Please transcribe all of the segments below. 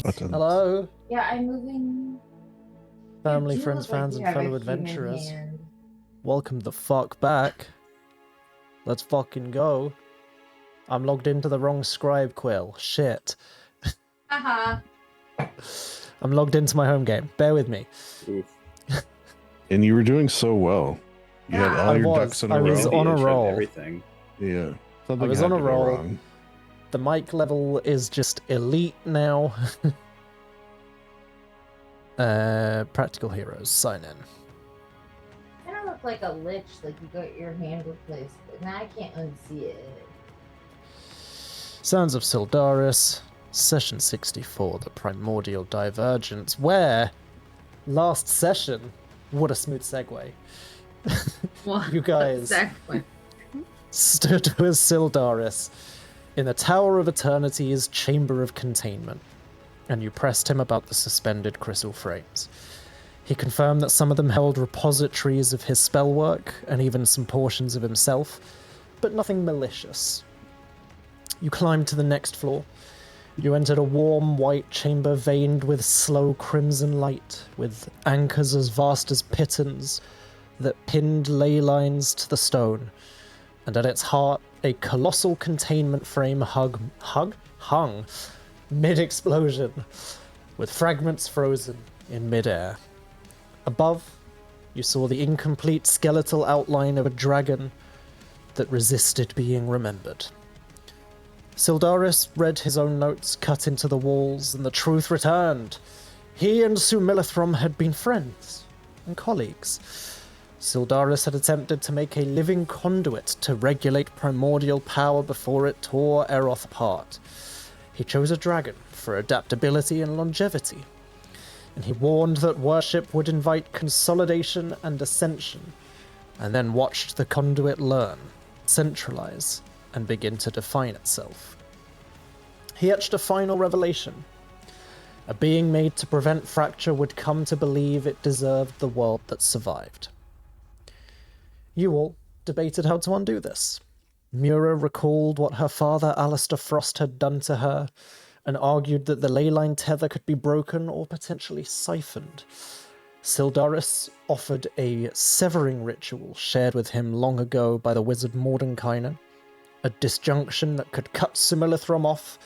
buttons. Hello, Yeah, I'm moving. family, You do friends, look like fans, you and have a fellow human adventurers. hand. Welcome the fuck back. Let's fucking go. I'm logged into the wrong scribe quill. Shit. Haha. I'm logged into my home game. Bear with me. Oof. And you were doing so well. You had all I your was. ducks in a I row. was on a Ambient of roll. Everything. Yeah. Something I was had on a to go roll. wrong. The mic level is just elite now. Practical heroes, sign in. Kind of look like a lich, like you got your hand replaced, but now I can't unsee it. Sounds of Syldaris, session 64, the primordial divergence, where last session, what a smooth segue. You guys Exactly. stood with Syldaris in the Tower of Eternity's Chamber of Containment, and you pressed him about the suspended crystal frames. He confirmed that some of them held repositories of his spellwork, and even some portions of himself, but nothing malicious. You climbed to the next floor. You entered a warm white chamber veined with slow crimson light, with anchors as vast as pitons that pinned ley lines to the stone, and at its heart a colossal containment frame hung mid-explosion, with fragments frozen in mid-air. Above, you saw the incomplete skeletal outline of a dragon that resisted being remembered. Syldaris read his own notes cut into the walls, and the truth returned. He and Sumilithrom had been friends and colleagues. Syldaris had attempted to make a living conduit to regulate primordial power before it tore Eroth apart. He chose a dragon for adaptability and longevity, and he warned that worship would invite consolidation and ascension, and then watched the conduit learn, centralize, and begin to define itself. He etched a final revelation. A being made to prevent fracture would come to believe it deserved the world that survived. You all debated how to undo this. Mura recalled what her father Alistair Frost had done to her, and argued that the leyline tether could be broken or potentially siphoned. Syldaris offered a severing ritual shared with him long ago by the wizard Mordenkainen, a disjunction that could cut Sumilithrom off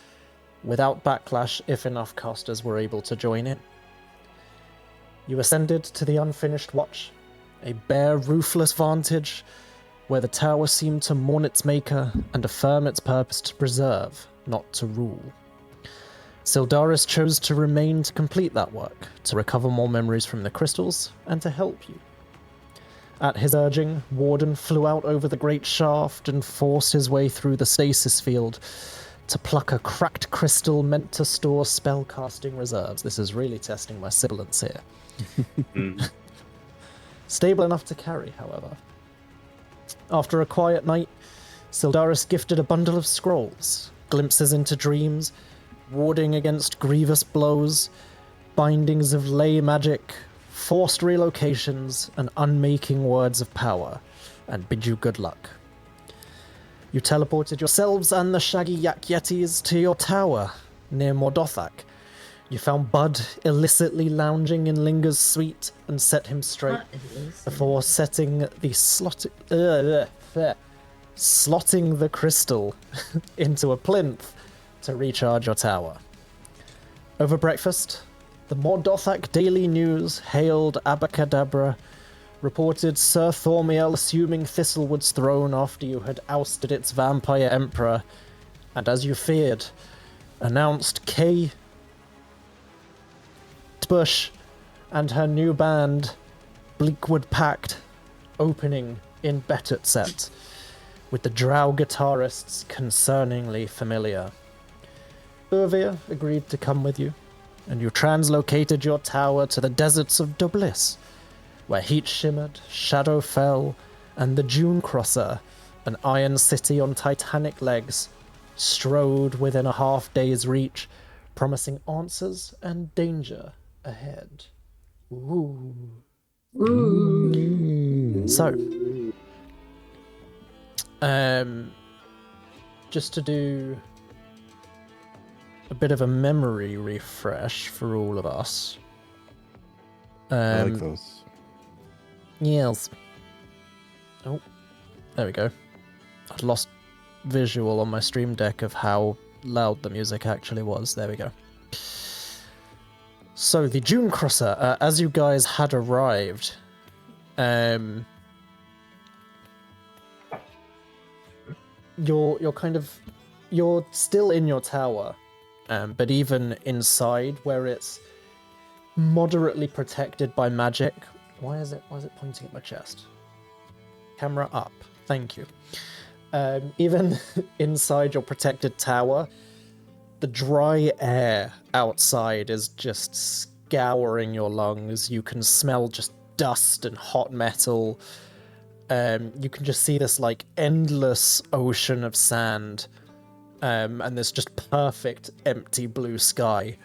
without backlash if enough casters were able to join in. You ascended to the unfinished watch, a bare, roofless vantage where the tower seemed to mourn its maker and affirm its purpose to preserve, not to rule. Syldaris chose to remain to complete that work, to recover more memories from the crystals, and to help you. At his urging, Warden flew out over the great shaft and forced his way through the stasis field to pluck a cracked crystal meant to store spellcasting reserves. This is really testing my sibilance here. Stable enough to carry, however. After a quiet night, Syldaris gifted a bundle of scrolls, glimpses into dreams, warding against grievous blows, bindings of ley magic, forced relocations, and unmaking words of power, and bid you good luck. You teleported yourselves and the shaggy yak yetis to your tower near Mordothak. You found Bud illicitly lounging in Linger's suite and set him straight before setting the slotting the crystal into a plinth to recharge your tower. Over breakfast, the Mordothak Daily News hailed ABBACADABRA, reported Sir Thormiel assuming Thistlewood's throne after you had ousted its vampire emperor, and as you feared, announced Kay Bush and her new band, Bleakwood Pact, opening in Betutset, with the Drow guitarists concerningly familiar. Urvia agreed to come with you, and you translocated your tower to the deserts of Doblis, where heat shimmered, shadow fell, and the Dunecrosser, an iron city on titanic legs, strode within a half-day's reach, promising answers and danger ahead. Ooh. Ooh. So, just to do a bit of a memory refresh for all of us. I like those. Yes. Oh, there we go. I'd lost visual on my stream deck of how loud the music actually was. There we go. So the Dunecrosser, as you guys had arrived, you're still in your tower, but even inside where it's moderately protected by magic. Why is it pointing at my chest? Camera up. Thank you. Even inside your protected tower, the dry air outside is just scouring your lungs. You can smell just dust and hot metal. You can just see this like endless ocean of sand, and this just perfect empty blue sky.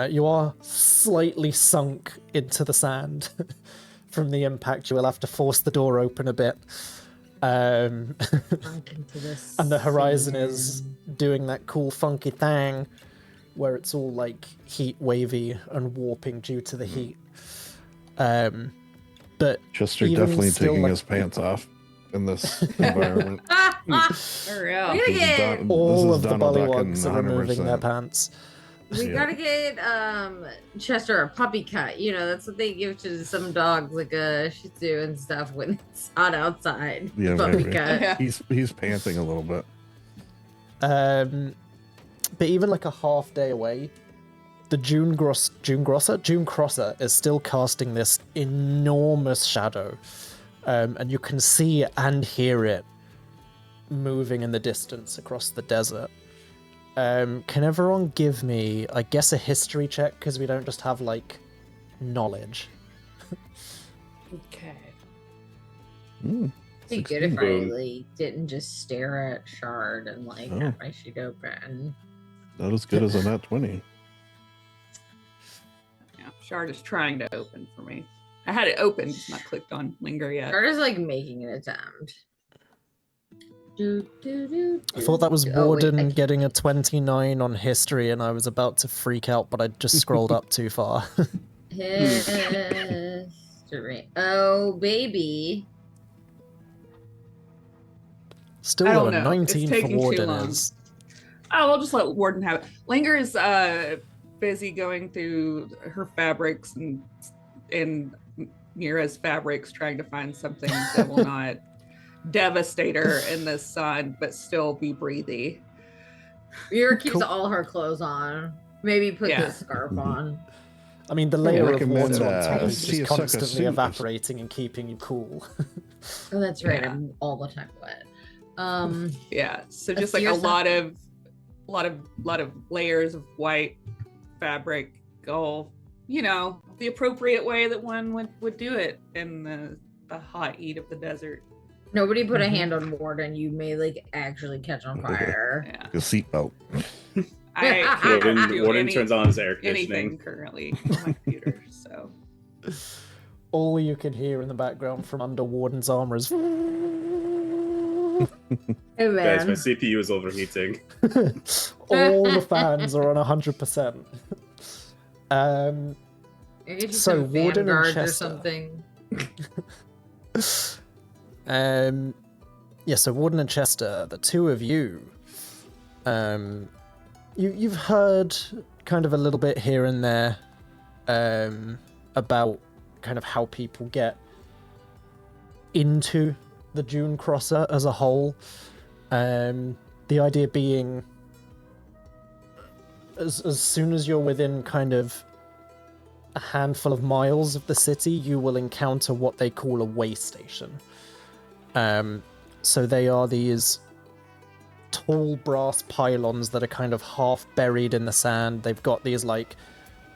You are slightly sunk into the sand from the impact. You will have to force the door open a bit. And the horizon is doing that cool funky thing where it's all like heat wavy and warping due to the heat. But Chester even definitely still, taking like, his pants off in this environment. For real. We gotta get all of the Donald bullywugs Ducking are removing their 100%. pants. we gotta get Chester a puppy cut. You know, that's what they give to some dogs, like a Shih Tzu and stuff when it's hot outside. Yeah, puppy maybe. cut. Yeah. He's panting a little bit. But even like a half day away, the Dunecrosser is still casting this enormous shadow, and you can see and hear it moving in the distance across the desert. Can everyone give me, I guess, a history check, because we don't just have like knowledge. Okay. Be good if I like didn't just stare at Shard and like Oh. have my sheet open. Not as good as a nat 20. Yeah, Shard is trying to open for me. I had it open, just not clicked on Linger yet. Shard is like making an attempt. I thought that was Warden getting a 29 on history, and I was about to freak out, but I just scrolled up too far. History. Oh, baby. Still I though, don't a know. It's 19 for taking too Warden long. is... Oh, I'll just let Warden have it. Linger is busy going through her fabrics and Mira's fabrics, trying to find something that will not devastate her in the sun, but still be breathy. Mira keeps Cool. all her clothes on. Maybe put Yeah. the scarf on. I mean, the layer of recommend, water on top is see just a sucker constantly suit. evaporating and keeping you cool. Oh, that's right. Yeah. I'm all the time wet. Yeah, so Let's just do like a yourself- lot of layers of white fabric, all, you know, the appropriate way that one would do it in the hot heat of the desert. Nobody put a Mhm. hand on Warden. You may like actually catch on fire. Yeah, A seatbelt. I can't Warden, do Warden turns on his air anything conditioning. currently on my computer. So All you can hear in the background from under Warden's armor is... Hey Guys, my man. CPU is overheating. All the fans are on 100%. Maybe get you So, some fan Warden and guards or Chester. something. Yeah, so Warden and Chester, the two of you, you've heard kind of a little bit here and there about kind of how people get into the Dunecrosser as a whole. The idea being, as soon as you're within kind of a handful of miles of the city, you will encounter what they call a way station. So they are these tall brass pylons that are kind of half buried in the sand. They've got these like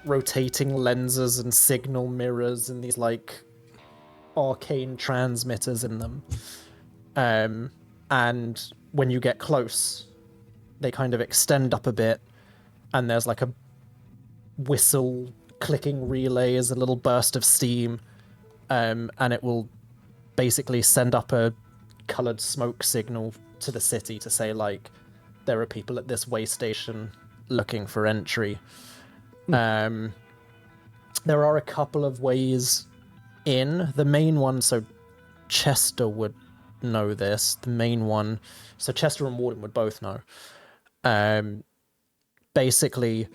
rotating lenses and signal mirrors and these like arcane transmitters in them. And when you get close, they kind of extend up a bit, and there's like a whistle clicking relay as a little burst of steam, and it will basically send up a coloured smoke signal to the city to say like there are people at this way station looking for entry. There are a couple of ways in. The main one, so Chester would know this. The main one, so Chester and Warden would both know. Basically,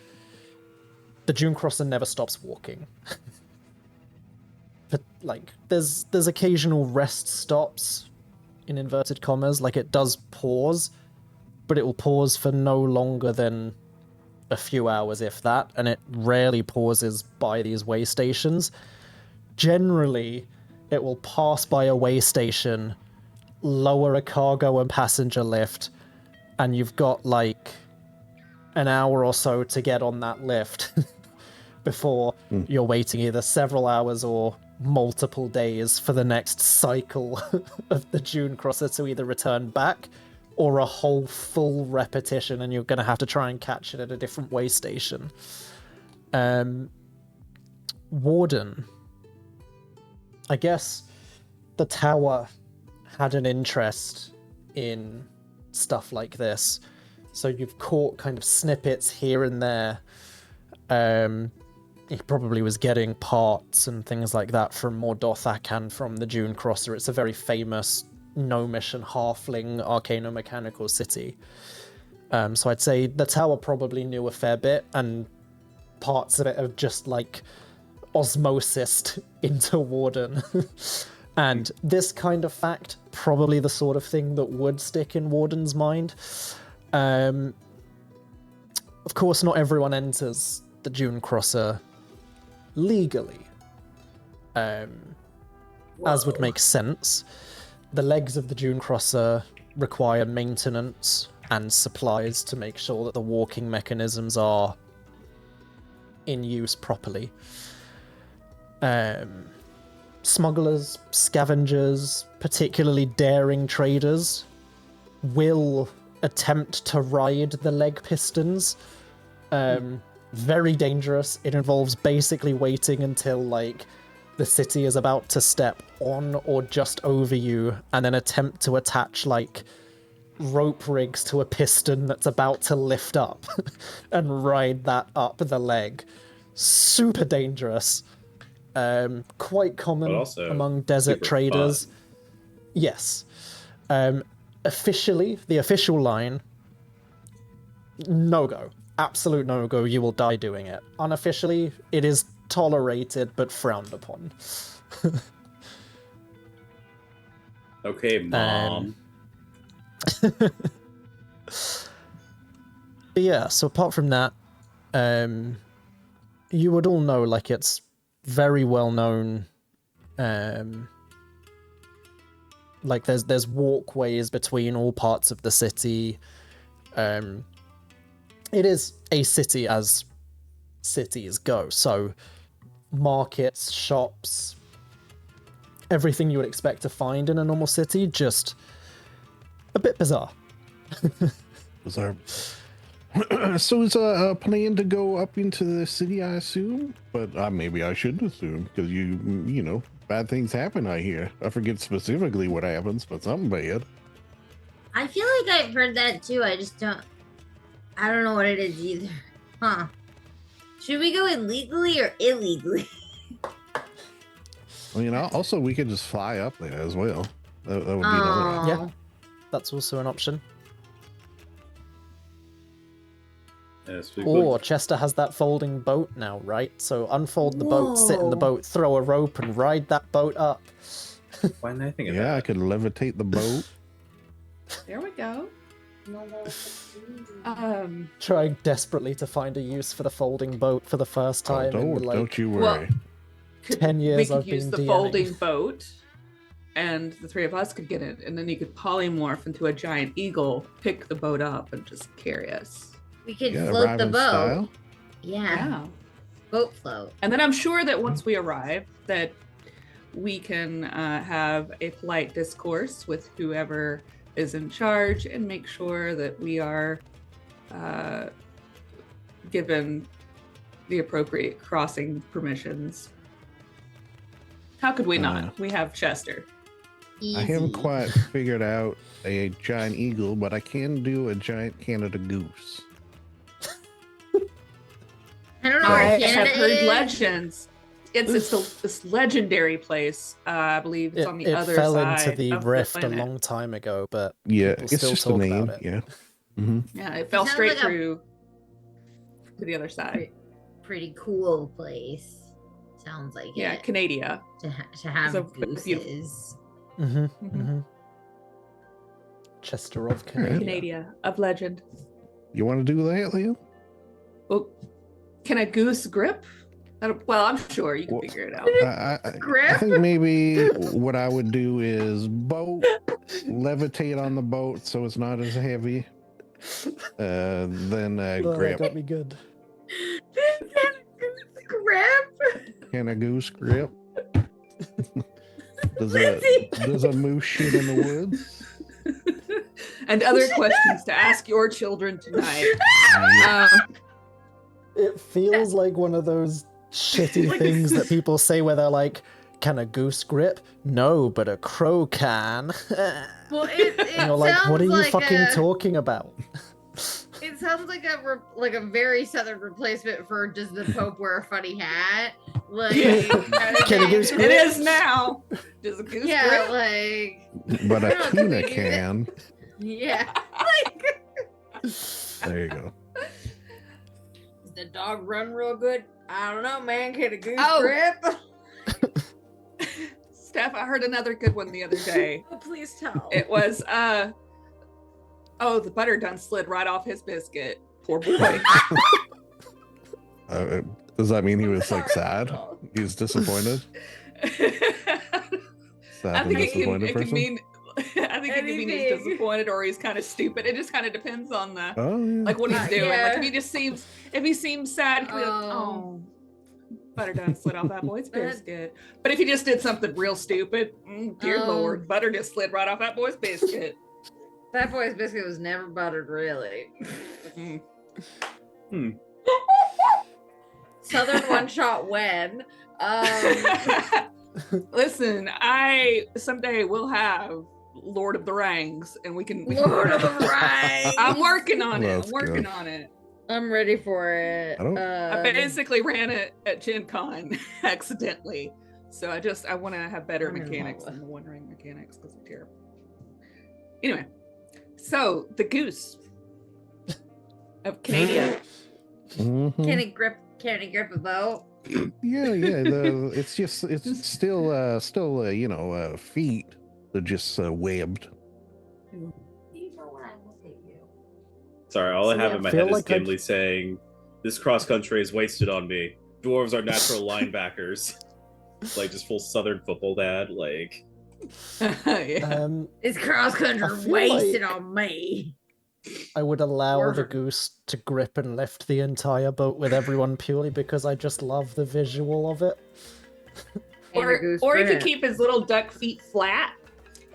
the Dunecrosser never stops walking. But like, there's occasional rest stops, in inverted commas. Like, it does pause, but it will pause for no longer than a few hours, if that, and it rarely pauses by these way stations. Generally, it will pass by a way station, lower a cargo and passenger lift, and you've got like an hour or so to get on that lift before you're waiting either several hours or multiple days for the next cycle of the Dunecrosser to either return back or a whole full repetition, and you're going to have to try and catch it at a different way station. Warden, I guess the tower had an interest in stuff like this, so you've caught kind of snippets here and there. He probably was getting parts and things like that from Mordothak and from the Dunecrosser. It's a very famous gnomish and halfling arcano-mechanical city. So I'd say the tower probably knew a fair bit, and parts of it have just like osmosis into Warden. And this kind of fact, probably the sort of thing that would stick in Warden's mind. Of course, not everyone enters the Dunecrosser legally, as would make sense. The legs of the Dunecrosser require maintenance and supplies to make sure that the walking mechanisms are in use properly. Smugglers, scavengers, particularly daring traders, will attempt to ride the leg pistons. Very dangerous. It involves basically waiting until like the city is about to step on or just over you, and then attempt to attach like rope rigs to a piston that's about to lift up and ride that up the leg. Super dangerous. Quite common among desert traders. Fun. Yes. Officially, the official line, no-go. Absolute no-go. You will die doing it. Unofficially, it is tolerated but frowned upon. Okay, Mom. But yeah, so apart from that, you would all know, like, it's very well known. Like, there's walkways between all parts of the city. It is a city as cities go, so markets, shops, everything you would expect to find in a normal city, just a bit bizarre. Bizarre. So it's a plan to go up into the city, I assume? But maybe I shouldn't assume, because you know, bad things happen, I hear. I forget specifically what happens, but something bad. I feel like I've heard that too. I don't know what it is either. Huh. Should we go in legally or illegally? I mean, also, we could just fly up there as well. That would be another option. Yeah, that's also an option. Yes, we Or could. Chester has that folding boat now, right? So unfold the boat, sit in the Whoa. boat, throw a rope, and ride that boat up. Why didn't I think of Yeah, I that? could levitate the boat. There we go. Trying desperately to find a use for the folding boat for the first Oh, time in like don't you worry. Well, 10 years we could I've use been the DMing. folding boat, and the three of us could get it, and then you could polymorph into a giant eagle, pick the boat up, and just carry us. We could Yeah, float arrive the in boat. style. Yeah. Boat float. And then I'm sure that once we arrive, that we can have a polite discourse with whoever is in charge and make sure that we are given the appropriate crossing permissions. How could we not? We have Chester. Easy. I haven't quite figured out a giant eagle, but I can do a giant Canada goose. I don't know I where I Canada have heard is. legends. It's this legiondary place. I believe it's on the it other fell side into the of rift the a planet. long time ago, but Yeah, people it's still just a talk name. about it. Yeah. Mm-hmm. Yeah, it fell Sounds straight like a- through to the other side. Pretty cool place. Sounds like Yeah, it. Canada. To have a beautiful- gooses. Mm-hmm, Mhm. mm-hmm. Chester of Alright. Canada. Canada of legend. You want to do that, Liam? Well, can a goose grip? Well, I'm sure you can Well, figure it out. I Grip? think maybe what I would do is levitate on the boat so it's not as heavy. Then Oh, that grip. got me good. Grip? Can a goose grip? Does a moose shit in the woods? And other questions to ask your children tonight. It feels like one of those shitty things that people say where they're like, can a goose grip? No, but a crow can. Well, it And you're like, what are you sounds like fucking a- talking about? It sounds like a very southern replacement for does the Pope wear a funny hat? Like, Yeah. kind of Can a thing. goose It grip? is now. Does a goose Yeah, grip? like But I a don't know, tuna can we do that? can. yeah. Like, There you go. does the dog run real good? I don't know, man. Can a goose Oh. grip? Steph, I heard another good one the other day. Oh, please tell. It was, the butter done slid right off his biscuit. Poor boy. Does that mean he was like sad? He was disappointed. I Sad and think disappointed it can person. mean. I think it can mean he's Anything. disappointed or he's kind of stupid. It just kind of depends on the Oh yeah. like what he's doing. Yeah. Like if he seems sad, he can be like, oh, butter done slid off that boy's biscuit. But if he just did something real stupid, dear Oh. Lord, butter just slid right off that boy's biscuit. That boy's biscuit was never buttered, really. Mm. Southern one shot when. Listen, I someday will have Lord of the Rings, and we can. Lord of the Rings. I'm working on it. That's I'm working good. on it. I'm ready for it. I don't- I basically ran it at Gen Con accidentally, so I want to have better I'm mechanics involved. than the One Ring mechanics because they're terrible. Anyway, so the goose of Canada. Mhm. Can it grip a boat? Yeah. It's still feet. They're just webbed. Sorry, all I See, have I in my feel head is like I'd- Gimli saying, "This cross country is wasted on me. Dwarves are natural linebackers." Like just full Southern football dad. Like Yeah. It's cross I country feel wasted like- on me. I would allow the Word. goose to grip and lift the entire boat with everyone purely because I just love the visual of it. And a goose Or he could grip. keep his little duck feet flat,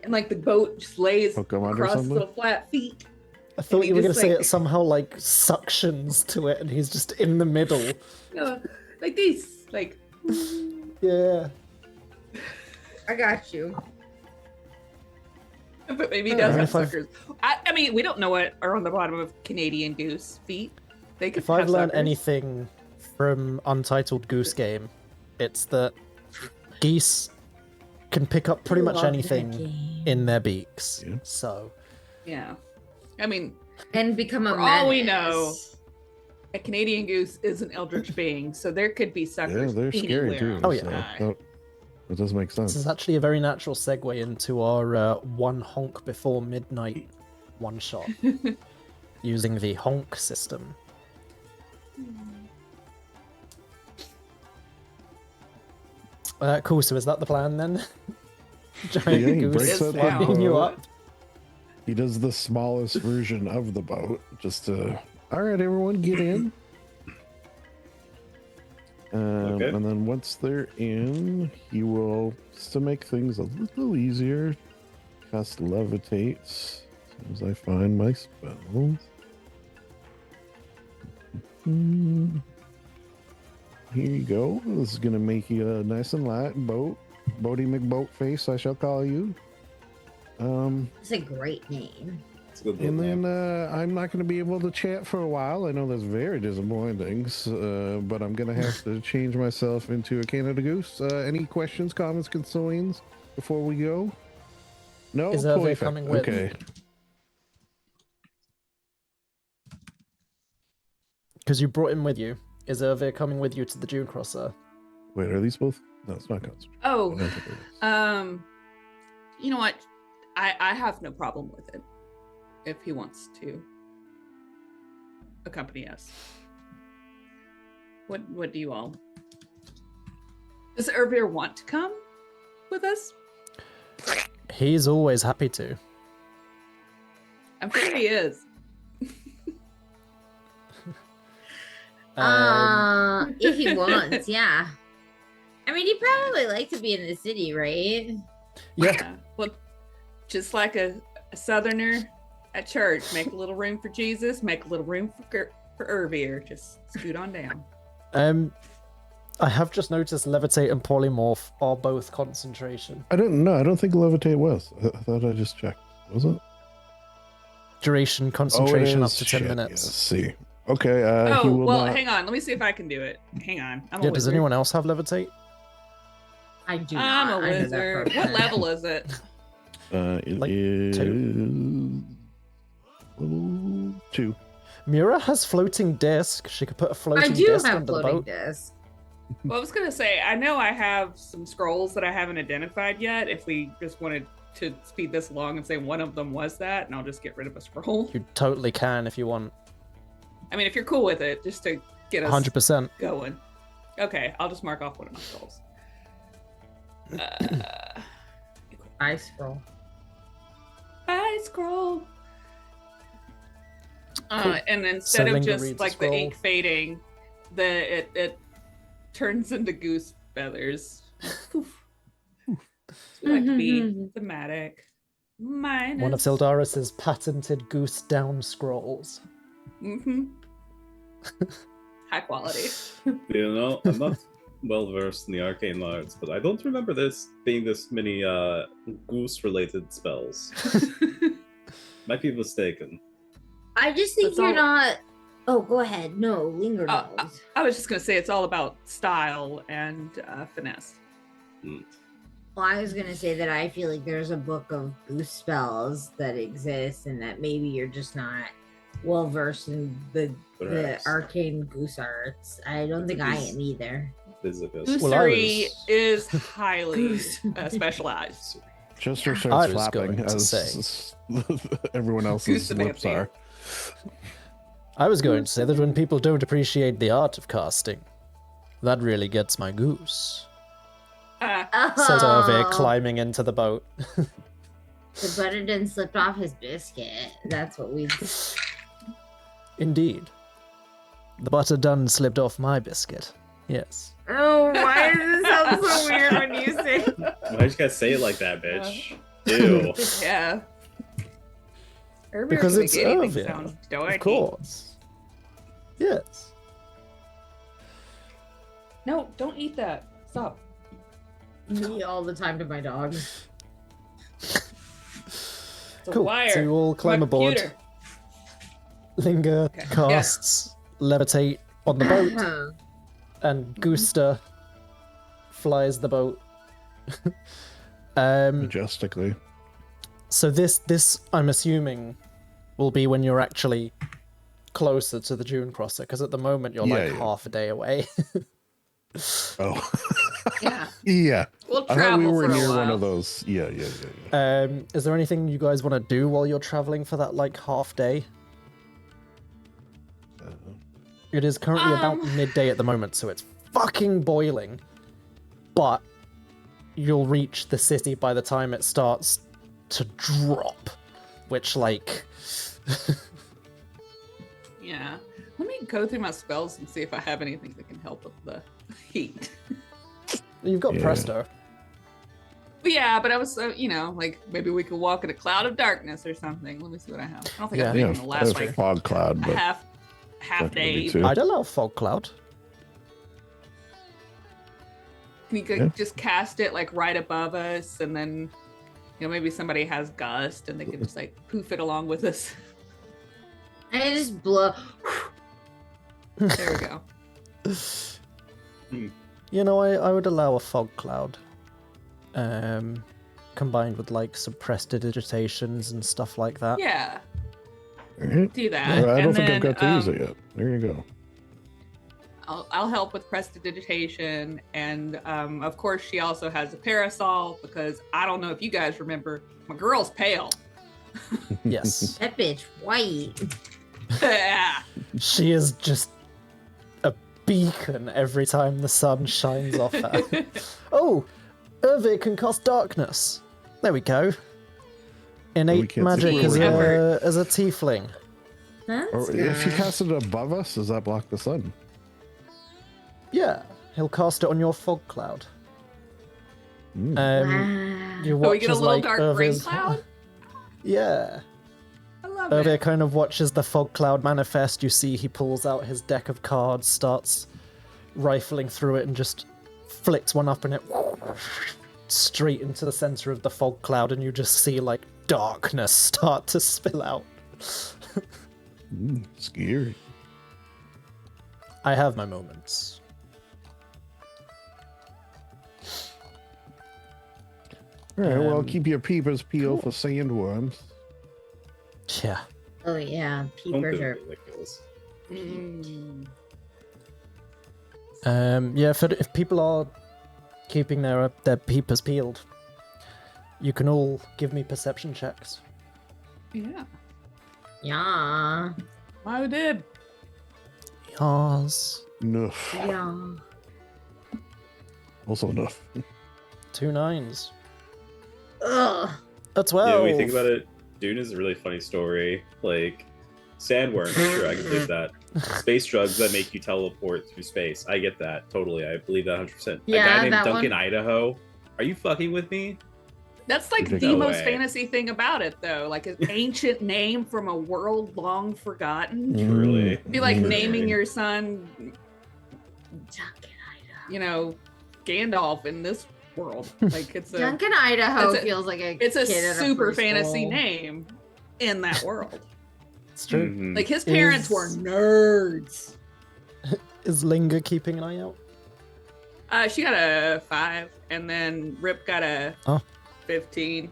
and like the boat just lays Hook 'em under across his something? little flat feet. I thought he you were going just, to say like- it somehow like suctions to it and he's just in the middle. You know, like this, like. Yeah. I got you. But maybe he does Alright, have if I've- suckers. I mean, we don't know what are on the bottom of Canadian goose feet. They could If I've have learned suckers. anything from Untitled Goose Game, it's that geese can pick up pretty much Love that anything game. in their beaks. Yeah. So, Yeah, I mean, And become a For all we menace. know, a Canadian goose is an eldritch being, so there could be Yeah, suckers. they're scary anywhere too. on Oh, the yeah. sky. That does make this sense. is actually a very natural segue into our one honk before midnight one shot using the honk system. Cool, so is that the plan then? Giant Yeah, he goose breaks up the flying you boat. up. He does the smallest version of the boat just to. All right, everyone, get in. Okay. And then once they're in, he will, just to make things a little easier, cast levitate. As soon as I find my spells. Here you go. This is gonna make you a nice and light boat. Boaty McBoatface, I shall call you. It's a great name. It's a good And book then name. I'm not going to be able to chat for a while. I know that's very disappointing, but I'm going to have to change myself into a Canada Goose. Any questions, comments, concerns before we go? No? Is Hervé Perfect. coming with? Okay. Because you brought him with you. Is Hervé coming with you to the Dunecrosser? Wait, are these both? No, it's not concentration. I Oh, don't think it is. you know what? I have no problem with it if he wants to accompany us. What do you all? Does Ervir want to come with us? He's always happy to. I'm sure he is. If he wants, yeah. I mean, he'd probably like to be in the city, right? Yeah. Well, just like a southerner at church, make a little room for Jesus, make a little room for Ervir. Just scoot on down. I have just noticed levitate and polymorph are both concentration. I don't know. I don't think levitate was. I thought I just checked. Was it? Duration concentration up to 10 minutes. Yes, see. Okay. He Oh, will well, not... hang on. Let me see if I can do it. Hang on. I'm a Yeah, does wizard. anyone else have levitate? I do I'm not. a I know that wizard. for a What fact. level is it? It Like is... 2. Mira has floating disc. She could put a I floating do disc have under the floating boat. disc. Well, I was going to say, I know I have some scrolls that I haven't identified yet. If we just wanted to speed this along and say one of them was that, and I'll just get rid of a scroll. You totally can if you want. I mean, if you're cool with it, just to get us 100%. going. Okay, I'll just mark off one of my scrolls. I scroll. I scroll. Cool. And instead of Linger just reads like the the ink scroll. fading, it turns into goose feathers. Poof. We like to be thematic. Minus. One of Syldaris's patented goose down scrolls. Mm-hmm. High quality. You know, I'm not well versed in the arcane arts, but I don't remember this being this many goose-related spells. Might be mistaken. I just think That's you're all- not. Oh, go ahead. No, Linger Oh, knows. I was just gonna say it's all about style and finesse. Well, I was gonna say that I feel like there's a book of goose spells that exists, and that maybe you're just not well versed in the Perhaps. arcane goose arts. I don't think I am either. Visicus. Well, I Goosery was- is highly Goose. Specialized. Chester I starts was flapping going to as everyone else's Goose lips fancy. are. I was going to say that when people don't appreciate the art of casting, that really gets my goose. Says Hervé, climbing into the boat. The butter done slipped off his biscuit. That's what we. Indeed. The butter done slipped off my biscuit. Yes. Oh, why does it sound so weird when you say? Why'd you guys say it like that, bitch? Ew. Yeah. Hervé Because can it's make anything Hervé, sound Of dorky. course. Yes. No, don't eat that. Stop. Me all the time to my dog. It's a Cool. wire. So you all climb My aboard. computer. Linger Okay. casts levitate on the boat, and Gooster flies the boat. Majestically. So this I'm assuming will be when you're actually closer to the Dunecrosser, because at the moment you're like Yeah. half a day away. Oh. Yeah. Yeah. We'll I travel thought we were for a near while. one of those. Yeah. Is there anything you guys want to do while you're traveling for that like half day? It is currently about midday at the moment, so it's fucking boiling. But you'll reach the city by the time it starts to drop, which like Yeah. Let me go through my spells and see if I have anything that can help with the heat. you've got Yeah. Presto. But yeah, but I was, like maybe we could walk in a cloud of darkness or something. Let me see what I have. I don't think Yeah. I've been in the last There's like fog cloud, a but half that could be day. too. I'd allow fog cloud. Can you Yeah. just cast it like right above us and then maybe somebody has gust and they can just like poof it along with us. I just blow. There we go. You know, I would allow a fog cloud. Combined with like suppressed digitations and stuff like that. Yeah, Alright. do that. Well, I don't And think I've then, got to use it yet. There you go. I'll help with prestidigitation, and of course she also has a parasol because I don't know if you guys remember, my girl's pale. Yes. That bitch white. Yeah. She is just a beacon every time the sun shines off her. Oh, Urve can cast darkness. There we go. We Innate can't magic see as it. a tiefling. That's Or good. if you cast it above us, does that block the sun? Yeah, he'll cast it on your fog cloud. Mm. Wow. You Oh, watch we get a as, little like, dark rain Urve's- cloud? Yeah. I love Urve it. kind of watches the fog cloud manifest. You see he pulls out his deck of cards, starts rifling through it, and just flicks one up, and it straight into the center of the fog cloud, and you just see like darkness start to spill out. Scary. I have my moments. All right, well, Um, keep your peepers peeled for sandworms. Yeah. Oh yeah, peepers Something are. ridiculous. Mm. Yeah, if people are keeping their peepers peeled, you can all give me perception checks. Yeah. Yeah. I did. Yas. Enough. Yeah. Also enough. 2 9s. Ugh. A 12. Yeah, when you think about it, Dune is a really funny story. Like, sandworms, sure, I can believe that. Space drugs that make you teleport through space. I get that, totally. I believe that 100%. A Yeah, guy named that Duncan, one. Idaho. Are you fucking with me? That's like No the most way. fantasy thing about it, though. Like an ancient name from a world long forgotten. Truly. Be like Mm. naming your son, Duncan, Idaho. you know, Gandalf in this world. Like it's a Duncan, Idaho it's a- feels like a it's a kid at super preschool. fantasy name in that world. It's true. Mhm. Like his parents Is- were nerds. Is Linger keeping an eye out? She got a 5, and then Rip got a Oh. 15.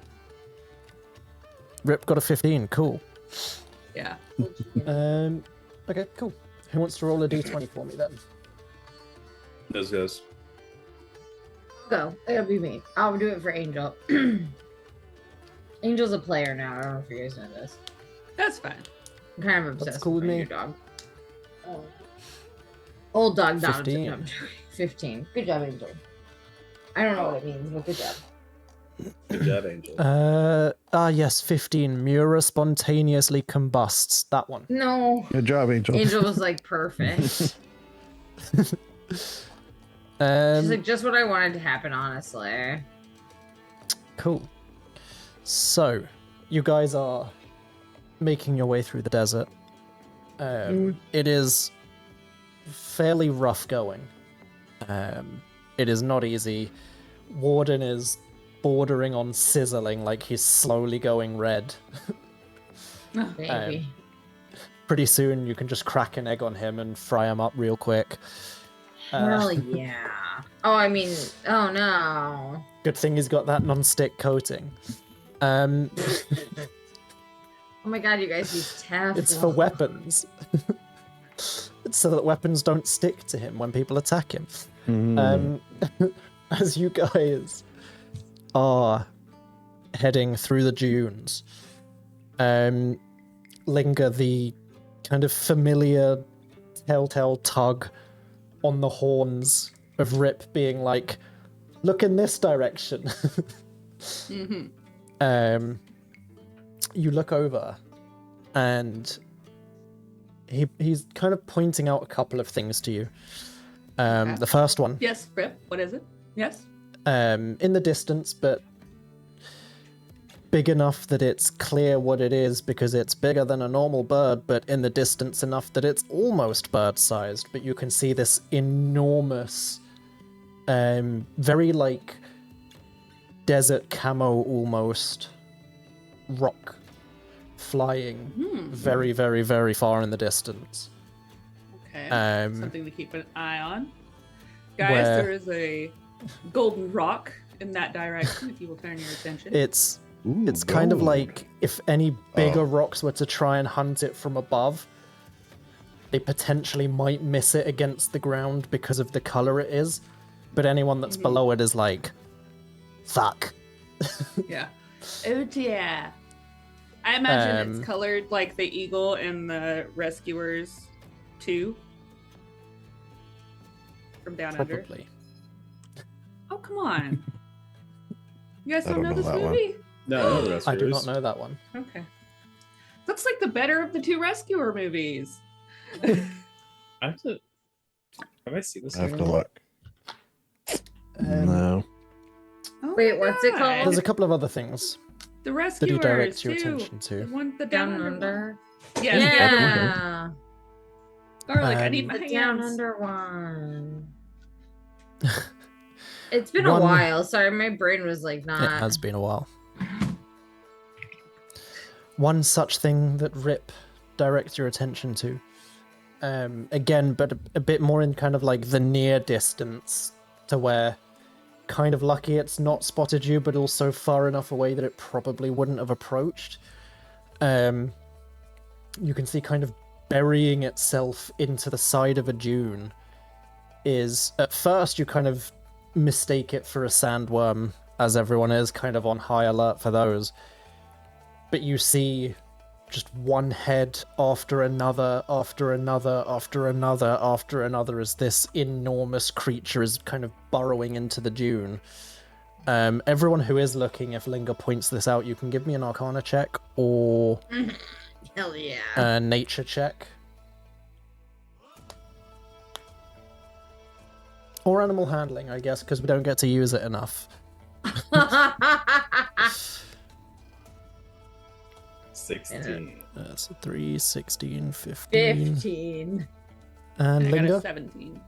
Rip got a 15. Cool. Yeah. Okay, cool. Who wants to roll a d20 for me then? Those goes. Go. It'll be me. I'll do it for Angel. Angel's a player now. I don't know if you guys know this. That's fine. I'm kind of obsessed cool with my me. new dog. Oh. Old dog, not 15. 15. Good job, Angel. I don't know what it means, but good job. Good job, Angel. Yes, 15. Mura spontaneously combusts. That one. No. Good job, Angel. Angel was like perfect. She's like just what I wanted to happen, honestly. Cool. So, you guys are making your way through the desert. It is fairly rough going. It is not easy. Warden is bordering on sizzling, like he's slowly going red. Maybe. Pretty soon you can just crack an egg on him and fry him up real quick. Hell yeah. Oh, I mean, oh no. Good thing he's got that non-stick coating. Oh my god, you guys use Teflon. It's for weapons. It's so that weapons don't stick to him when people attack him. As you guys are heading through the dunes, Linger, the kind of familiar telltale tug on the horns of Rip being like, look in this direction. Mm-hmm. You look over and he's kind of pointing out a couple of things to you. Okay. The first one, Yes, Rip. What is it? Yes. in the distance, but big enough that it's clear what it is because it's bigger than a normal bird, but in the distance enough that it's almost bird-sized. But you can see this enormous, very like desert camo almost rock flying very, very, very far in the distance. Okay. Um, Something to keep an eye on. Guys, where- there is a golden rock in that direction if you will turn your attention. It's Ooh, it's kind of gold. like if any bigger Oh. rocks were to try and hunt it from above, they potentially might miss it against the ground because of the color it is. But anyone that's below it is like, fuck. Yeah. Oh dear. I imagine Um, it's colored like the eagle in the Rescuers 2 from Down Under. Probably. Oh, come on. You guys I don't don't know know this that one. movie? No, I know the rest I do not know that one. Okay. That's like the better of the two Rescuer movies. I have to. Have I seen this? I have to anywhere? look. Um, No. Oh Wait, my what's it God. called? There's a couple of other things The that Rescuers you direct your too. attention to. The one, the Down Down Under. Yes, Yeah. Garlic, I need my The hands. Down Under one. It's been One- a while. Sorry, my brain was like It not. has been a while. One such thing that Rip directs your attention to, again, but a bit more in kind of like the near distance, to where kind of lucky it's not spotted you, but also far enough away that it probably wouldn't have approached. You can see kind of burying itself into the side of a dune is, at first you kind of mistake it for a sandworm, as everyone is kind of on high alert for those. But you see just one head after another, after another, after another, after another, as this enormous creature is kind of burrowing into the dune. Everyone who is looking, if Linger points this out, you can give me an Arcana check or Hell yeah. a Nature check. Or Animal Handling, I guess, because we don't get to use it enough. 16. So 3, 16, 15. 15. And I got a Linger? 17.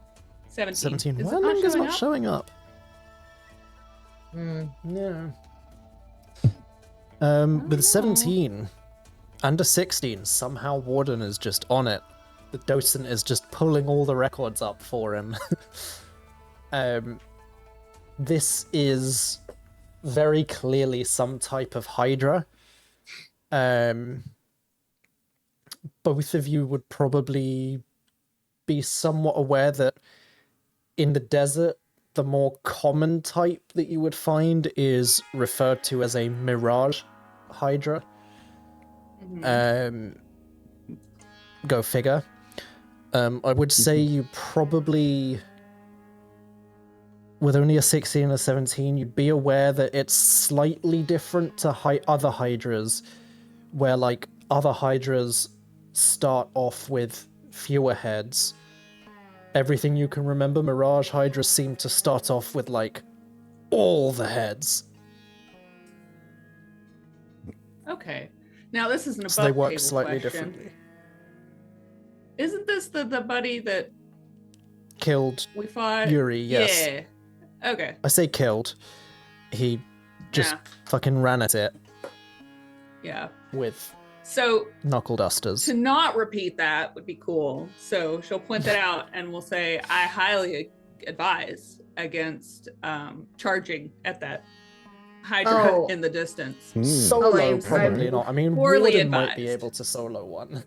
17. 17. Is Well, it not Linger's showing not up? showing up. Hmm. No. Oh. With 17 and a 16, somehow Warden is just on it. The docent is just pulling all the records up for him. This is very clearly some type of hydra. Both of you would probably be somewhat aware that in the desert, the more common type that you would find is referred to as a mirage hydra. Go figure. I would say you probably, with only a 16 and a 17, you'd be aware that it's slightly different to other hydras, where like other hydras start off with fewer heads. Everything you can remember, Mirage hydras seem to start off with like all the heads. Okay. Now this is an above So they work table slightly question. differently. Isn't this the buddy that Killed we fought? Yuri, yes. Yeah. Okay. I say killed. He just Yeah. fucking ran at it Yeah. with So knuckle dusters. to not repeat that would be cool. So she'll point that out and we'll say, I highly advise against charging at that hydra Oh. in the distance. Solo, I'm probably not. I mean, poorly Warden might be advised. able to solo one.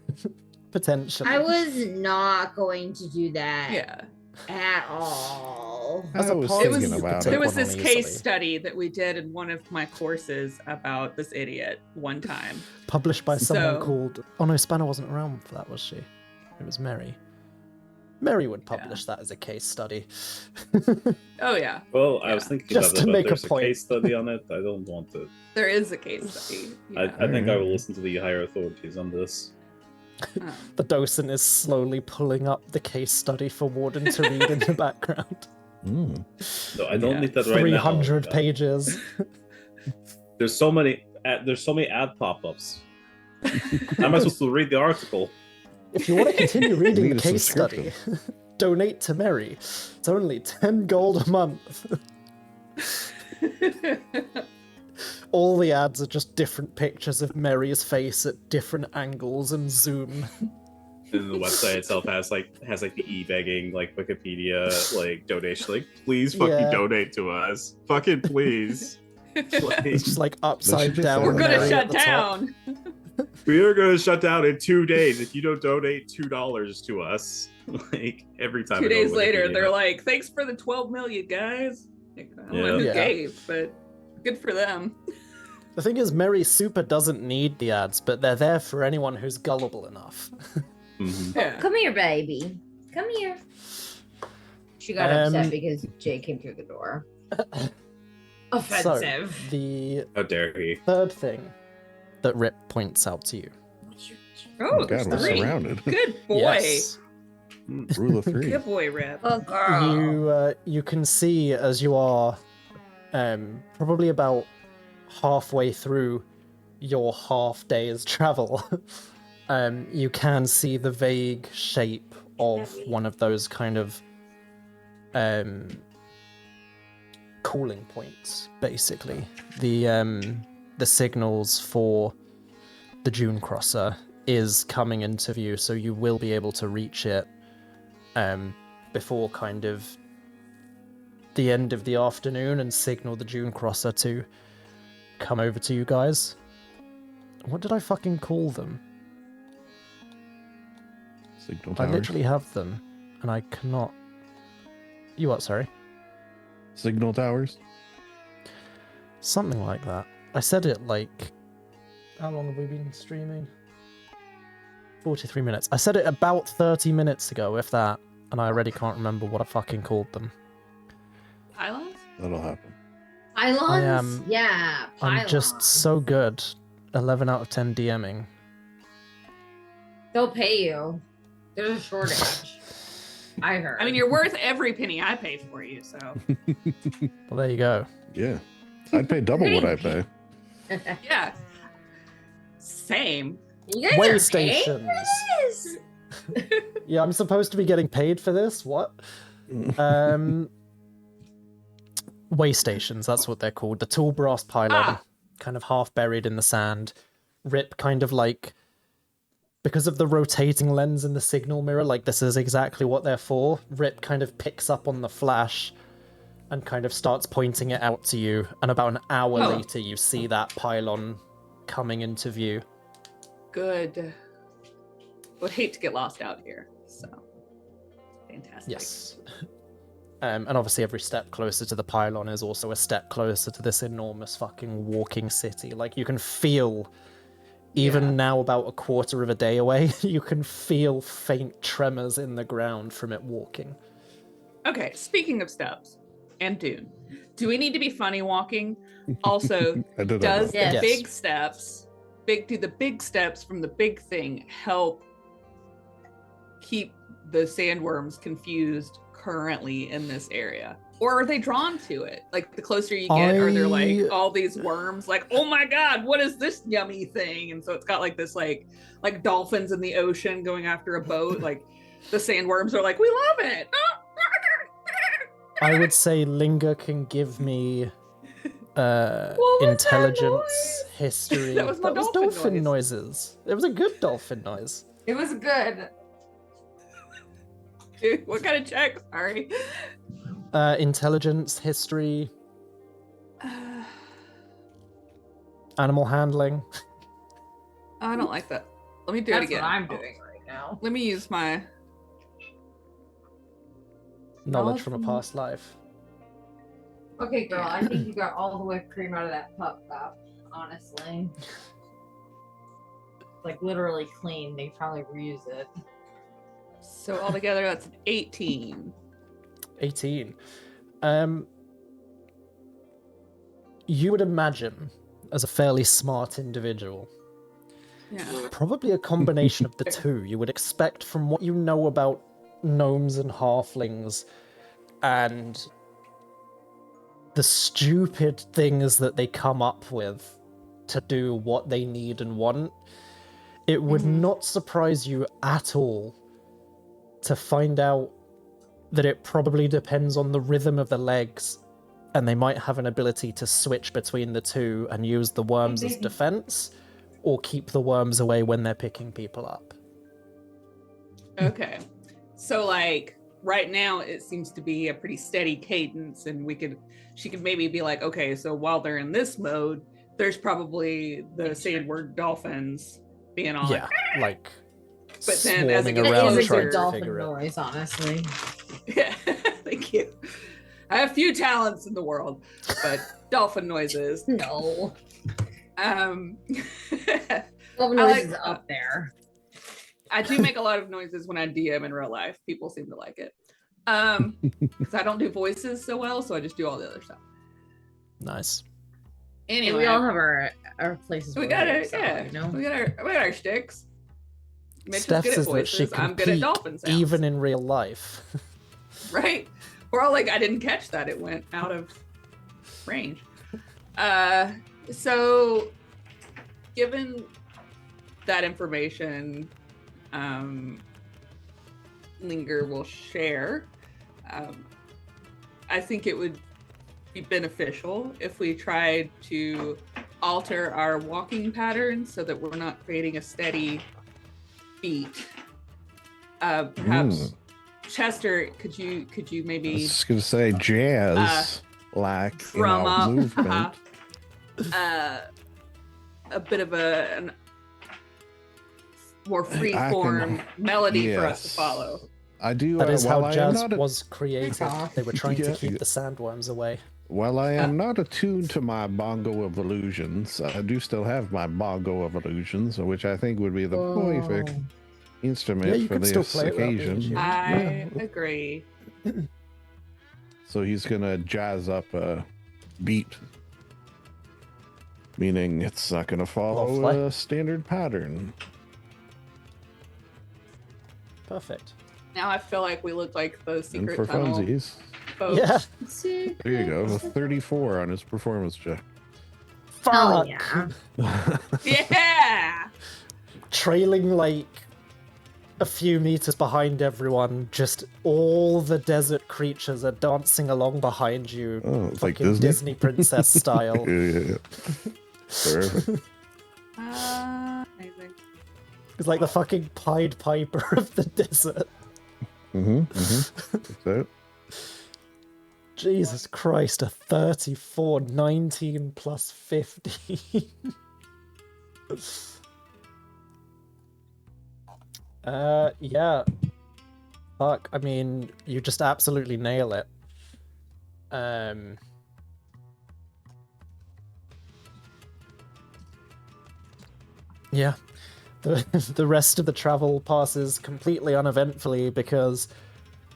Potentially. I was not going to do that Yeah. at all. As a I was party, thinking you could about take it. There was one this on case easily. study that we did in one of my courses about this idiot one time. Published by someone So- called... Oh no, Spanner wasn't around for that, was she? It was Mary. Mary would publish that as a case study. Oh yeah, Well, I Yeah. was thinking Just about to it, but make a there's a point. case study on it. I don't want to. there is a case study. I Yeah. think I will listen to the higher authorities on this. The docent is slowly pulling up the case study for Warden to read in the background. No, I don't Yeah. need that right 300 now. pages. There's so many. There's so many ad pop-ups. How am I supposed to read the article? If you want to continue reading Need the a case study, donate to Mary. It's only 10 gold a month. All the ads are just different pictures of Mary's face at different angles and zoom. And the website itself has the e-begging, like Wikipedia, like donation, like please fucking Yeah. donate to us, fucking please. Like, It's just like upside down. We're gonna Mary shut at the top. down. we are gonna shut down in 2 days if you don't donate $2 to us. Like every time. 2 I go to days later, Wikipedia. they're like, "Thanks for the 12 million, guys." Like, I don't know who Yeah. gave, but good for them. The thing is, Mary Super doesn't need the ads, but they're there for anyone who's gullible enough. Mhm. Yeah. Come here, baby. Come here. She got upset because Jay came through the door. Offensive. So, the How dare he? third thing that Rip points out to you. Oh, God, we're three. surrounded. Good boy. Yes. Rule of 3. Good boy, Rip. Oh, girl. You can see as you are probably about halfway through your half day's travel, you can see the vague shape of one of those kind of cooling points, basically. The signals for the Dunecrosser is coming into view, so you will be able to reach it before kind of the end of the afternoon and signal the Dunecrosser to come over to you guys. What did I fucking call them? Signal I towers. literally have them, and I cannot... You what, sorry? Signal towers. Something like that. I said it like... How long have we been streaming? 43 minutes. I said it about 30 minutes ago, if that, and I already can't remember what I fucking called them. Pylons? That'll happen. Pylons? Yeah, pylons. I'm just so good. 11 out of 10 DMing. They'll pay you. There's a shortage. I heard. I mean, you're worth every penny I pay for you, so. Well, there you go. Yeah. I'd pay double what I pay. Yeah. Same. You guys Way are paying stations. for this? Yeah, I'm supposed to be getting paid for this? What? Way stations, that's what they're called. The tall brass pylon, kind of half buried in the sand. Rip kind of like, because of the rotating lens in the signal mirror, like this is exactly what they're for. Rip kind of picks up on the flash and kind of starts pointing it out to you. And about an hour later, you see that pylon coming into view. Good. Would hate to get lost out here, so. Fantastic. Yes. And obviously every step closer to the pylon is also a step closer to this enormous fucking walking city. Like, you can feel, even now about a quarter of a day away, you can feel faint tremors in the ground from it walking. Okay, speaking of steps and Dune, do we need to be funny walking? Also, I did does Yes. the big steps, do the big steps from the big thing help keep the sandworms confused currently in this area? Or are they drawn to it? Like, the closer you get, are there like all these worms like, oh my god, what is this yummy thing? And so it's got like this like dolphins in the ocean going after a boat. Like, the sandworms are like, we love it. I would say Linger can give me What was that intelligence, noise? history. That was my dolphin noise. noises. It was a good dolphin noise. It was good. Dude, what kind of check? Sorry. Intelligence, history, animal handling. I don't like that. Let me do That's it again. what I'm doing right now. Let me use my. Knowledge from a past life. Okay, girl, I think you got all the whipped cream out of that pup cup, honestly. Like, literally clean. They probably reuse it. So altogether, that's an 18. 18. You would imagine, as a fairly smart individual, Yeah. probably a combination of the two. You would expect, from what you know about gnomes and halflings and the stupid things that they come up with to do what they need and want, it would not surprise you at all to find out that it probably depends on the rhythm of the legs and they might have an ability to switch between the two and use the worms as defense, or keep the worms away when they're picking people up. Okay. So like right now it seems to be a pretty steady cadence, and she could maybe be like, okay, so while they're in this mode, there's probably the sandworm dolphins being all Yeah, like but then as it swarming gets around It is a trying good to dolphin figure it. noise, honestly. yeah, thank you. I have few talents in the world, but dolphin noises. No. Um Dolphin I noise like- is up there. I do make a lot of noises when I DM in real life. People seem to like it. Because I don't do voices so well, so I just do all the other stuff. Nice. And Anyway, we all have our places. we where got we our excel, you know? we got our sticks. Mitch is Steph good at says that she voices. can I'm good at peek dolphin sounds. even in real life. Right? We're all like, I didn't catch that. It went out of range. So given that information, Linger will share. I think it would be beneficial if we tried to alter our walking pattern so that we're not creating a steady beat. Perhaps Chester, could you I maybe was gonna say jazz, like drum up movement. a bit of a more free I form can- melody for us to yes. follow. I do. That is while how I am jazz not a- was created. They were trying to Yeah. keep the sandworms away. While I am not attuned to my bongo of illusions, I do still have my bongo of illusions, which I think would be the perfect Whoa. instrument Yeah, you for could still this play it without being occasion. tuned. I agree. So he's gonna jazz up a beat, meaning it's not gonna follow Lovely. a standard pattern. Perfect. Now I feel like we look like the And secret for tunnel funsies, folks. Yeah. there you go, a 34 on his performance check. Oh Fuck. yeah. Yeah. Trailing like a few meters behind everyone, just all the desert creatures are dancing along behind you, Oh, it's like fucking Disney? princess style. Yeah. Perfect. Amazing. It's like the fucking Pied Piper of the desert. That's it. Jesus Christ, a 34, 19 plus 50. Yeah. Fuck, I mean, you just absolutely nail it. Yeah. The rest of the travel passes completely uneventfully because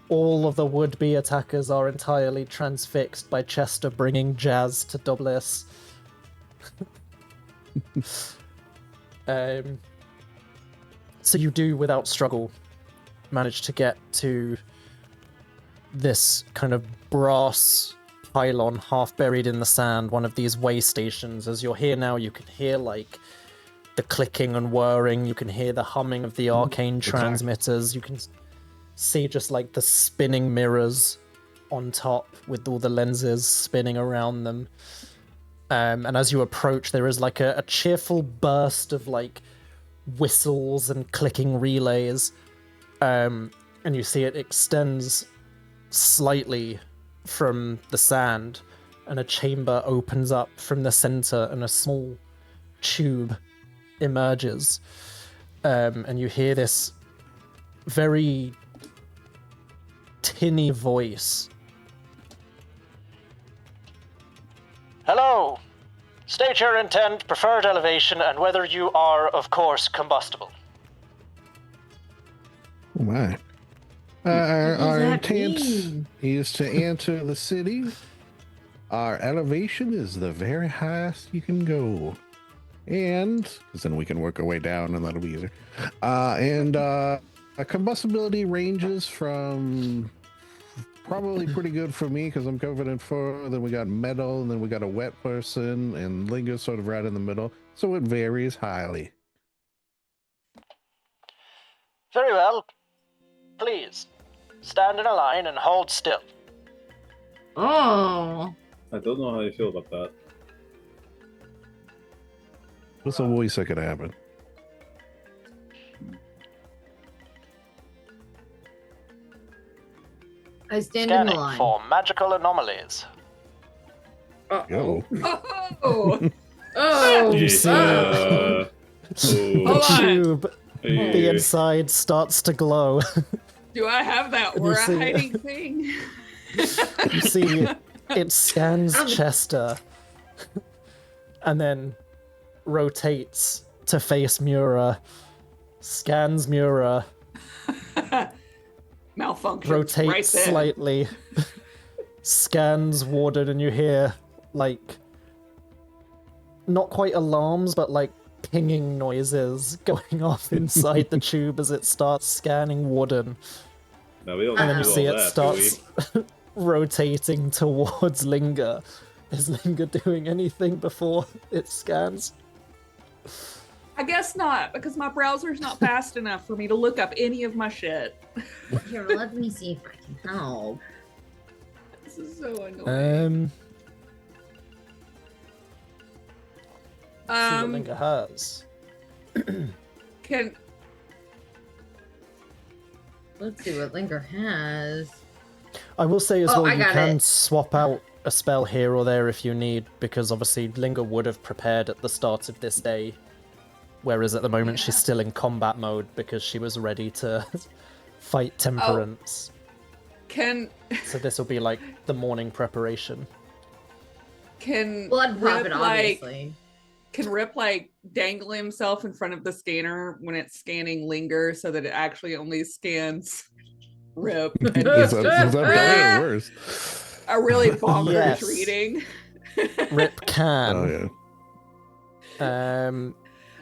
all of the would-be attackers are entirely transfixed by Chester bringing Jazz to Doblis. So you do, without struggle, manage to get to this kind of brass pylon half buried in the sand, one of these way stations. As you're here now, you can hear like the clicking and whirring, you can hear the humming of the arcane transmitters, you can see just like the spinning mirrors on top with all the lenses spinning around them. And as you approach, there is like a cheerful burst of like whistles and clicking relays. And you see it extends slightly from the sand, and a chamber opens up from the center and a small tube emerges. And you hear this very tinny voice. Hello. State your intent, preferred elevation, and whether you are, of course, combustible. Oh my. What does Our that intent mean? is to enter the city. Our elevation is the very highest you can go. And, because then we can work our way down and that'll be easier. Our combustibility ranges from probably pretty good for me because I'm covered in fur. Then we got metal, and then we got a wet person, and Linger sort of right in the middle. So it varies highly. Very well. Please, stand in a line and hold still. Oh. I don't know how you feel about that. What's the worst that could happen? I stand in the Scanning line. for magical anomalies. Yo. Oh, Oh, You see Oh. the Hold on. tube, the Hey. inside starts to glow. do I have that Have you aura seen it? hiding thing? You see it scans Chester and then rotates to face Mura, scans Mura, Malfunction. rotates right there. slightly, scans Warden, and you hear, like, not quite alarms, but like pinging noises going off inside the tube as it starts scanning Warden. No, we don't And then you do see all it that, do we? starts rotating towards Linger. Is Linger doing anything before it scans? I guess not, because my browser's not fast enough for me to look up any of my shit. here, let me see if I can help. This is so annoying. See what Linger has. Can Let's see what Linger has. I will say as Oh, well, I you got can it. swap out a spell here or there if you need, because obviously Linger would have prepared at the start of this day, whereas at the moment she's still in combat mode because she was ready to fight Temperance. can So this will be like the morning preparation. Blood Rip, profit, like obviously. can Rip like dangle himself in front of the scanner when it's scanning Linger so that it actually only scans Rip and Is it's that, just is that better or worse? a really bonkers Yes. reading. Rip Oh, can. yeah.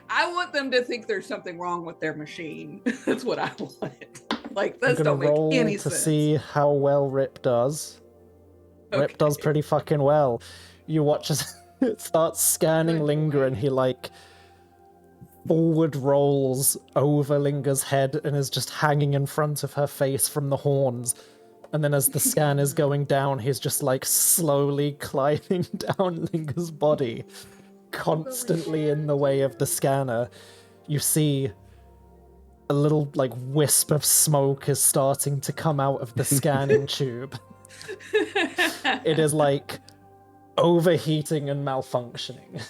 I want them to think there's something wrong with their machine. That's what I want. Like I'm this gonna don't make roll any to sense. see how well Rip does. Rip does Okay. pretty fucking well. You watch as it starts scanning Good Linger and he like forward rolls over Linger's head and is just hanging in front of her face from the horns. And then as the scan is going down, he's just like slowly climbing down Linger's body, constantly in the way of the scanner. You see a little like wisp of smoke is starting to come out of the scanning tube. It is like overheating and malfunctioning.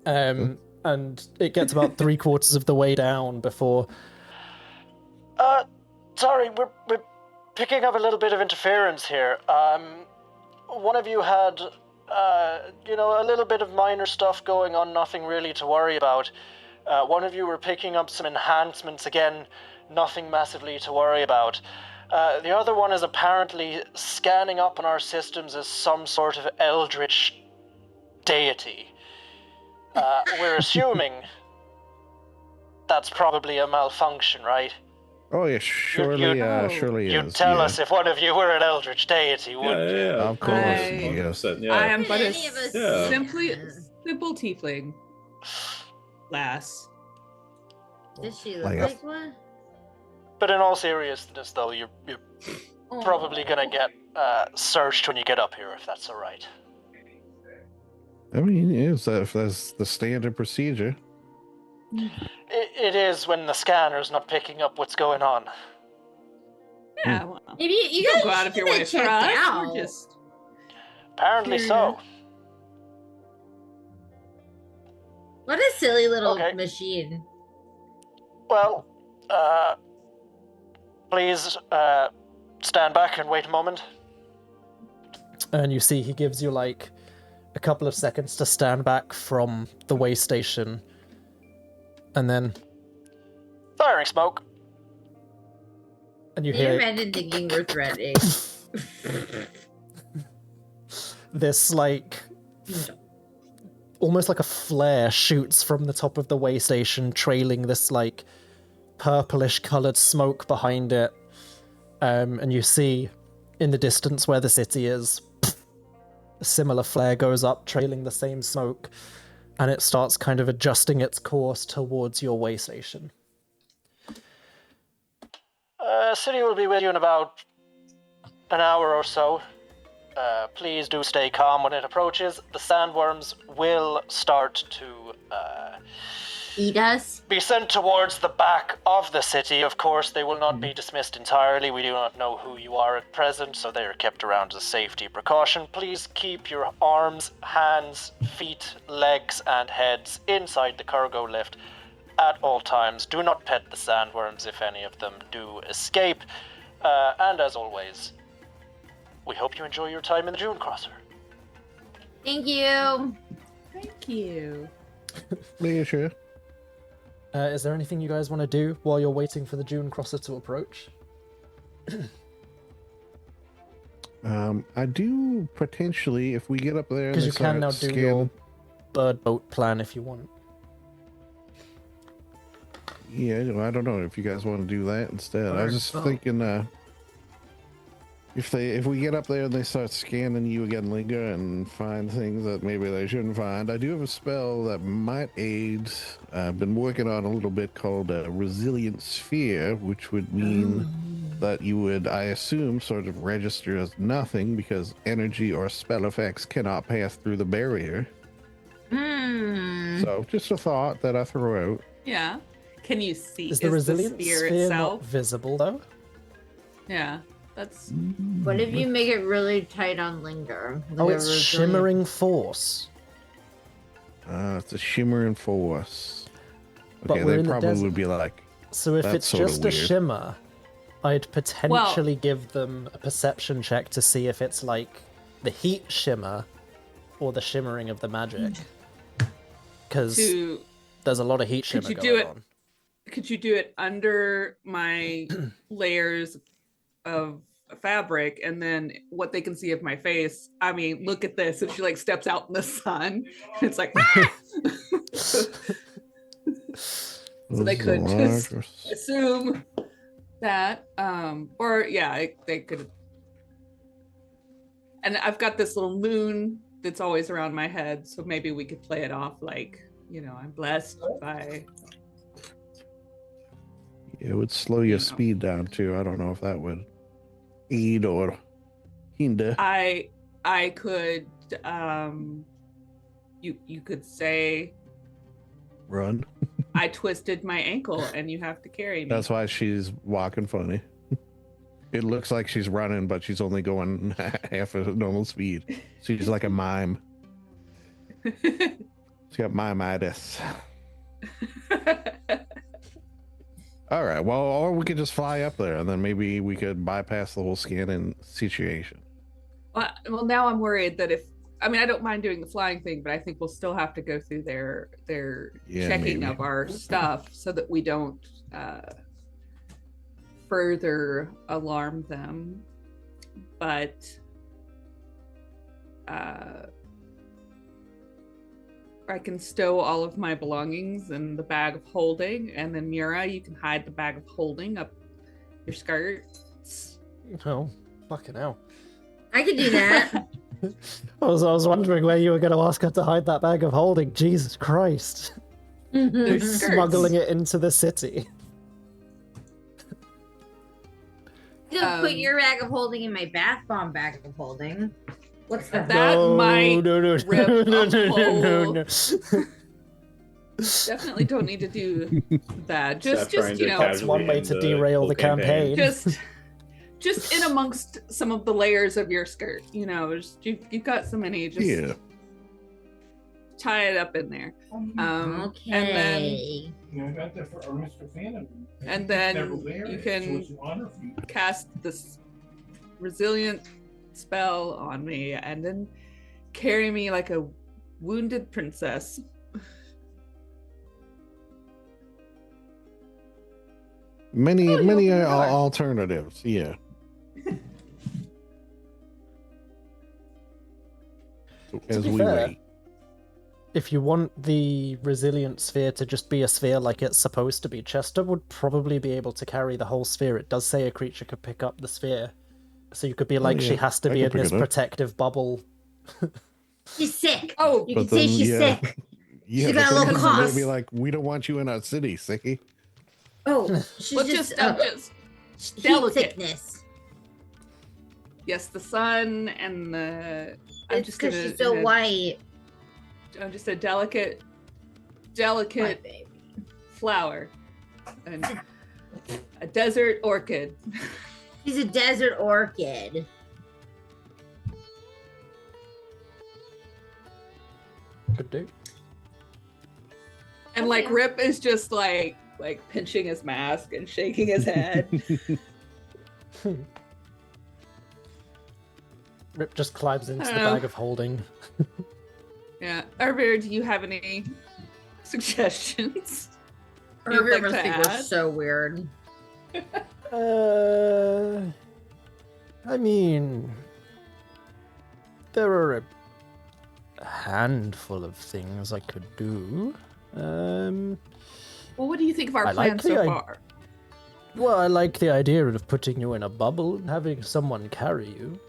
And it gets about 3/4 of the way down before. Sorry, we're picking up a little bit of interference here. One of you had, a little bit of minor stuff going on, nothing really to worry about. One of you were picking up some enhancements, again, nothing massively to worry about. The other one is apparently scanning up on our systems as some sort of eldritch deity. We're assuming that's probably a malfunction, right? Oh, yeah, surely, surely You'd is. tell yeah. us if one of you were an eldritch deity, wouldn't you? Yeah. Of course, I- yes. 100%, yeah. I am but a Any of us Yeah. simple tiefling lass. Does she look Like like, a- one? But in all seriousness, though, you're Oh. probably gonna get searched when you get up here, if that's all right. I mean, if that's the standard procedure. It is when the scanner's not picking up what's going on. Yeah, well, Maybe you you don't guys go out should of your get way that for checked us. out. We're just Apparently Here. so. What a silly little Okay. machine. Well, please stand back and wait a moment. And you see he gives you like a couple of seconds to stand back from the way station. And then firing smoke. And you Can you hear imagine thinking we're threatening? this like almost like a flare shoots from the top of the way station, trailing this like purplish colored smoke behind it. And you see in the distance where the city is, a similar flare goes up, trailing the same smoke, and it starts kind of adjusting its course towards your way station. City will be with you in about an hour or so. please do stay calm when it approaches. The sandworms will start to Eat us. be sent towards the back of the city. Of course, they will not be dismissed entirely. We do not know who you are at present, so they are kept around as a safety precaution. Please keep your arms, hands, feet, legs, and heads inside the cargo lift at all times. Do not pet the sandworms if any of them do escape. And as always, we hope you enjoy your time in the Dunecrosser. Thank you. Thank you. Yeah, sure. Is there anything you guys want to do while you're waiting for the Dunecrosser to approach? I do potentially, if we get up there, and Because they you can start now do scanning- your bird boat plan if you want. Yeah, I don't know if you guys want to do that instead. I was just thinking, if we get up there and they start scanning you again, Linger, and find things that maybe they shouldn't find, I do have a spell that might aid. I've been working on a little bit called a resilient sphere, which would mean that you would, I assume, sort of register as nothing because energy or spell effects cannot pass through the barrier. So just a thought that I throw out. Yeah. Can you see? Is the resilient sphere sphere itself? not visible, though? Yeah. That's What if you make it really tight on Linger? Oh, Like a it's resilient- shimmering force. It's a shimmering force. But Okay, we're they in the probably desert. would be like, So if That's it's sorta just a weird. shimmer, I'd potentially give them a perception check to see if it's like the heat shimmer or the shimmering of the magic. Because to. there's a lot of heat Could shimmer you going do it? on. Could you do it under my layers of fabric, and then what they can see of my face? I mean, look at this. If she like steps out in the sun, it's like. So they could just assume that, or yeah, they could. And I've got this little moon that's always around my head, so maybe we could play it off like, I'm blessed by. It would slow your speed down too. I don't know if that would aid or hinder. I could, you could say Run. I twisted my ankle and you have to carry me. That's why she's walking funny. It looks like she's running, but she's only going half of normal speed. She's like a mime. She's got mimeitis. All right. Well, or we could just fly up there, and then maybe we could bypass the whole scanning situation. Well, now I'm worried that I don't mind doing the flying thing, but I think we'll still have to go through their checking maybe. of our stuff so that we don't further alarm them. But I can stow all of my belongings in the bag of holding, and then Mira, you can hide the bag of holding up your skirts. Oh, fucking hell. I could do that. I was wondering where you were going to ask her to hide that bag of holding. Jesus Christ. There's skirts. Smuggling it into the city. Don't put your bag of holding in my bath bomb bag of holding. What's the That might rip a hole. no. Definitely don't need to do that. Stop Just trying to That's casually one way end to the derail whole the campaign. just in amongst some of the layers of your skirt, you've got so many. Just Yeah. tie it up in there. Okay. I got that for our Mr. Phantom. And then Never wear you it, can so it's on her feet. cast this resilient spell on me, and then carry me like a wounded princess. Many Oh, you many opened the door. alternatives. Yeah. So as be we fair, wait. If you want the resilient sphere to just be a sphere like it's supposed to be, Chester would probably be able to carry the whole sphere. It does say a creature could pick up the sphere. So you could be like, yeah, she has to I be can in pick this it up. protective bubble. She's sick. Oh, You can But say then, she's yeah. sick. Yeah, She got but a little then they'd cough. be like, we don't want you in our city, see? Oh, she's well, just just heat delicate. sickness. Yes, the sun and the. It's because she's so white. I'm just a delicate White baby. flower. And a desert orchid. She's a desert orchid. Could do. And Okay. like Rip is just like pinching his mask and shaking his head. Rip just climbs into the Hello. bag of holding. Yeah. Arvir, do you have any suggestions? Her You'd like rivers to think add? we're so weird. I mean, there are a handful of things I could do. Well, what do you think of our I like plan so the far? Well, I like the idea of putting you in a bubble and having someone carry you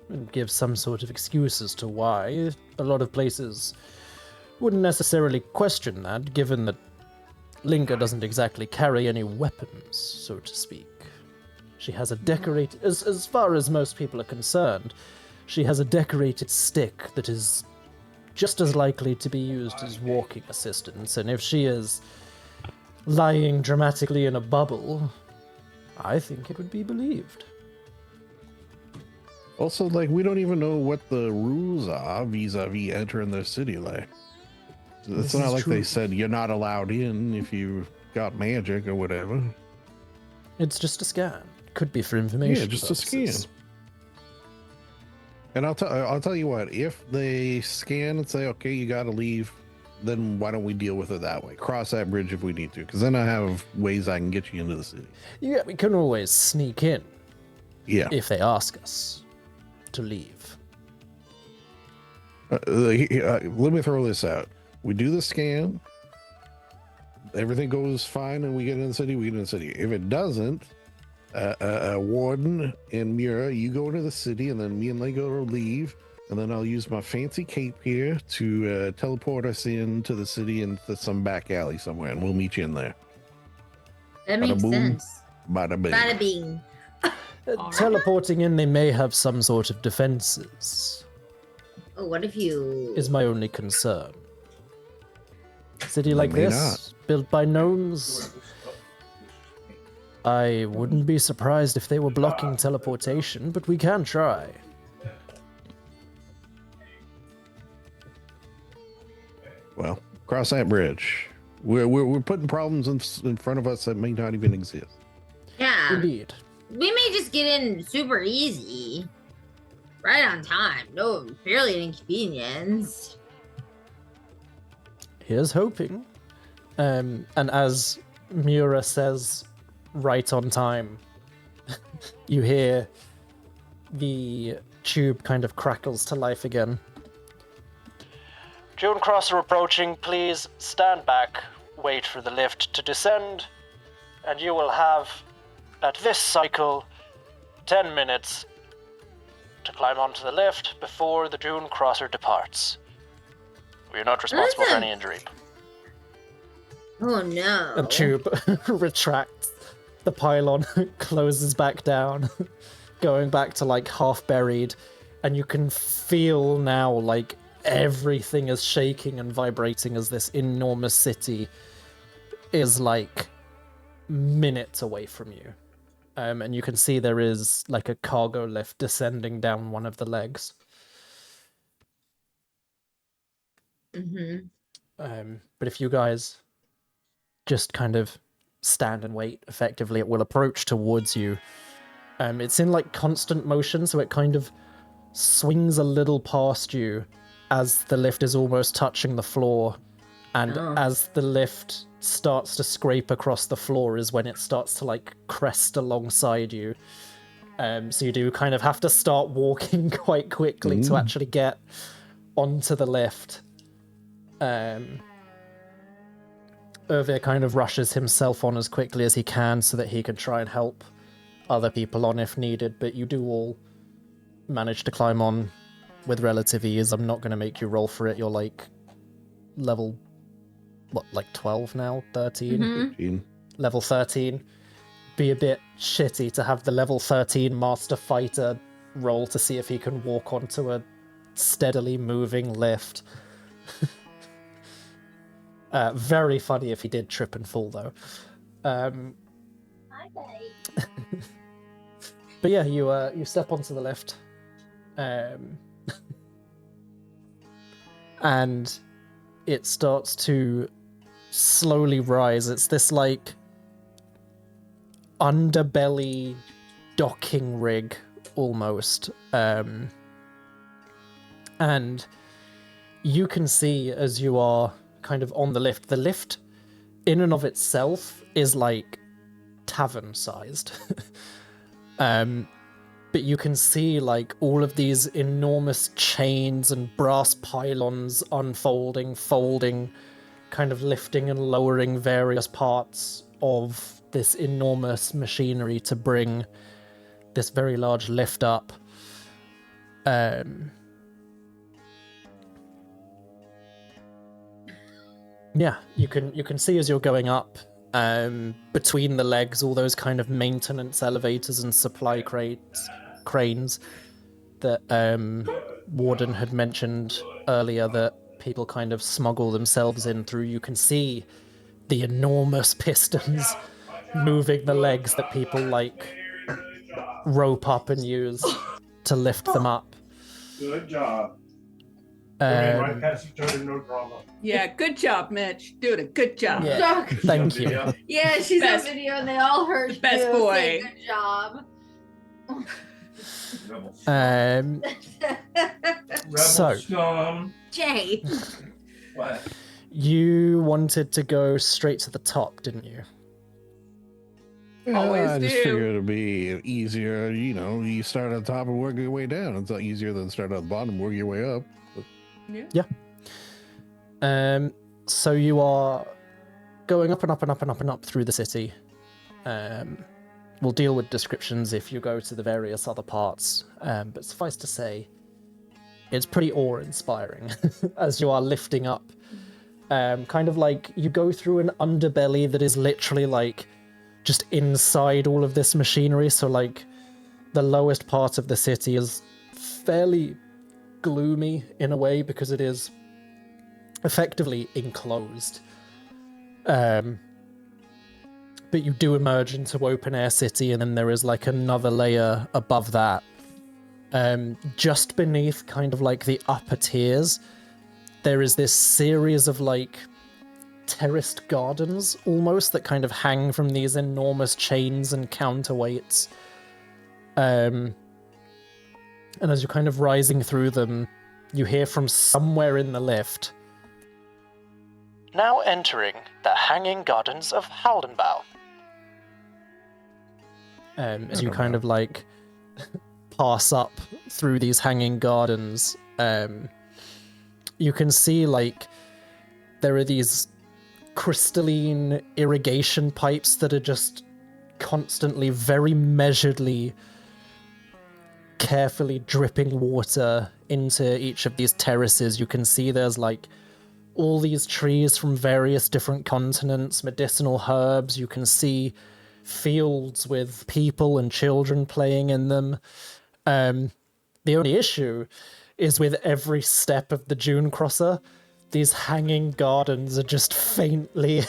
and give some sort of excuse as to why. A lot of places wouldn't necessarily question that, given that Linger doesn't exactly carry any weapons, so to speak. She has a decorated, as far as most people are concerned, she has a decorated stick that is just as likely to be used as walking assistance, and if she is lying dramatically in a bubble, I think it would be believed. Also, like, we don't even know what the rules are vis-a-vis entering their city. Like, it's This not is like true. they said you're not allowed in if you got magic or whatever. It's just a scan. Could be for information. Yeah, just a scan. purposes. And I'll tell you what, if they scan and say, okay, you got to leave, then why don't we deal with it that way? Cross that bridge if we need to, because then I have ways I can get you into the city. Yeah, we can always sneak in Yeah. if they ask us to leave. Let me throw this out. We do the scan. Everything goes fine and we get in the city, we get in the city. If it doesn't, Warden and Mira, you go into the city, and then me and Lego will leave, and then I'll use my fancy cape here to teleport us into the city into some back alley somewhere, and we'll meet you in there. That Bada makes boom. sense. Bada bing. Bada bing. Alright. Teleporting in, they may have some sort of defenses, Oh, what if you? is my only concern. City They like may this, built by gnomes, I wouldn't be surprised if they were blocking teleportation, but we can try. Well, cross that bridge. We're putting problems in front of us that may not even exist. Yeah, Indeed. we may just get in super easy, right on time. No, barely an inconvenience. Here's hoping. And as Mura says, right on time, you hear the tube kind of crackles to life again. Dunecrosser approaching, please stand back, wait for the lift to descend, and you will have, at this cycle, 10 minutes to climb onto the lift before the Dunecrosser departs. We are not responsible for any injury. Oh no. The tube retracts. The pylon closes back down, going back to like half buried, and you can feel now like everything is shaking and vibrating as this enormous city is like minutes away from you. And you can see there is like a cargo lift descending down one of the legs. Mm-hmm. But if you guys just kind of stand and wait, effectively, it will approach towards you. It's in like constant motion, so it kind of swings a little past you as the lift is almost touching the floor. And Oh. as the lift starts to scrape across the floor is when it starts to like crest alongside you. So you do kind of have to start walking quite quickly to actually get onto the lift. Ervir kind of rushes himself on as quickly as he can so that he can try and help other people on if needed, but you do all manage to climb on with relative ease. I'm not going to make you roll for it. You're like level, what, like 12 now? 13? Mm-hmm. Level 13. Be a bit shitty to have the level 13 master fighter roll to see if he can walk onto a steadily moving lift. Very funny if he did trip and fall, though. Hi, buddy. But yeah, you step onto the lift, and it starts to slowly rise. It's this like underbelly docking rig almost, and you can see as you are kind of on the lift in and of itself is like tavern sized. But you can see like all of these enormous chains and brass pylons unfolding, folding, kind of lifting and lowering various parts of this enormous machinery to bring this very large lift up. Yeah, you can see as you're going up, between the legs, all those kind of maintenance elevators and supply cranes that Warden had mentioned earlier that people kind of smuggle themselves in through. You can see the enormous pistons moving the legs that people like rope up and use to lift them up. Good job. Right past each other, no drama. Yeah, good job, Mitch. Doing a good job. Yeah. Thank you. Yeah, she's Best- on video and they all heard best you boy. say good job. Rebel So- scum. Jay. What? You wanted to go straight to the top, didn't you? Always I just do. figured it'd be easier, you start at the top and work your way down. It's not easier than start at the bottom and work your way up. So you are going up and up and up and up and up through the city. We'll deal with descriptions if you go to the various other parts, but suffice to say, it's pretty awe-inspiring as you are lifting up. Kind of like you go through an underbelly that is literally like just inside all of this machinery. So like the lowest part of the city is fairly gloomy in a way because it is effectively enclosed. But you do emerge into open air city, and then there is like another layer above that. Just beneath kind of like the upper tiers, there is this series of like terraced gardens almost that kind of hang from these enormous chains and counterweights. And as you're kind of rising through them, you hear from somewhere in the lift, "Now entering the Hanging Gardens of Haldenbau." As you kind of like pass up through these hanging gardens, you can see like there are these crystalline irrigation pipes that are just constantly, very measuredly, carefully dripping water into each of these terraces. You can see there's like all these trees from various different continents, medicinal herbs. You can see fields with people and children playing in them. The only issue is with every step of the Dunecrosser, these hanging gardens are just faintly,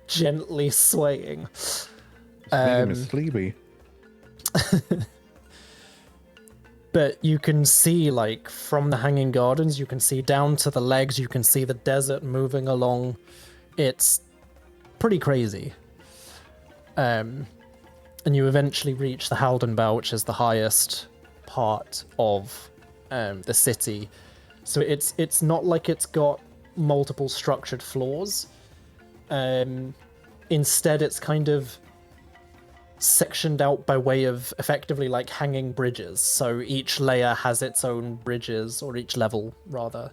gently swaying. Making me sleepy. But you can see, like, from the hanging gardens, you can see down to the legs, you can see the desert moving along. It's pretty crazy. And you eventually reach the Haldenbau, which is the highest part of the city. So it's not like it's got multiple structured floors. Instead, it's kind of sectioned out by way of effectively like hanging bridges. So each layer has its own bridges, or each level rather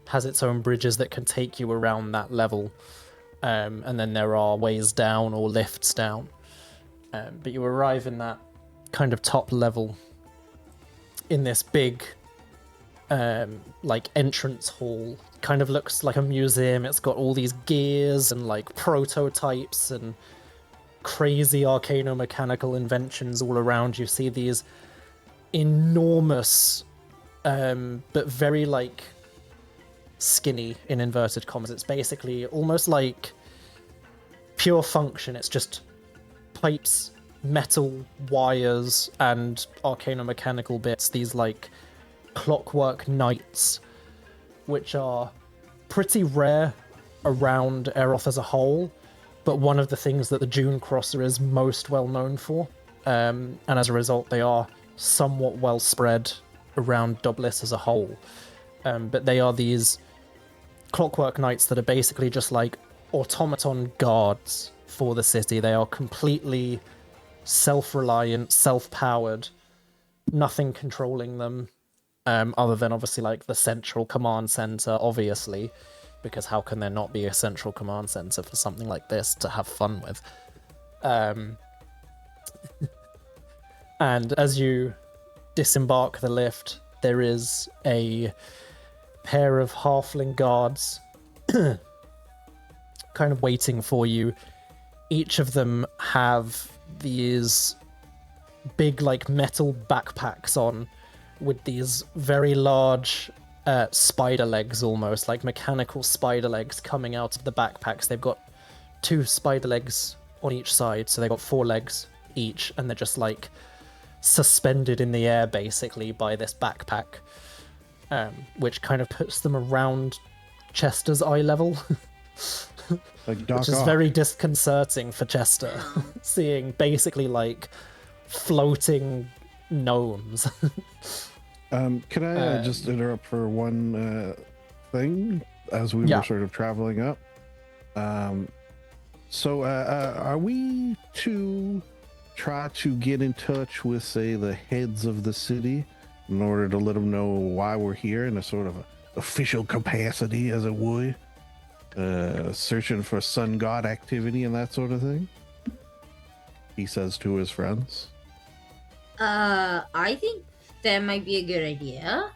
has its own bridges that can take you around that level. And then there are ways down or lifts down. But you arrive in that kind of top level in this big like entrance hall. Kind of looks like a museum. It's got all these gears and like prototypes and crazy arcano-mechanical inventions all around. You see these enormous, but very like skinny in inverted commas. It's basically almost like pure function. It's just pipes, metal wires, and arcano-mechanical bits. These like clockwork knights, which are pretty rare around Aeroth as a whole, but one of the things that the Dunecrosser is most well known for. And as a result, they are somewhat well spread around Doblis as a whole. But they are these clockwork knights that are basically just like automaton guards for the city. They are completely self-reliant, self-powered, nothing controlling them, other than obviously like the central command center, obviously, because how can there not be a central command center for something like this to have fun with? And as you disembark the lift, there is a pair of halfling guards kind of waiting for you. Each of them have these big like metal backpacks on with these very large spider legs, almost like mechanical spider legs coming out of the backpacks. They've got 2 spider legs on each side, so they've got 4 legs each, and they're just like suspended in the air basically by this backpack, which kind of puts them around Chester's eye level. Like Doc which is Ock. very disconcerting for Chester, seeing basically like floating gnomes. Can I just interrupt for one thing as we Yeah. were sort of traveling up? So are we to try to get in touch with, say, the heads of the city in order to let them know why we're here in a sort of official capacity, as it would? Searching for sun god activity and that sort of thing? He says to his friends. I think that might be a good idea.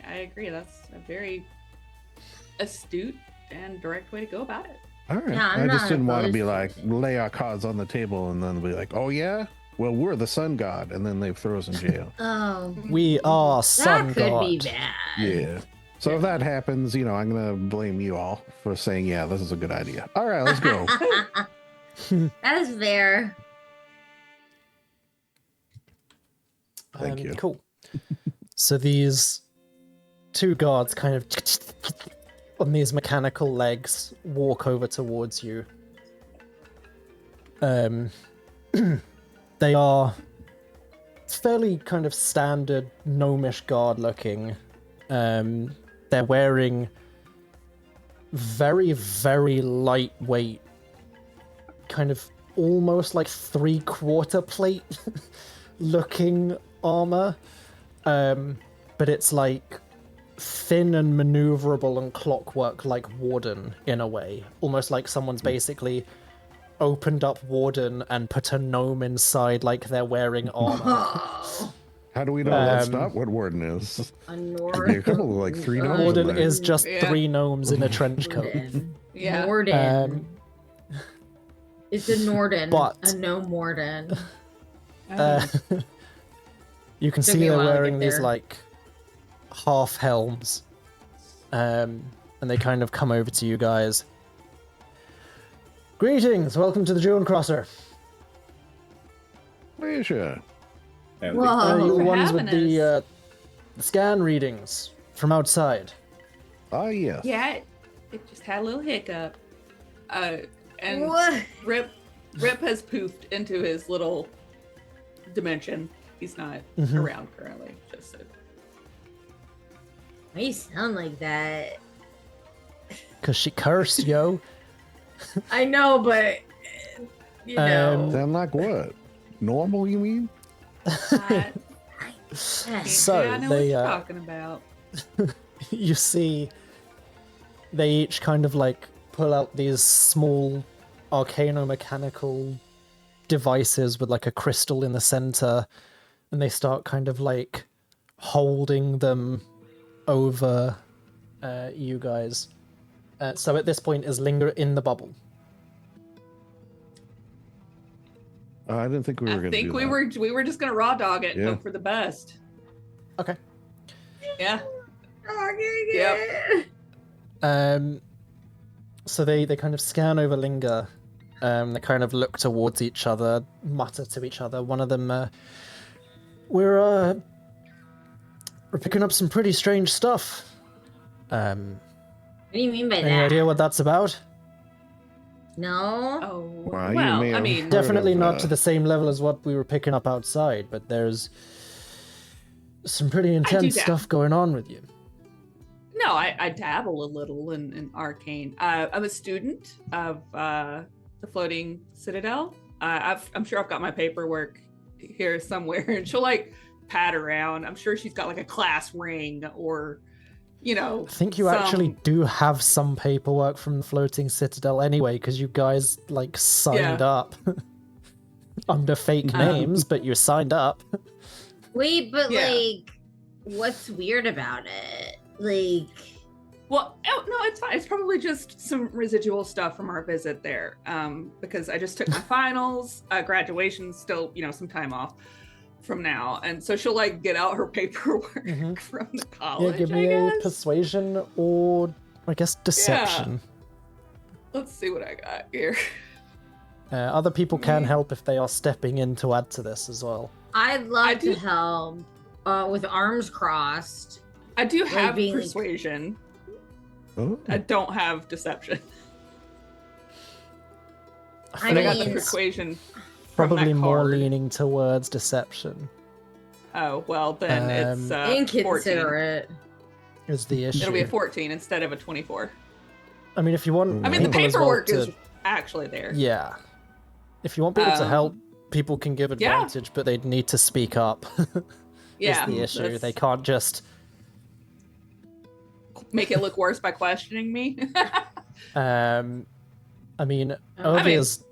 I agree. That's a very astute and direct way to go about it. All right. Yeah, I'm I just not didn't want to be opposed like, lay our cards on the table and then be like, oh yeah? Well, we're the sun god. And then they throw us in jail. Oh, We are sun that could god. be bad. Yeah. So if that happens, I'm going to blame you all for saying, yeah, this is a good idea. All right, let's go. That is fair. Thank you. Cool. So these 2 guards kind of on these mechanical legs walk over towards you. They are fairly kind of standard gnomish guard looking. They're wearing very, very lightweight, kind of almost like 3/4 plate looking armor. But it's like thin and maneuverable and clockwork like Warden in a way. Almost like someone's basically opened up Warden and put a gnome inside like they're wearing armor. Oh, How do we know that's Um, not what Warden is? a Be a couple of, like, 3 gnomes in Warden there. is just Yeah. 3 gnomes in a trench coat. Norden. Yeah. Norden. It's a Norden. but- A no Morden. You can Took see me a they're while to get wearing these there. like half helms, and they kind of come over to you guys. Greetings, welcome to the Dunecrosser. Pleasure. And Whoa. You're the for ones with having the scan readings from outside. Ah, yes. Yeah, it just had a little hiccup. And What? Rip has poofed into his little dimension. He's not Mhm. around currently. Just so. Why you sound like that? Cause she cursed, yo. I know, but you know. Sound like what? Normal, you mean? I So I know what they you're talking about. you see they each kind of like pull out these small arcano-mechanical devices with like a crystal in the center, and they start kind of like holding them over you guys. So at this point, is Linger in the bubble? I didn't think we were I going to do think that. we were just gonna raw dog it and Yeah. hope for the best. Okay. Yeah. Okay. Yep. So they kind of scan over Linger. They kind of look towards each other, mutter to each other. One of them, we're picking up some pretty strange stuff. What do you mean by Any that? idea what that's about? No. Oh, Well, you well, may I have mean, heard Definitely of, not to the same level as what we were picking up outside, but there's some pretty intense that. stuff going on with you. no, I dabble a little in arcane. I'm a student of the Floating Citadel. I'm sure I've got my paperwork here somewhere, and she'll like pat around. I'm sure she's got like a class ring or, you know. I think you actually do have some paperwork from the Floating Citadel anyway, because you guys like signed up under fake names, but you signed up. Wait, but Yeah. like, what's weird about it? Like, Well, oh, no, it's fine. It's probably just some residual stuff from our visit there. Because I just took my finals, graduation, still, you know, some time off from now. And so she'll like get out her paperwork from the college. Yeah, give me a persuasion or, I guess, deception. Let's see what I got here. Other people can help if they are stepping in to add to this as well. I'd love I to do- help with arms crossed. I do have being like- persuasion. Oh, I don't have deception. I I got the mean, persuasion. Probably from that more card. leaning towards deception Oh, well, then it's 14. inconsiderate. is the issue. It'll be a 14 instead of a 24. I mean, if you want I mean, the people as well paperwork to- is actually there. Yeah. If you want people to help, people can give yeah. advantage, but they'd need to speak up. Yeah, is the issue. that's- They can't just... make it look worse by questioning me. I mean, Ovia's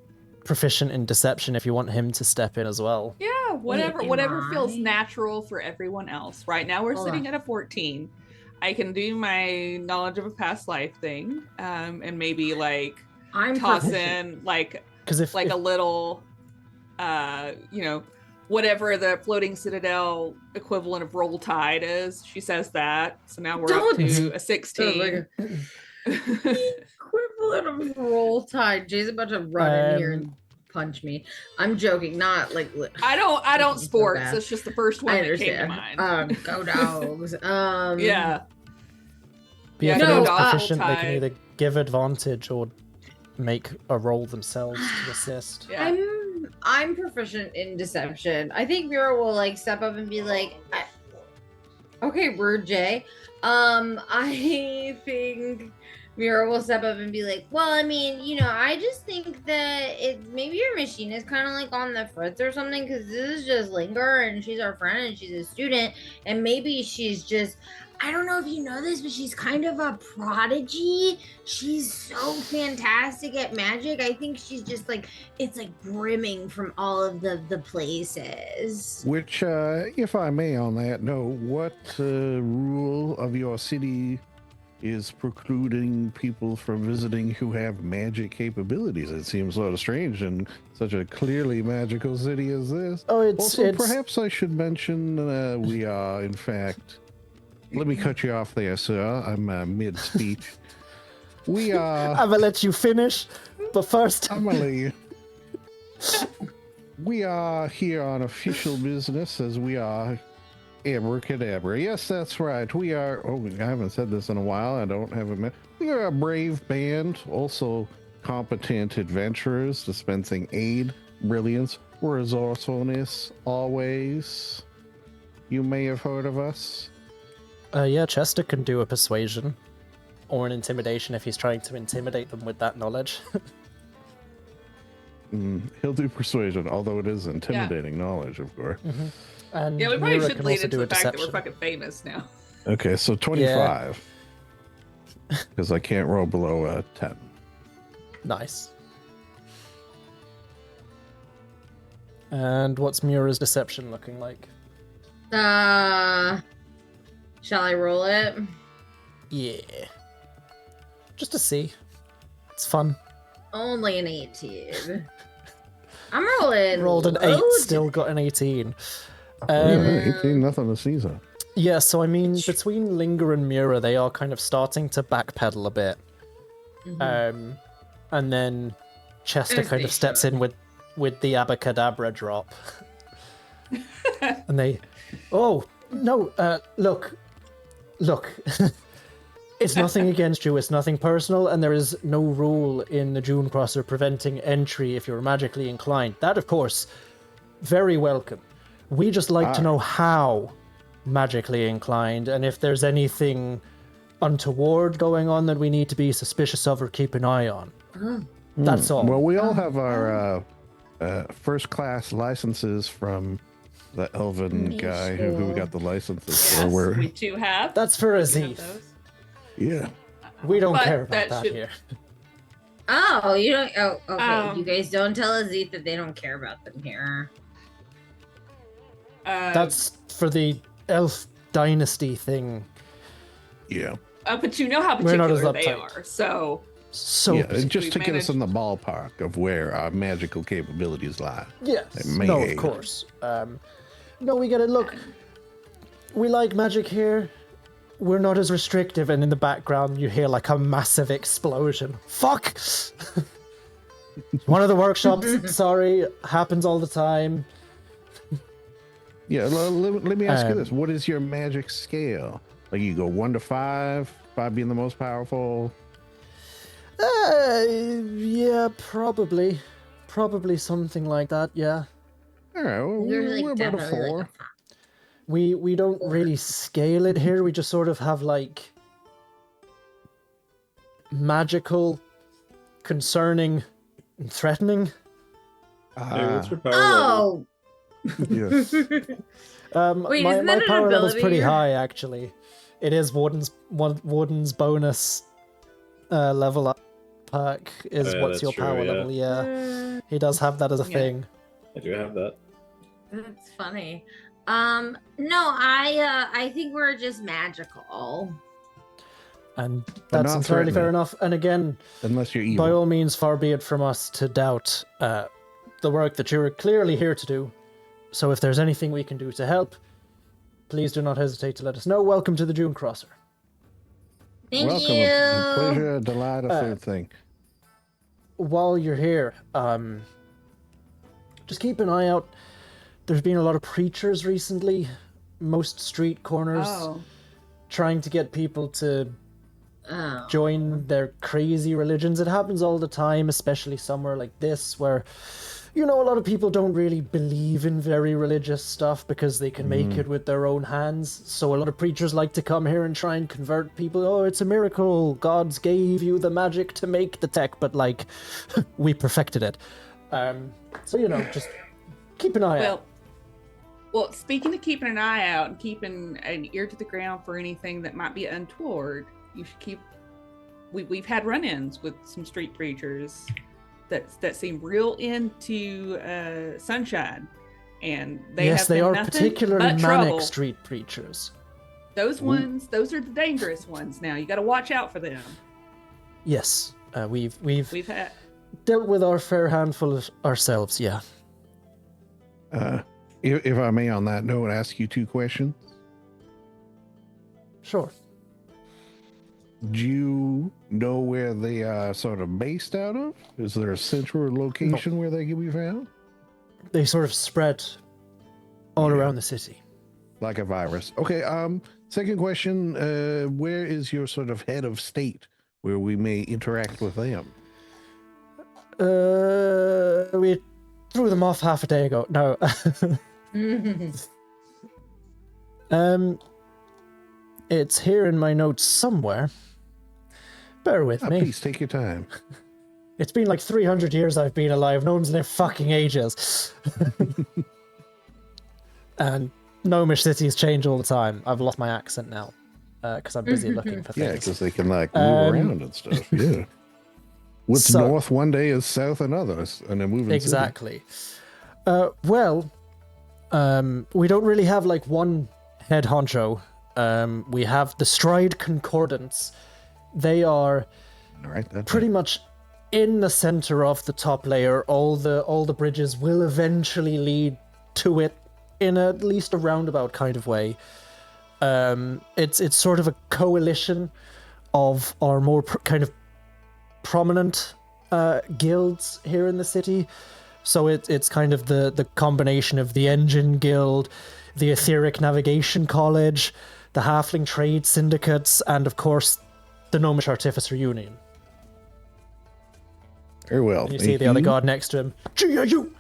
proficient in deception if you want him to step in as well. Yeah, whatever am whatever feels I? natural for everyone else. Right now we're Hold sitting on. at a 14. I can do my knowledge of a past life thing, and maybe like I'm toss proficient. in like Because if, a little you know, whatever the Floating Citadel equivalent of roll tide is. She says that. So now we're up Don't- to a 16. Equivalent of roll tide. Jay's about to run in here and punch me. I'm joking, not like. I don't Making me feel sports. bad. It's just the first one I that came to understand. mind. Go dogs. Yeah. But yeah, if no, anyone's dodge proficient, they can tide. either give advantage or make a roll themselves to assist. Yeah. I'm proficient in deception. I think Mira will like step up and be like, okay, rude Jay. I think Mira will step up and be like, well, I mean, you know, I just think that maybe your machine is kind of like on the fritz or something, because this is just Linger and she's our friend and she's a student, and maybe she's just, I don't know if you know this, but she's kind of a prodigy. She's so fantastic at magic. I think she's just like, it's like brimming from all of the places. which, if I may on that note, what rule of your city is precluding people from visiting who have magic capabilities? It seems sort of strange in such a clearly magical city as this. Oh, it's... Also, perhaps I should mention we are, in fact... Let me cut you off there, sir. I'm mid-speech. We are... I will let you finish, but first... I'm gonna leave. We are here on official business, as we are ABBACADABRA. Yes, that's right. We are... Oh, I haven't said this in a while. I don't have it. We are a brave band, also competent adventurers, dispensing aid, brilliance, resourcefulness, always. You may have heard of us. Yeah, Chester can do a persuasion or an intimidation if he's trying to intimidate them with that knowledge. He'll do persuasion, although it is intimidating knowledge, of course. And Yeah, we probably Mira should can lead also into do a the fact that deception. we're fucking famous now. Okay, so 25. Because I can't roll below 10. Nice. And what's Mira's deception looking like? Shall I roll it? Yeah. Just to see. It's fun. Only an 18. I'm rolling. Rolled an 8, low still got an 18. Yeah, 18, nothing to seize on. Yeah, so I mean, between Linger and Mira, they are kind of starting to backpedal a bit. And then Chester As kind they of steps should. in with the ABBACADABRA drop. And oh, no, look. It's nothing against you, it's nothing personal, and there is no rule in the Dunecrosser preventing entry if you're magically inclined. That, of course, very welcome. We just like to know how magically inclined, and if there's anything untoward going on that we need to be suspicious of or keep an eye on. That's all. Well, we all have our first-class licenses from the elven guy who got the licenses. Yes, for. we do have. That's for we have Azith. those. Yeah. We don't But care about that that should- here. Oh, you don't. Oh, okay. You Um, guys don't tell Azith that they don't care about them here. That's for the elf dynasty thing. Yeah. But you know how We're not as particular they uptight. are, so So Yeah, just we to get us in managed- the ballpark of where our magical capabilities lie. yes, May no, hate. of course. No, we get it. Look, we like magic here. We're not as restrictive, and in the background you hear like a massive explosion. Fuck! One of the workshops. Sorry, happens all the time. Yeah, let me ask you Um, this. What is your magic scale? Like you go 1 to 5, 5 being the most powerful? Yeah, probably something like that. Yeah. All right, well, You're we're like about a definitely 4. like We don't really scale it here. We just sort of have like magical, concerning, and threatening. Hey, what's your power level? Oh, Yes. Wait, my isn't that an power level's ability pretty you're- high, actually. It is Warden's bonus level up perk is Oh, yeah, what's that's your true, power yeah. level. Yeah, he does have that as a Yeah. thing. I do have that. that's funny. No, I think we're just magical. And But that's not entirely fair threatening. enough. And again, Unless you're evil. by all means, far be it from us to doubt the work that you're clearly here to do. So if there's anything we can do to help, please do not hesitate to let us know. Welcome to the Dunecrosser. Thank Welcome. you. A pleasure, a delight, a third thing. While you're here, just keep an eye out. There's been a lot of preachers recently, most street corners, Oh, trying to get people to Oh. join their crazy religions. It happens all the time, especially somewhere like this where, you know, a lot of people don't really believe in very religious stuff because they can make it with their own hands. So a lot of preachers like to come here and try and convert people. Oh, it's a miracle. Gods gave you the magic to make the tech, but like, we perfected it. So, you know, just keep an eye out. well, speaking of keeping an eye out and keeping an ear to the ground for anything that might be untoward, you should keep. We've had run-ins with some street preachers that seem real into sunshine, and they Yes, have they been are nothing particularly but manic trouble. street preachers. Those ones, those are the dangerous ones. Now you got to watch out for them. Yes, we've We've had. dealt with our fair handful of ourselves, yeah. If I may, on that note, ask you 2 questions. Sure. Do you know where they are sort of based out of? Is there a central location where they can be found? They sort of spread all around the city. Like a virus. Okay, second question, where is your sort of head of state where we may interact with them? We threw them off half a day ago. No. It's here in my notes somewhere. Bear with me. Please take your time. It's been like 300 years I've been alive. No one's in their fucking ages. And Gnomish cities change all the time. I've lost my accent now because I'm busy looking for Yeah, things. because they can like move Um, around and stuff. Yeah. What's so- north one day is south another, and they're moving. Exactly. Well, we don't really have like one head honcho. We have the Stride Concordance. They are All right, that's pretty much in the center of the top layer, all the bridges will eventually lead to it in at least a roundabout kind of way. It's sort of a coalition of our more kind of prominent guilds here in the city. So it's kind of the combination of the Engine Guild, the Etheric Navigation College, the Halfling Trade Syndicates, and of course, the Gnomish Artificer Union. Very well. And you see the other guard next to him. GIU!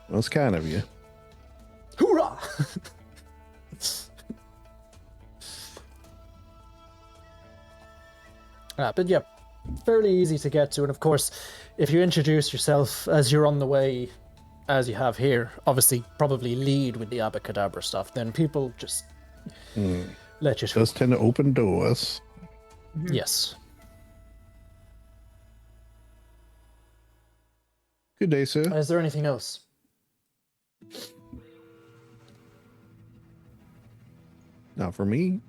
That's kind of you. Hoorah! But yeah, fairly easy to get to. And of course, if you introduce yourself as you're on the way, as you have here, obviously probably lead with the ABBACADABRA stuff, then people just let you through. Does tend to open doors. Yes. Good day, sir. Is there anything else? Not for me.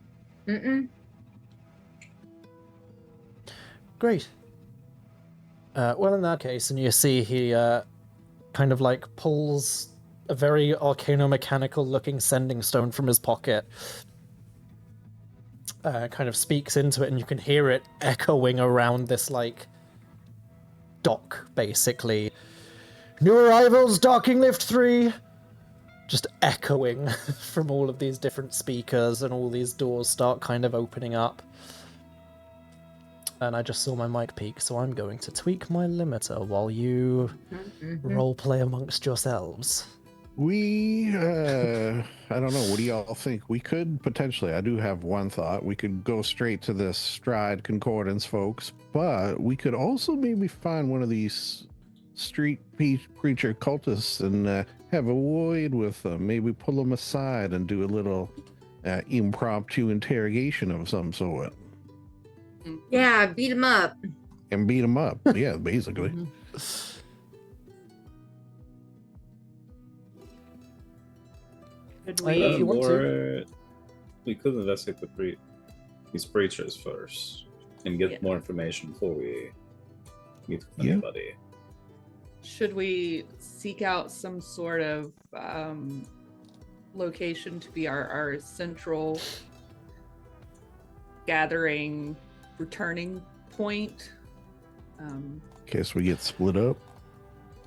Great. Well, in that case, and you see he kind of like pulls a very arcano-mechanical looking sending stone from his pocket, kind of speaks into it, and you can hear it echoing around this like dock, basically. New arrivals, docking lift 3. Just echoing from all of these different speakers, and all these doors start kind of opening up. And I just saw my mic peak, so I'm going to tweak my limiter while you roleplay amongst yourselves. I don't know. What do y'all think? We could potentially, I do have one thought. We could go straight to this Stride Concordance, folks, but we could also maybe find one of these street preacher cultists and have a word with them. Maybe pull them aside and do a little impromptu interrogation of some sort. Yeah, beat him up. And beat them up. Yeah, basically. Could If you want to. Or we could investigate these preachers first and get more information before we meet with anybody. Should we seek out some sort of location to be our central gathering, returning point? In case we get split up.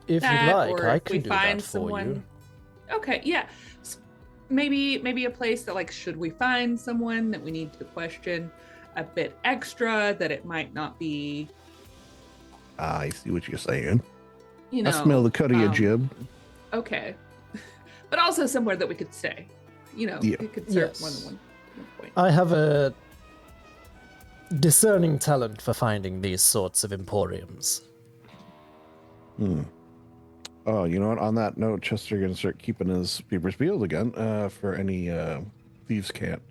If you'd That, like, or I if can we do find that for someone. you. Okay, yeah. Maybe a place that, like, should we find someone that we need to question a bit extra, that it might not be, I see what you're saying. you know. I smell the cut of your jib. Okay. But also somewhere that we could stay. You know, Yeah. we could serve Yes. more than one point. I have a discerning talent for finding these sorts of emporiums. Oh, you know what? On that note, Chester gonna start keeping his papers peeled again for any thieves' camp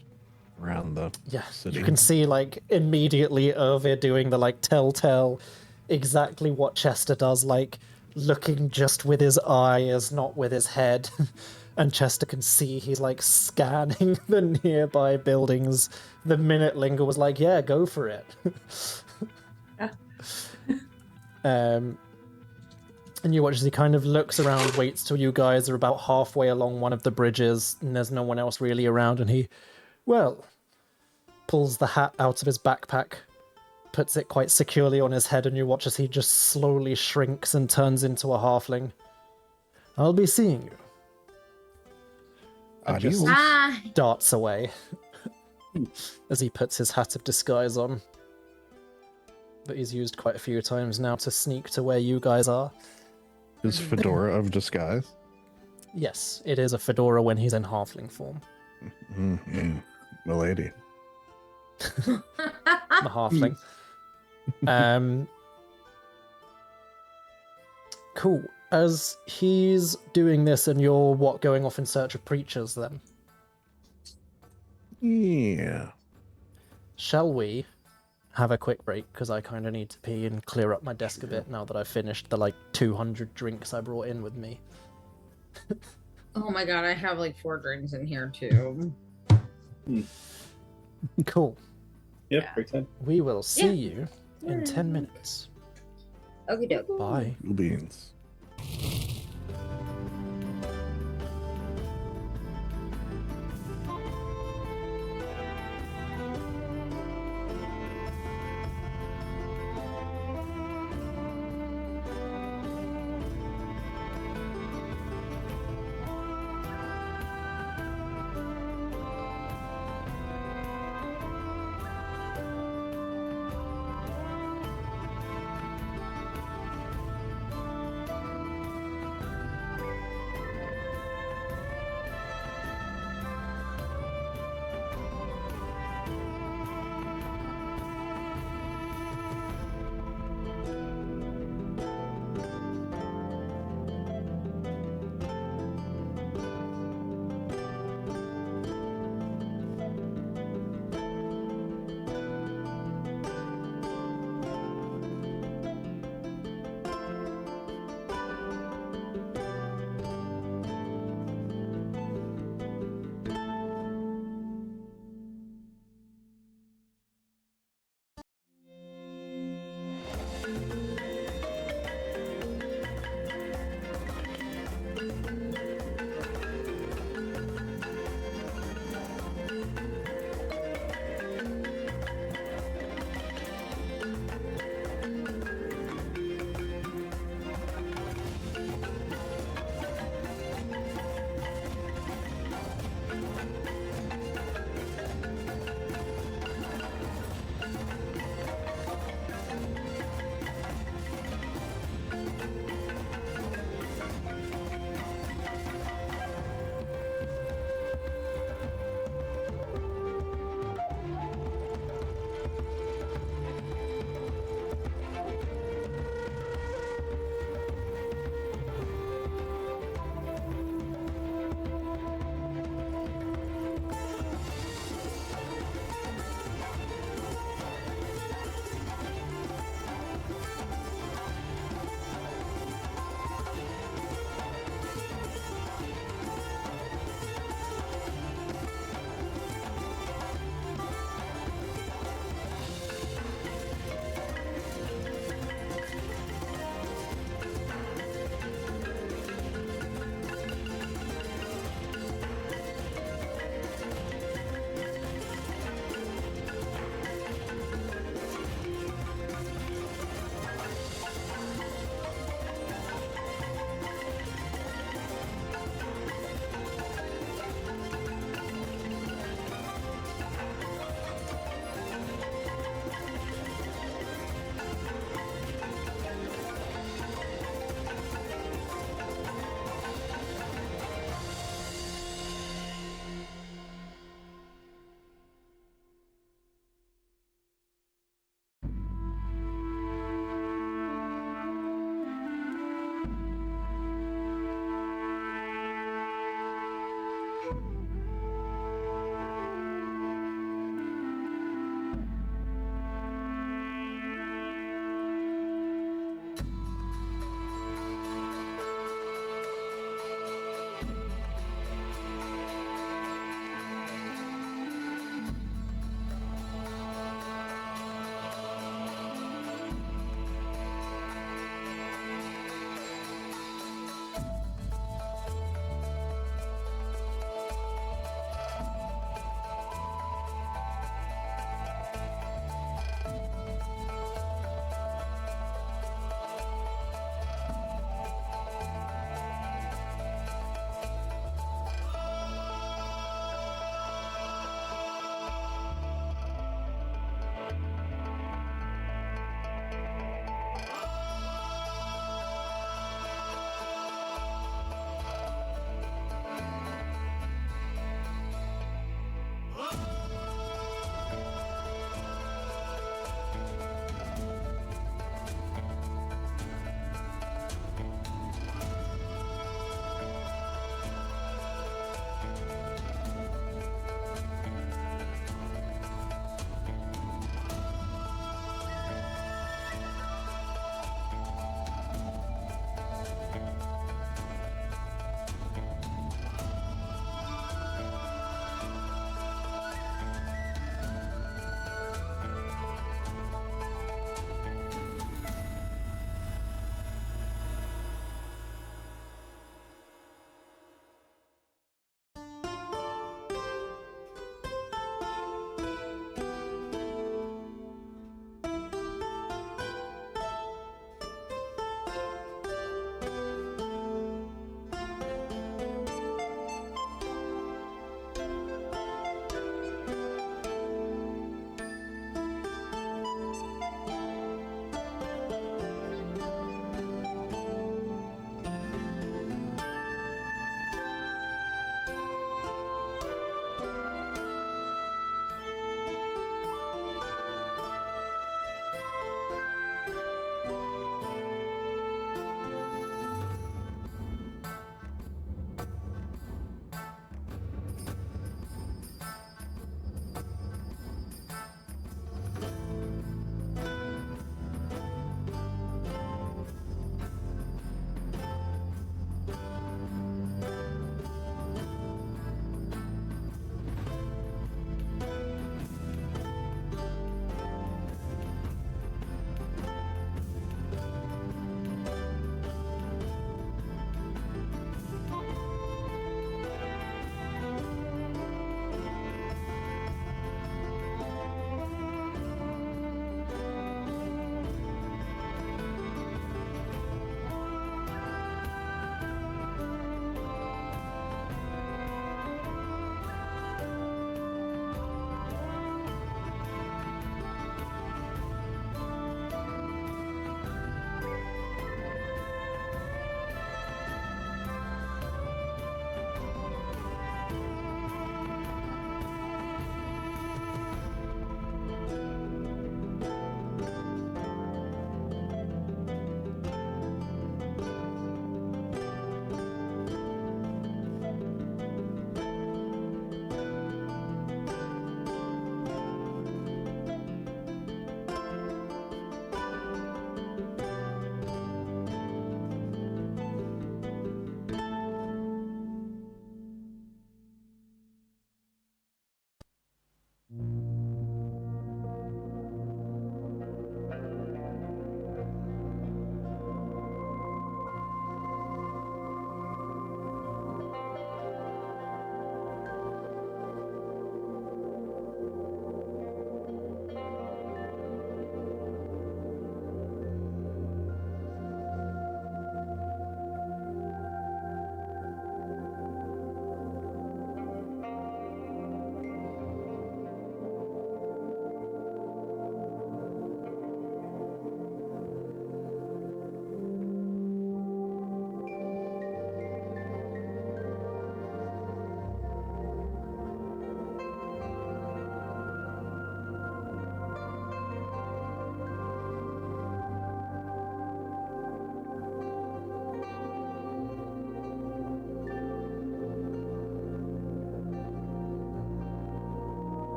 around the city. You can see like immediately Irvir doing the like telltale, exactly what Chester does, like looking just with his eyes, not with his head. And Chester can see he's like scanning the nearby buildings. The minute Linger was like, "Yeah, go for it." And you watch as he kind of looks around, waits till you guys are about halfway along one of the bridges, and there's no one else really around, and he, pulls the hat out of his backpack, puts it quite securely on his head, and you watch as he just slowly shrinks and turns into a halfling. "I'll be seeing you." And just darts away as he puts his hat of disguise on. That he's used quite a few times now to sneak to where you guys are. His fedora of disguise. Yes, it is a fedora when he's in halfling form. Milady. The halfling. Cool. As he's doing this and you're going off in search of preachers then? Yeah. Shall we have a quick break, because I kind of need to pee and clear up my desk a bit now that I've finished the like 200 drinks I brought in with me. Oh my god, I have like 4 drinks in here too. Cool. Yep, Yeah. great time. We will see Yeah. you in 10 minutes. Okie doke. Bye. Beans.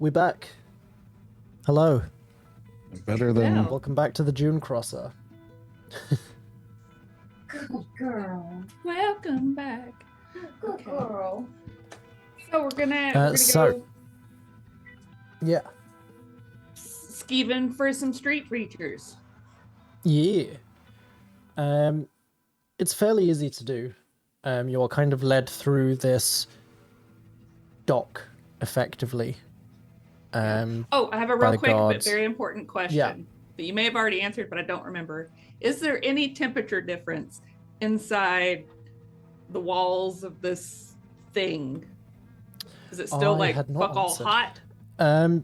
we back. Hello. Better than Yeah. Welcome back to the Dunecrosser. Good girl. Welcome back. Good Okay. girl. So we're gonna so- go Yeah. skeeving for some street preachers. Yeah. It's fairly easy to do. You're kind of led through this dock, effectively. Oh, I have a by real the quick but guards. very important question that you may have already answered, but I don't remember. Is there any temperature difference inside the walls of this thing? Is it still I like had not fuck all answered. hot?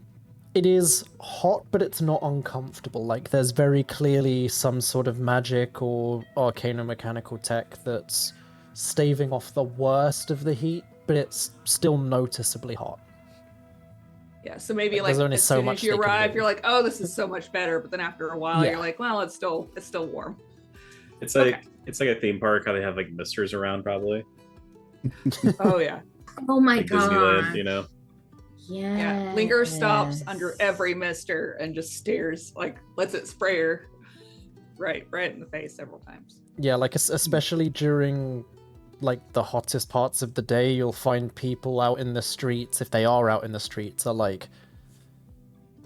It is hot, but it's not uncomfortable. Like, there's very clearly some sort of magic or arcane or mechanical tech that's staving off the worst of the heat, but it's still noticeably hot. Yeah, so maybe There's like only as so soon much as you they can arrive, do. you're like, oh, this is so much better. But then after a while, Yeah. you're like, well, it's still warm. It's like Okay. it's like a theme park. How they have like misters around, probably Oh yeah. Oh my like god. Disneyland. You know, Yeah. Yeah. Linger stops under every mister and just stares, like lets it spray her right in the face several times. Yeah, like especially during like the hottest parts of the day, you'll find people out in the streets, if they are out in the streets, are like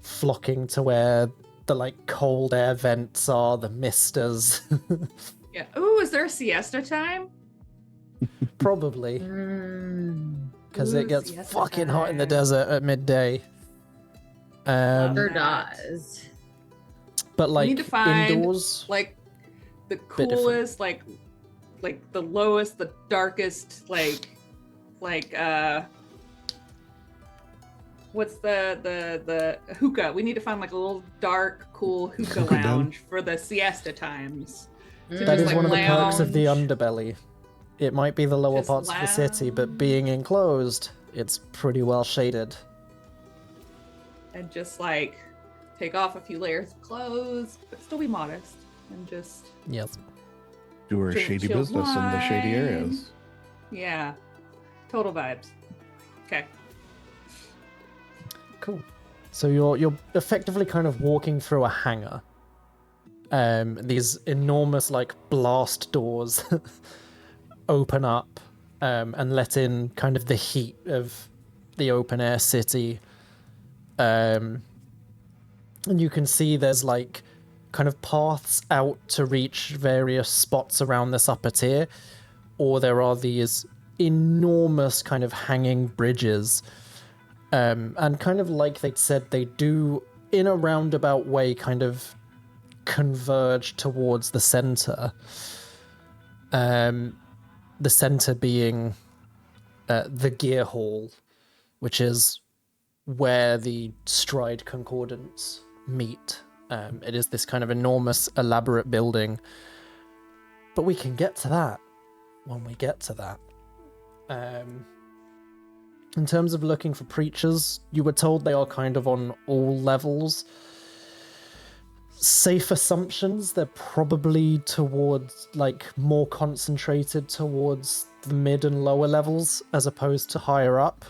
flocking to where the like cold air vents are, the misters. Yeah. Ooh, is there a siesta time? Probably, because Ooh, it gets siesta fucking hot in the time. desert at midday. Sure That. does. But like need to find, indoors, Like the Bit different. coolest, like the lowest, the darkest, like what's the hookah? We need to find like a little dark, cool hookah Hookah den? lounge for the siesta times. that just, is like, one of the perks of the lounge. underbelly. It might be the lower Just parts of the city, but being enclosed, it's pretty well shaded. And just like take off a few layers of clothes, but still be modest and just Yes. do her Drink shady chilled business in the shady wine. areas. yeah, total vibes. Okay. Cool. So you're effectively kind of walking through a hangar. These enormous like blast doors open up and let in kind of the heat of the open air city. And you can see there's like kind of paths out to reach various spots around this upper tier, or there are these enormous kind of hanging bridges. And kind of like they'd said, they do, in a roundabout way, kind of converge towards the center. The center being the Gearhold, which is where the Stride Concordance meet. It is this kind of enormous, elaborate building. But we can get to that when we get to that. In terms of looking for preachers, you were told they are kind of on all levels. Safe assumptions, they're probably towards, like, more concentrated towards the mid and lower levels as opposed to higher up,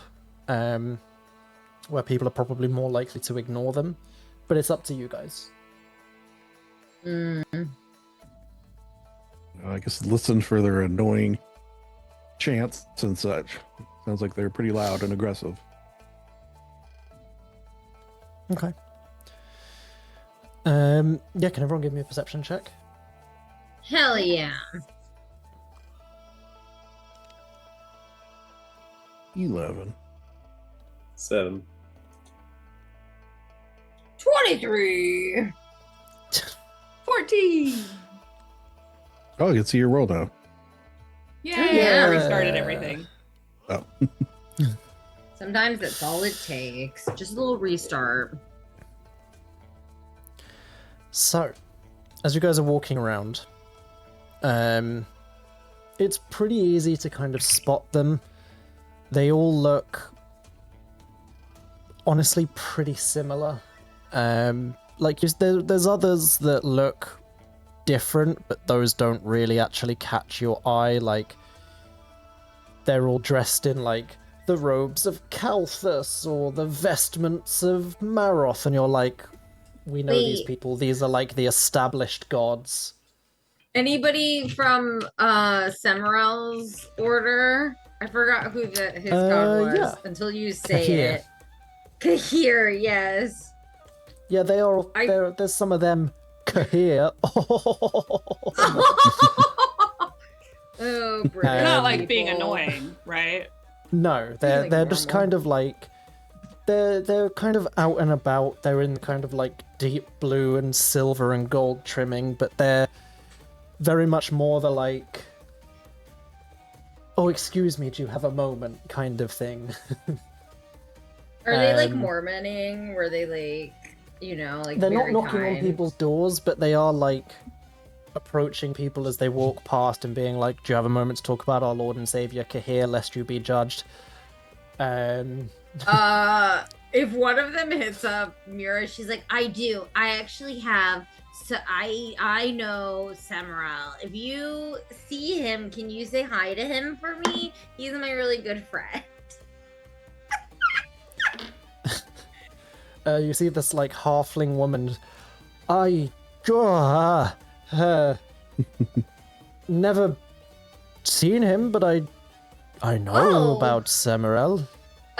where people are probably more likely to ignore them. But it's up to you guys. I guess listen for their annoying chants and such. Sounds like they're pretty loud and aggressive. Okay. Yeah, can everyone give me a perception check? Hell yeah. 11. 7. 23. 14. Oh, I can see your roll now. Yeah, Yeah. I restarted everything. Oh. Sometimes that's all it takes. Just a little restart. So, as you guys are walking around, it's pretty easy to kind of spot them. They all look, honestly, pretty similar. Like, there's others that look different, but those don't really actually catch your eye. Like, they're all dressed in, like, the robes of Kalthus or the vestments of Maroth, and you're like, we know these Wait. people. These are like the established gods. Anybody from Semirel's order? I forgot who his god was yeah. until you say Kahir. it. Kahir, yes. Yeah, they are. There's some of them. Kahir. Oh, brilliant. They're not like people. being annoying, right? No, like they're just normal. kind of like they're kind of out and about. They're in kind of like deep blue and silver and gold trimming, but they're very much more the like, oh, excuse me, do you have a moment kind of thing. Are they like Um, Mormoning? Were they like, like They're not very knocking on kind? people's doors, but they are like approaching people as they walk past and being like, do you have a moment to talk about our Lord and Savior Kahir, lest you be judged? If one of them hits up Mira, she's like, I do. I actually have. So I know Samaral. If you see him, can you say hi to him for me? He's my really good friend. You see this like halfling woman. Never seen him, but I know Oh. about Samarel.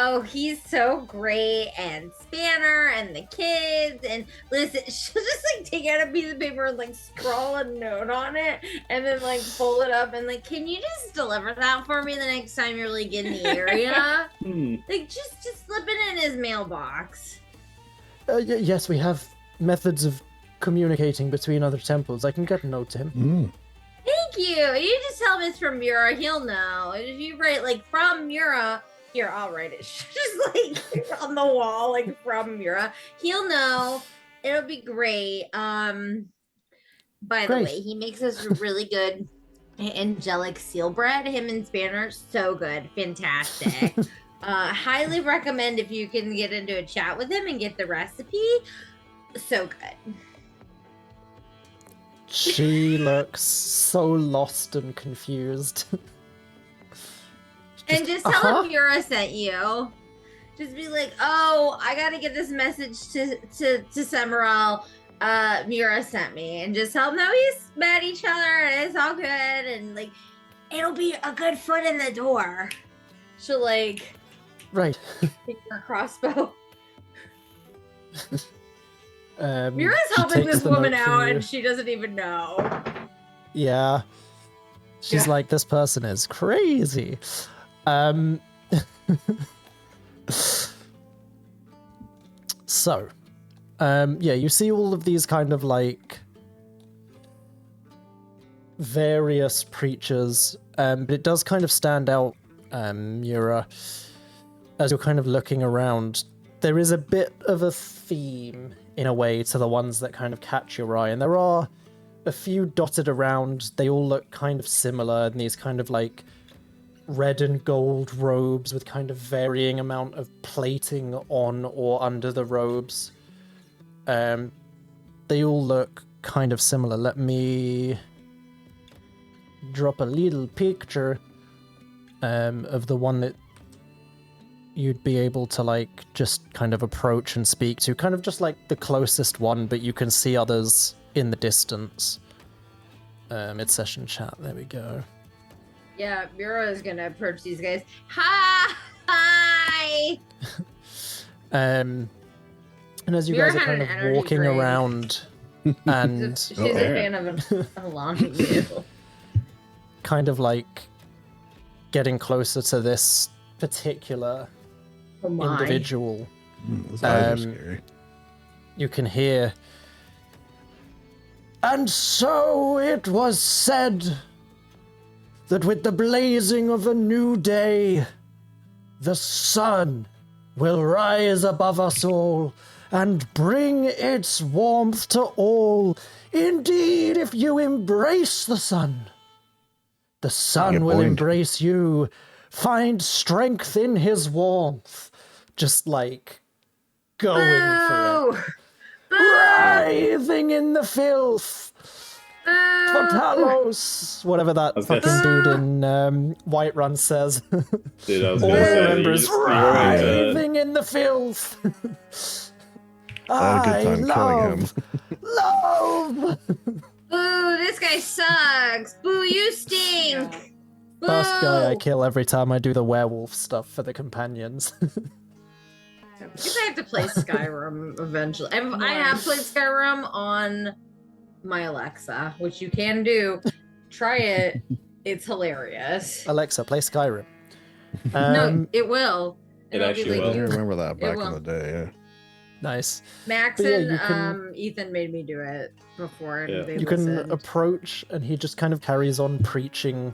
Oh, he's so great, and Spanner and the kids, and listen, she'll just like take out a piece of paper and like scrawl a note on it, and then like pull it up and like, can you just deliver that for me the next time you're like in the area? Like just slip it in his mailbox. Yes, we have methods of communicating between other temples. I can get a note to him. Thank you. You just tell him it's from Mura, he'll know. And if you write like from Mura, here, I'll write it just like on the wall, like from Mura. He'll know. It'll be great. By the Great. way, he makes us really good angelic seal bread. Him and Spanner, so good. Fantastic. Highly recommend if you can get into a chat with him and get the recipe. So good. She looks so lost and confused. And just tell him Mura sent you. Just be like, oh, I gotta get this message to Samaral. Mura sent me, and just tell him that we met each other and it's all good, and like it'll be a good foot in the door. She'll like Right. take her crossbow. Mira's she helping takes this the woman note from out, you. and she doesn't even know. Yeah. She's Yeah. like, this person is crazy. So, yeah, you see all of these kind of like various preachers, but it does kind of stand out, Mura, as you're kind of looking around. There is a bit of a theme, in a way, to the ones that kind of catch your eye, and there are a few dotted around. They all look kind of similar in these kind of like red and gold robes with kind of varying amount of plating on or under the robes. They all look kind of similar. Let me drop a little picture of the one that you'd be able to like just kind of approach and speak to, kind of just like the closest one, but you can see others in the distance. It's session chat. There we go. Yeah, Mira is gonna approach these guys. Hi. And as you Mira guys are had kind an of energy walking drink. around and She's a fan of Alana. kind of like getting closer to this particular Oh my. individual, Those eyes are scary. you can hear, and so it was said that with the blazing of a new day, the sun will rise above us all and bring its warmth to all. Indeed, if you embrace the sun Good will point. embrace you. Find strength in his warmth. Just like going for it. Boo! Boo! Writhing in the filth. Talos! Whatever that was fucking gonna dude in Whiterun says. Dude, I was All gonna say, the you're members just- you're right to- writhing in the filth. I had a good time killing him. Love! Boo, this guy sucks. Boo, you stink. Yeah. Boo. First guy I kill every time I do the werewolf stuff for the companions. I guess I have to play Skyrim eventually. I have played Skyrim on my Alexa, which you can do. Try it. It's hilarious. Alexa, play Skyrim. No, it will. It It'll be actually like will. I you- remember that back in will. the day. Yeah. Nice. Max But yeah, and you can- Ethan made me do it before. And Yeah. they You can listened. approach, and he just kind of carries on preaching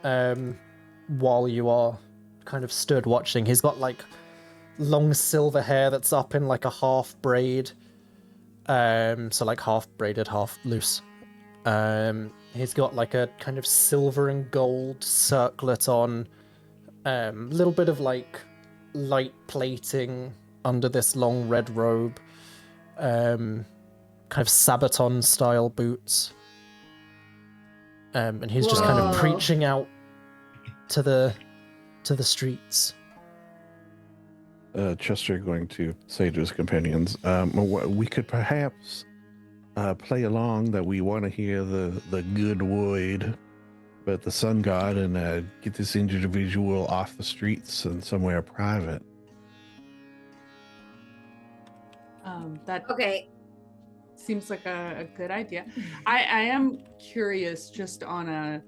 while you are kind of stood watching. He's got like long silver hair that's up in like a half braid. So like half braided, half loose. He's got like a kind of silver and gold circlet on. Little bit of like light plating under this long red robe. Kind of Sabaton style boots. And he's just kind of Whoa. preaching out to the streets. Chester going to say to his companions, we could perhaps play along that we want to hear the good word about the sun god and get this individual off the streets and somewhere private. That Okay. seems like a good idea. I am curious, just on a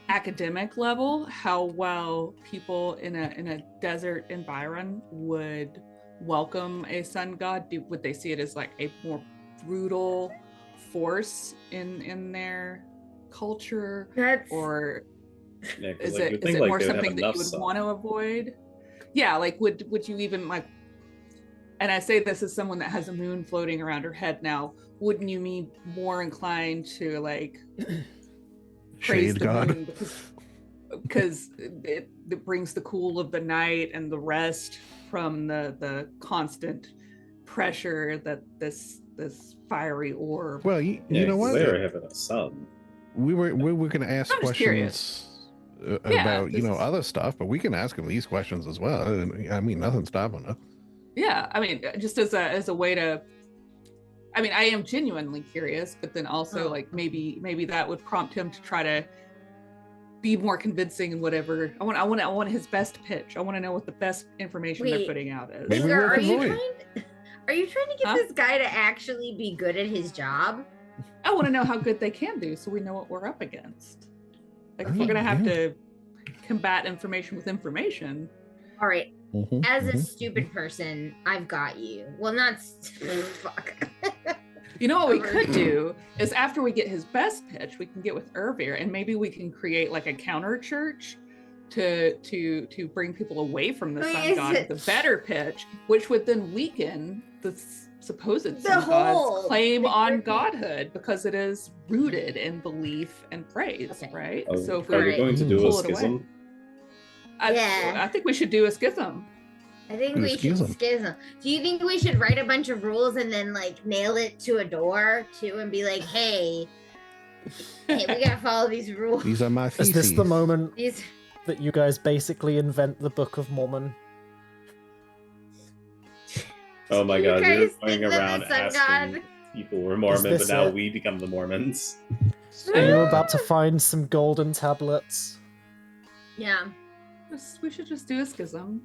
academic level, how well people in a desert environment would welcome a sun god. Would they see it as like a more brutal force in their culture, That's or Yeah, 'cause, is like, it you'd is think, it like, more they would have something that enough you would sun. want to avoid? Yeah, like would you even like? And I say this as someone that has a moon floating around her head now. Wouldn't you be more inclined to like praise Shade the god. moon because it brings the cool of the night and the rest from the constant pressure that this fiery orb. Well, you Yeah, know 'cause what? they are having a sun. We were going to ask I'm just questions Yeah, about this is- other stuff, but we can ask them these questions as well. I mean, nothing's stopping us. Yeah, I mean, just as a way to. I mean, I am genuinely curious, but then also Oh. like maybe that would prompt him to try to be more convincing in whatever. I want his best pitch. I want to know what the best information they're Wait. putting out is. Maybe Linger, we're are you avoid. trying to get Huh? this guy to actually be good at his job? I want to know how good they can do, so we know what we're up against. Like if we're Oh, gonna have yeah. to combat information with information. All right. Mhm, As a mhm. stupid person, I've got you. Well, not fuck. You know what we could do is after we get his best pitch, we can get with Ervir and maybe we can create like a counter church to bring people away from the Wait, sun is god it- with a better pitch, which would then weaken the supposed The sun whole- god's claim the on gripping- godhood because it is rooted in belief and praise, Okay. right? Oh, So if are we we going to do a pull it away. schism? Yeah. I think we should do a schism. I think Do a we should schism. schism. Do you think we should write a bunch of rules and then like nail it to a door too and be like, hey, we gotta follow these rules. These are my Is theses. this the moment These that you guys basically invent the Book of Mormon? Oh my You god, you're guys going think that around the sun asking god- people we're Mormon, but this now it? we become the Mormons. Are you about to find some golden tablets? Yeah. We should just do a schism.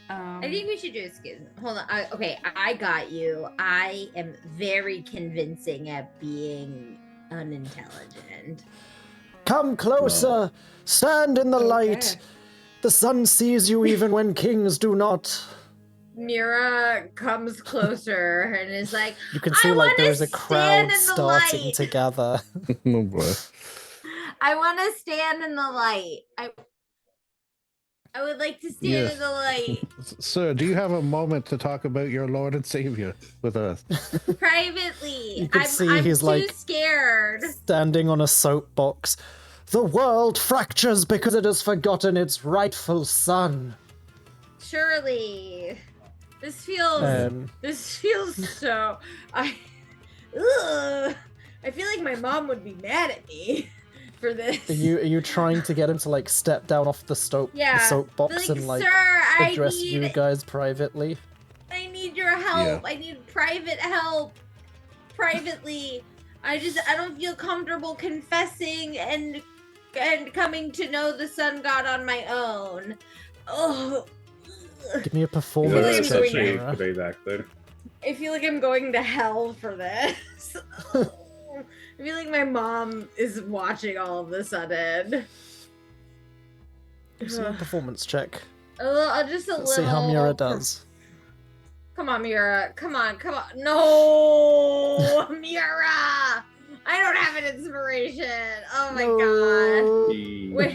I think we should do a schism. Hold on. Okay, I got you. I am very convincing at being unintelligent. Come closer! Stand in the light! The sun sees you even when kings do not. Mira comes closer and is like, You can I see like wanna there's a stand crowd in the starting light. to gather. Oh boy. I want to stand in the light. I would like to stand Yes. in the light Sir, do you have a moment to talk about your Lord and Savior with us? privately. You can I'm, see I'm he's, too like- scared. Standing on a soapbox. The world fractures because it has forgotten its rightful sun. Surely, this feels Um, this feels so. I I feel like my mom would be mad at me for this. Are you trying to get him to like step down off the Yeah. soapbox Like, and like sir, address you guys privately? I need your help. Yeah. I need private help. Privately. I don't feel comfortable confessing and coming to know the sun god on my own. Oh. Give me a I feel performance like check, I'm going Mira. Great actor. I feel like I'm going to hell for this. I feel like my mom is watching all of a sudden. Give me a performance check. Just a Let's little. see how Mira does. Come on, Mira. Come on. No, Mira. I don't have an inspiration. Oh my god.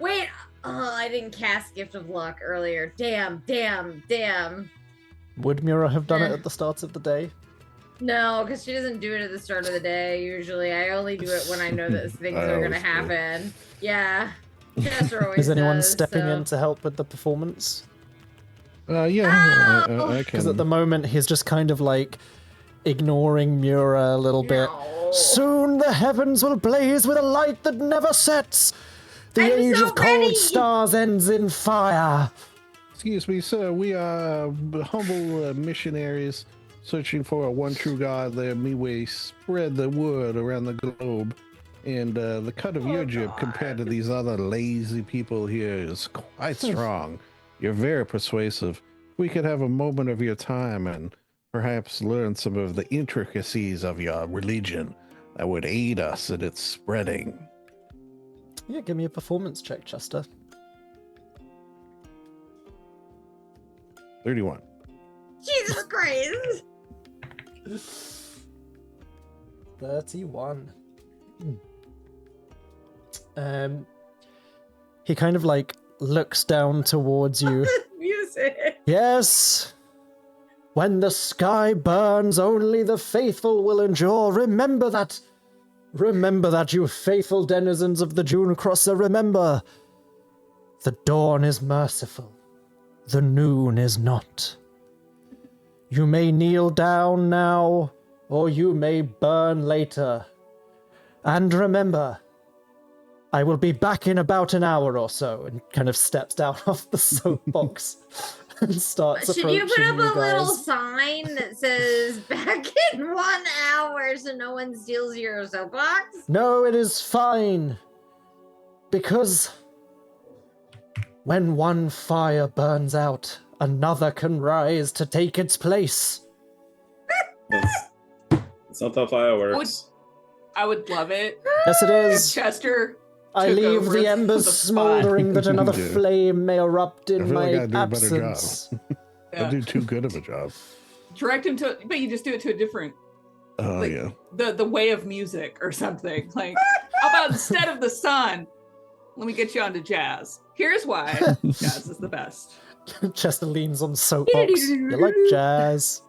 Wait. Oh, I didn't cast Gift of Luck earlier. Damn. Would Mira have done it at the start of the day? No, because she doesn't do it at the start of the day, usually. I only do it when I know that things are going to happen. Yeah. Chester always Is anyone does, stepping so. in to help with the performance? Yeah, I Because can. at the moment, he's just kind of like ignoring Mura a little bit. No. Soon the heavens will blaze with a light that never sets. The I'm age so of cold ready. stars ends in fire. Excuse me, sir. We are humble missionaries searching for a one true God that we may spread the word around the globe. And the cut of your jib compared to these other lazy people here is quite strong. You're very persuasive. We could have a moment of your time and perhaps learn some of the intricacies of your religion that would aid us in its spreading. Yeah, give me a performance check, Chester. 31. Jesus Christ. 31. He kind of like looks down towards you. Music. Yes. When the sky burns, only the faithful will endure. Remember that. Remember that, you faithful denizens of the Dunecrosser. Remember. The dawn is merciful. The noon is not. You may kneel down now, or you may burn later. And remember, I will be back in about an hour or so, and kind of steps down off the soapbox and starts Should approaching you put up a little guys. sign that says back in 1 hour so no one steals your soapbox? No, it is fine. Because when one fire burns out, another can rise to take its place. That's not how fire works. I would love it Yes, it if is. Chester I took leave over the embers the spot. smouldering that another Yeah. flame may erupt I in feel my like I do a better job. absence. I do too good of a job. Direct him to, but you just do it to a different, Oh, like, yeah. the way of music or something. Like, how about instead of the sun, let me get you onto jazz. Here's why jazz is the best. Chester leans on soapbox. You like jazz?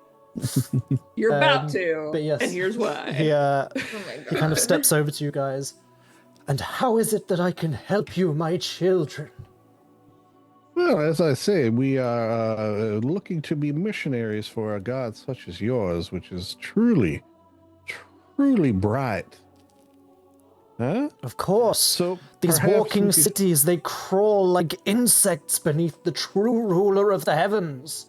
You're about to, but yes. and here's why. He Oh my kind god. of steps over to you guys. And how is it that I can help you, my children? Well, as I say, we are looking to be missionaries for a god such as yours, which is truly, truly bright. Huh? Of course. So These perhaps walking we could- cities, they crawl like insects beneath the true ruler of the heavens.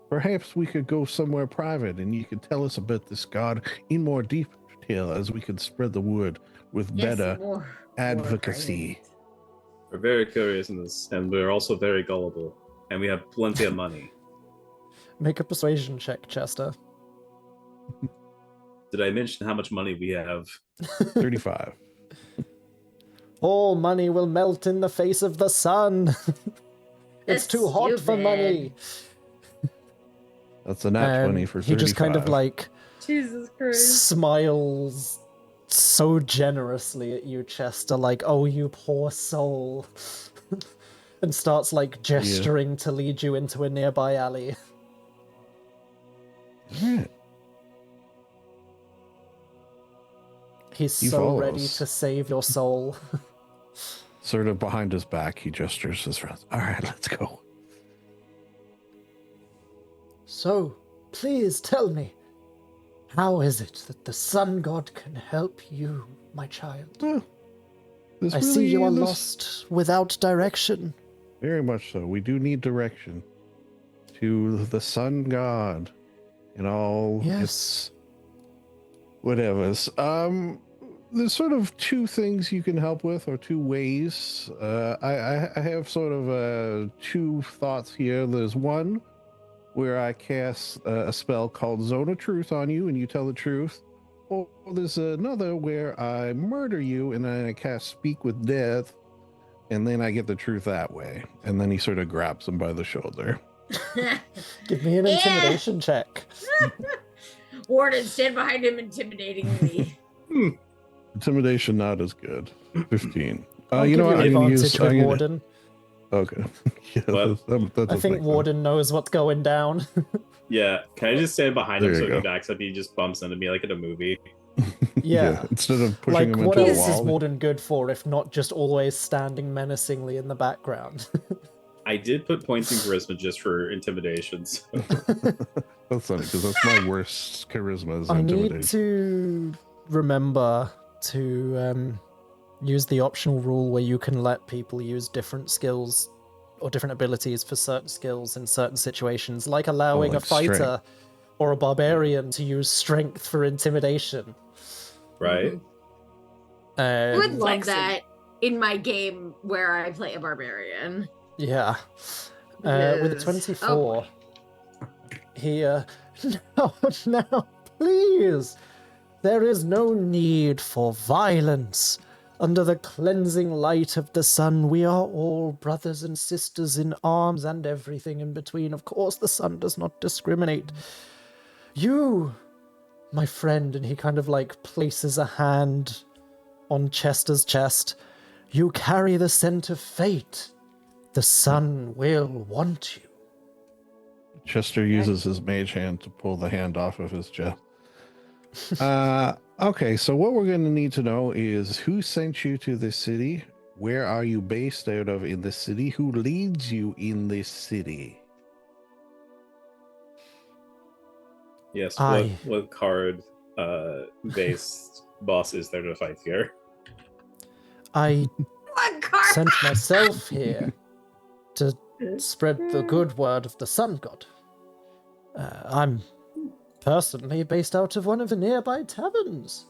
Perhaps we could go somewhere private, and you could tell us about this god in more detail, as we could spread the word with Yes, better more advocacy. credit. We're very curious in this, and we're also very gullible, and we have plenty of money. Make a persuasion check, Chester. Did I mention how much money we have? 35. All money will melt in the face of the sun. It's That's too hot for money. That's a nat 20 for 35. He just kind of like Jesus Christ. smiles so generously at you, Chester, like, oh, you poor soul. And starts like gesturing to lead you into a nearby alley. Alright. He's He so ready follows. to save your soul. Sort of behind his back, he gestures his friends. All right, let's go. So, please tell me, How is it that the sun god can help you, my child? I see you are lost without direction. Very much so. We do need direction to the sun god and all its whatevers. There's sort of two things you can help with, or two ways. I have sort of two thoughts here. There's one where I cast a spell called Zone of Truth on you, and you tell the truth. Or there's another where I murder you, and then I cast Speak with Death, and then I get the truth that way. And then he sort of grabs him by the shoulder. Give me an intimidation check. Warden, stand behind him, intimidating me. Intimidation not as good. 15. I'll you know give what? you I'm gonna advantage use. with Warden. Okay. Yeah, What? that's I a think thing. Warden knows what's going down. Yeah, can I just stand behind him There so you he go. backs up? He just bumps into me like in a movie. Yeah. Instead of pushing Like, him what into a else is wall. Warden good for if not just always standing menacingly in the background? I did put points in charisma just for intimidation. So. That's funny because that's my worst charisma is I intimidation. need to remember to use the optional rule where you can let people use different skills or different abilities for certain skills in certain situations, like allowing like a fighter strength. or a barbarian to use strength for intimidation. Right? I would love Flexing. that in my game where I play a barbarian. Yeah. With a Yes. 24, Oh, he, no, please. There is no need for violence. Under the cleansing light of the sun, we are all brothers and sisters in arms and everything in between. Of course, the sun does not discriminate. You, my friend, and he kind of like places a hand on Chester's chest. You carry the scent of fate. The sun will want you. Chester uses his mage hand to pull the hand off of his chest. Okay, so what we're going to need to know is who sent you to this city? Where are you based out of in this city? Who leads you in this city? Yes. I- What card based boss is there to fight here? I what card? sent myself here to spread the good word of the sun god. I'm personally based out of one of the nearby taverns.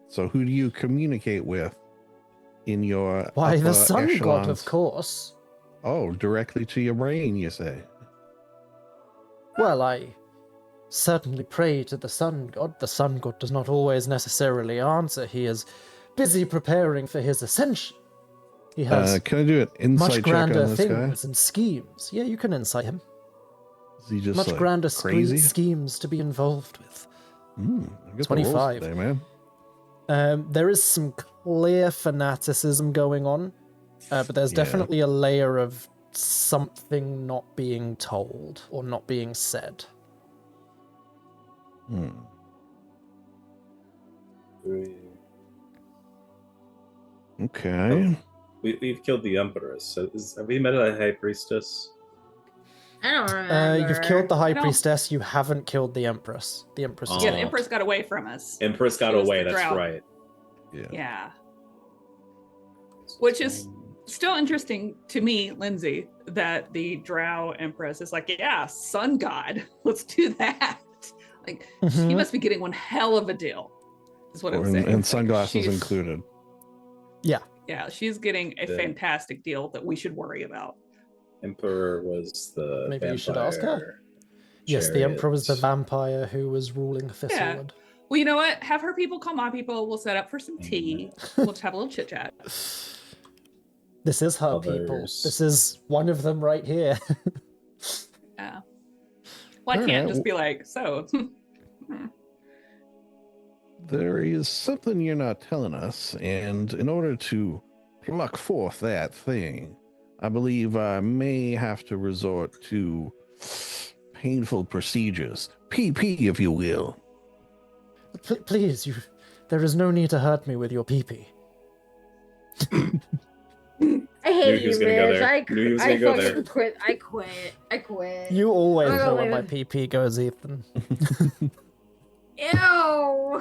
So who do you communicate with in your Why, the upper sun god, echelons? of course. Oh, directly to your brain, you say? Well, I certainly pray to the sun god. The sun god does not always necessarily answer. He is busy preparing for his ascension. He has Can I do an insight much check grander on this guy? things and schemes. Yeah, you can insight him. Is he just Much like, grander crazy? schemes to be involved with. I get the rolls 25. today, man. There is some clear fanaticism going on, but there's Yeah. definitely a layer of something not being told or not being said. Okay. We've killed the Empress. So have we met a High Priestess? I don't remember. You've killed the High don't- Priestess, you haven't killed the Empress. The Empress is Oh. Yeah, the dead. Empress got away from us. Empress got She was away, the that's Drow. right. Yeah. Yeah. Which is still interesting to me, Lindsay, that the Drow Empress is like, yeah, sun god, let's do that. Like, she Mhm. must be getting one hell of a deal, is what I'm And, saying. and sunglasses She's- included. Yeah, she's getting a The- fantastic deal that we should worry about. Emperor was the Maybe you should ask her. vampire Yes, the Emperor was the chariot. vampire who was ruling Thistlewood. Well, you know what? Have her people call my people. We'll set up for some tea. We'll just have a little chit chat. This is her people. Others. This is one of them right here. Yeah. Well, I All can't right, just be like, so. There is something you're not telling us, and in order to pluck forth that thing, I believe I may have to resort to painful procedures. PP, if you will. Please, there is no need to hurt me with your pee-pee. I hate Knew he was you, gonna go Mitch. there. Knew he was gonna go there. Quit. I quit. I quit. You always I'm know gonna where my leave PP goes, Ethan. Ew.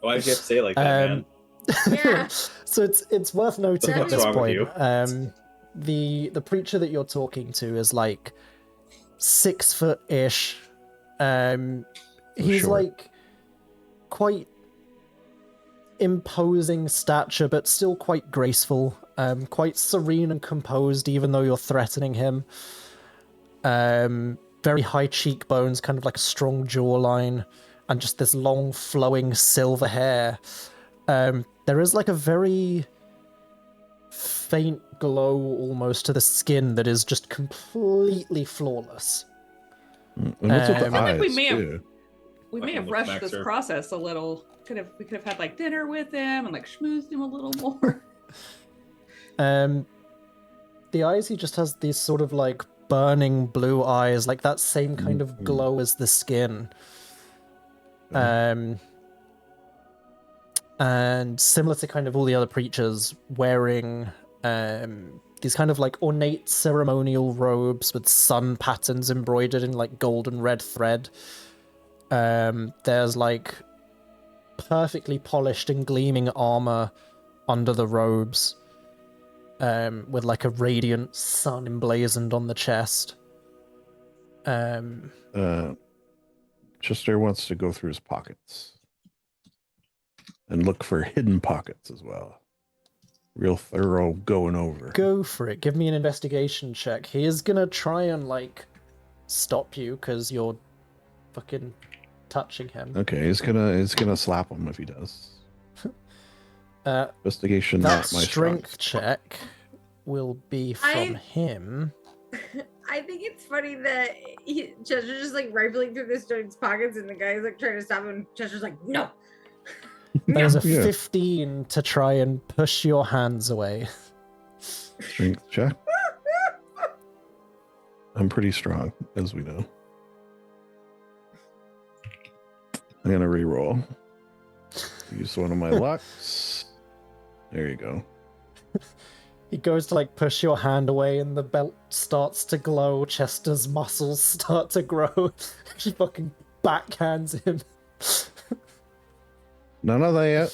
Why did you have to say it like that, man? Yeah. So it's worth noting at What's this wrong with point, the preacher that you're talking to is like 6 foot ish. He's Short. like quite imposing stature, but still quite graceful. Quite serene and composed, even though you're threatening him. Very high cheekbones, kind of like a strong jawline, and just this long flowing silver hair. There is like a very faint glow almost to the skin that is just completely flawless. And what's with the I feel like we eyes, may have- too? We I may can have look rushed back, this sir. process a little. We could have had like dinner with him and like schmoozed him a little more. The eyes, he just has these sort of like burning blue eyes, like that same kind of glow as the skin. And similar to kind of all the other preachers, wearing these kind of like ornate ceremonial robes with sun patterns embroidered in like gold and red thread. There's like perfectly polished and gleaming armor under the robes, with like a radiant sun emblazoned on the chest. Chester wants to go through his pockets and look for hidden pockets as well. Real thorough going over. Go for it. Give me an investigation check. He is gonna try and like stop you because you're fucking touching him. Okay, he's gonna slap him if he does. Investigation, That not my strength strong. check will be from him. I think it's funny that Chester's just like rifling through this dude's pockets, and the guy's like trying to stop him. And Chester's like, no. There's a Yeah. 15 to try and push your hands away. Strength check. I'm pretty strong, as we know. I'm gonna re-roll. Use one of my lucks. There you go. He goes to like push your hand away, and the belt starts to glow. Chester's muscles start to grow. She fucking backhands him. None of that.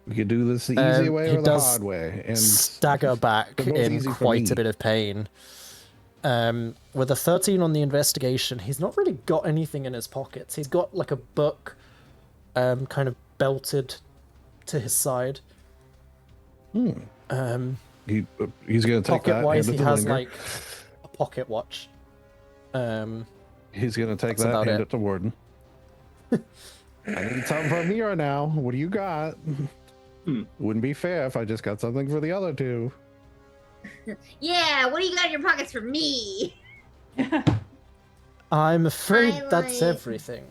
We could do this the easy way he or the does hard way. And stagger back they're both in easy for quite me. a bit of pain. With a 13 on the investigation, he's not really got anything in his pockets. He's got like a book, kind of belted to his side. he's gonna take that. Pocket-wise, hand he it to has Linger. like a pocket watch. He's gonna take that's that. about Hand it. it to Warden. I need something from you right now. What do you got? Wouldn't be fair if I just got something for the other two. Yeah, what do you got in your pockets for me? I'm afraid I that's like- everything.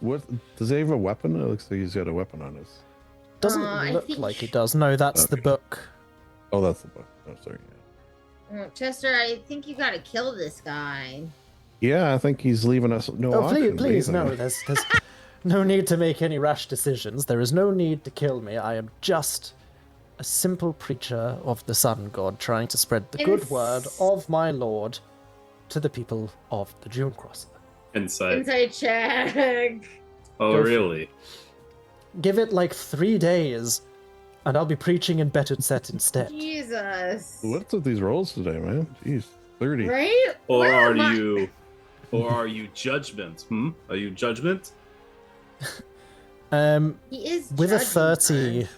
What does he have a weapon? It looks like he's got a weapon on his. Doesn't I look think- like he does. No, that's the Okay. book. Oh, that's the book. Oh, sorry. Chester, I think you gotta kill this guy. Yeah, I think he's leaving us no Oh, please, options. please, either. no. There's no need to make any rash decisions. There is no need to kill me. I am just a simple preacher of the sun god trying to spread the good word of my lord to the people of the Dunecrosser. Insight. Insight check. Oh, Go for it. really? Give it like 3 days, and I'll be preaching in better set instead. Jesus. What's with these rolls today, man? Jeez, 30. Right? Or Where are am I- you? Or are you judgment? Are you judgment? He is With a judging 30, us.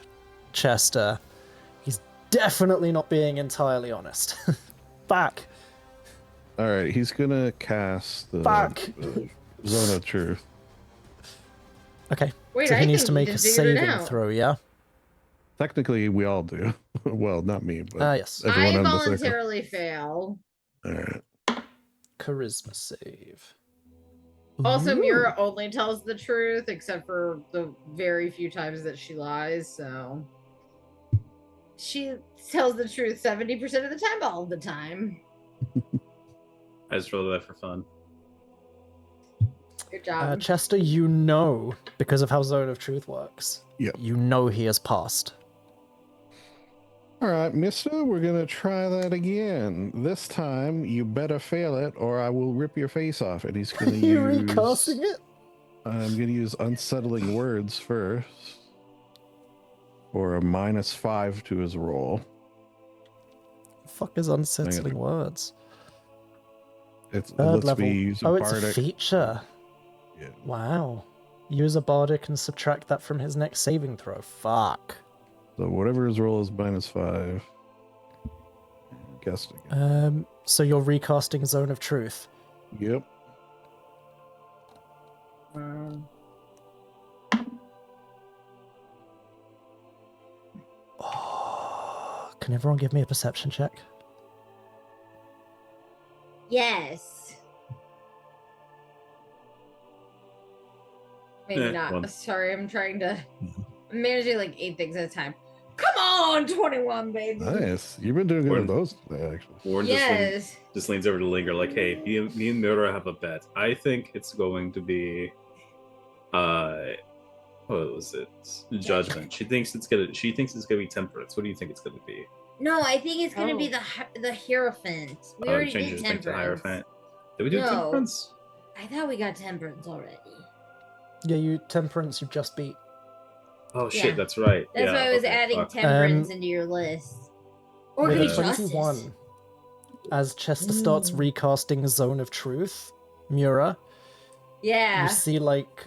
Chester, he's definitely not being entirely honest. Back. All right, he's gonna cast the Fuck. Zone of Truth. Okay, Wait, so he I needs think to make a just figured it saving out. throw, yeah? Technically, we all do. Well, not me, but Yes. everyone I on the circle. voluntarily fail. All right. Charisma save. Also, Ooh. Mira only tells the truth, except for the very few times that she lies, so. She tells the truth 70% of the time, all the time. I just rolled that for fun. Good job. Chester, you know, because of how Zone of Truth works, Yep. you know he has passed. All right, mister, we're going to try that again. This time, you better fail it or I will rip your face off. And he's going to You use... recasting it? I'm going to use unsettling words first. For a -5 to his roll. Fuck is unsettling words? It Third lets level. me use Oh, bardic. it's a feature. Yeah. Wow. Use a bardic and subtract that from his next saving throw. Fuck. So whatever his roll is -5. Guessed again. So you're recasting Zone of Truth. Yep. Oh, can everyone give me a perception check? Yes. Maybe Eh, not. one. Sorry, I'm managing like 8 things at a time. Come on, 21, baby. Nice. You've been doing good Warren- with those today, actually. Warren Yes. just leans over to Linger like, hey, me and Mira have a bet. I think it's going to be what was it? Judgment. She thinks it's gonna be temperance. What do you think it's gonna be? No, I think it's gonna Oh. be the Hierophant. We already Change did his name to temperance. Hierophant. Did we do No. temperance? I thought we got temperance already. Yeah, you temperance you just beat. Oh shit, Yeah. that's right. That's yeah, why I was okay, adding fuck. temperance into your list. Or With could a be justice. 21. As Chester starts recasting Zone of Truth, Mura, Yeah. you see like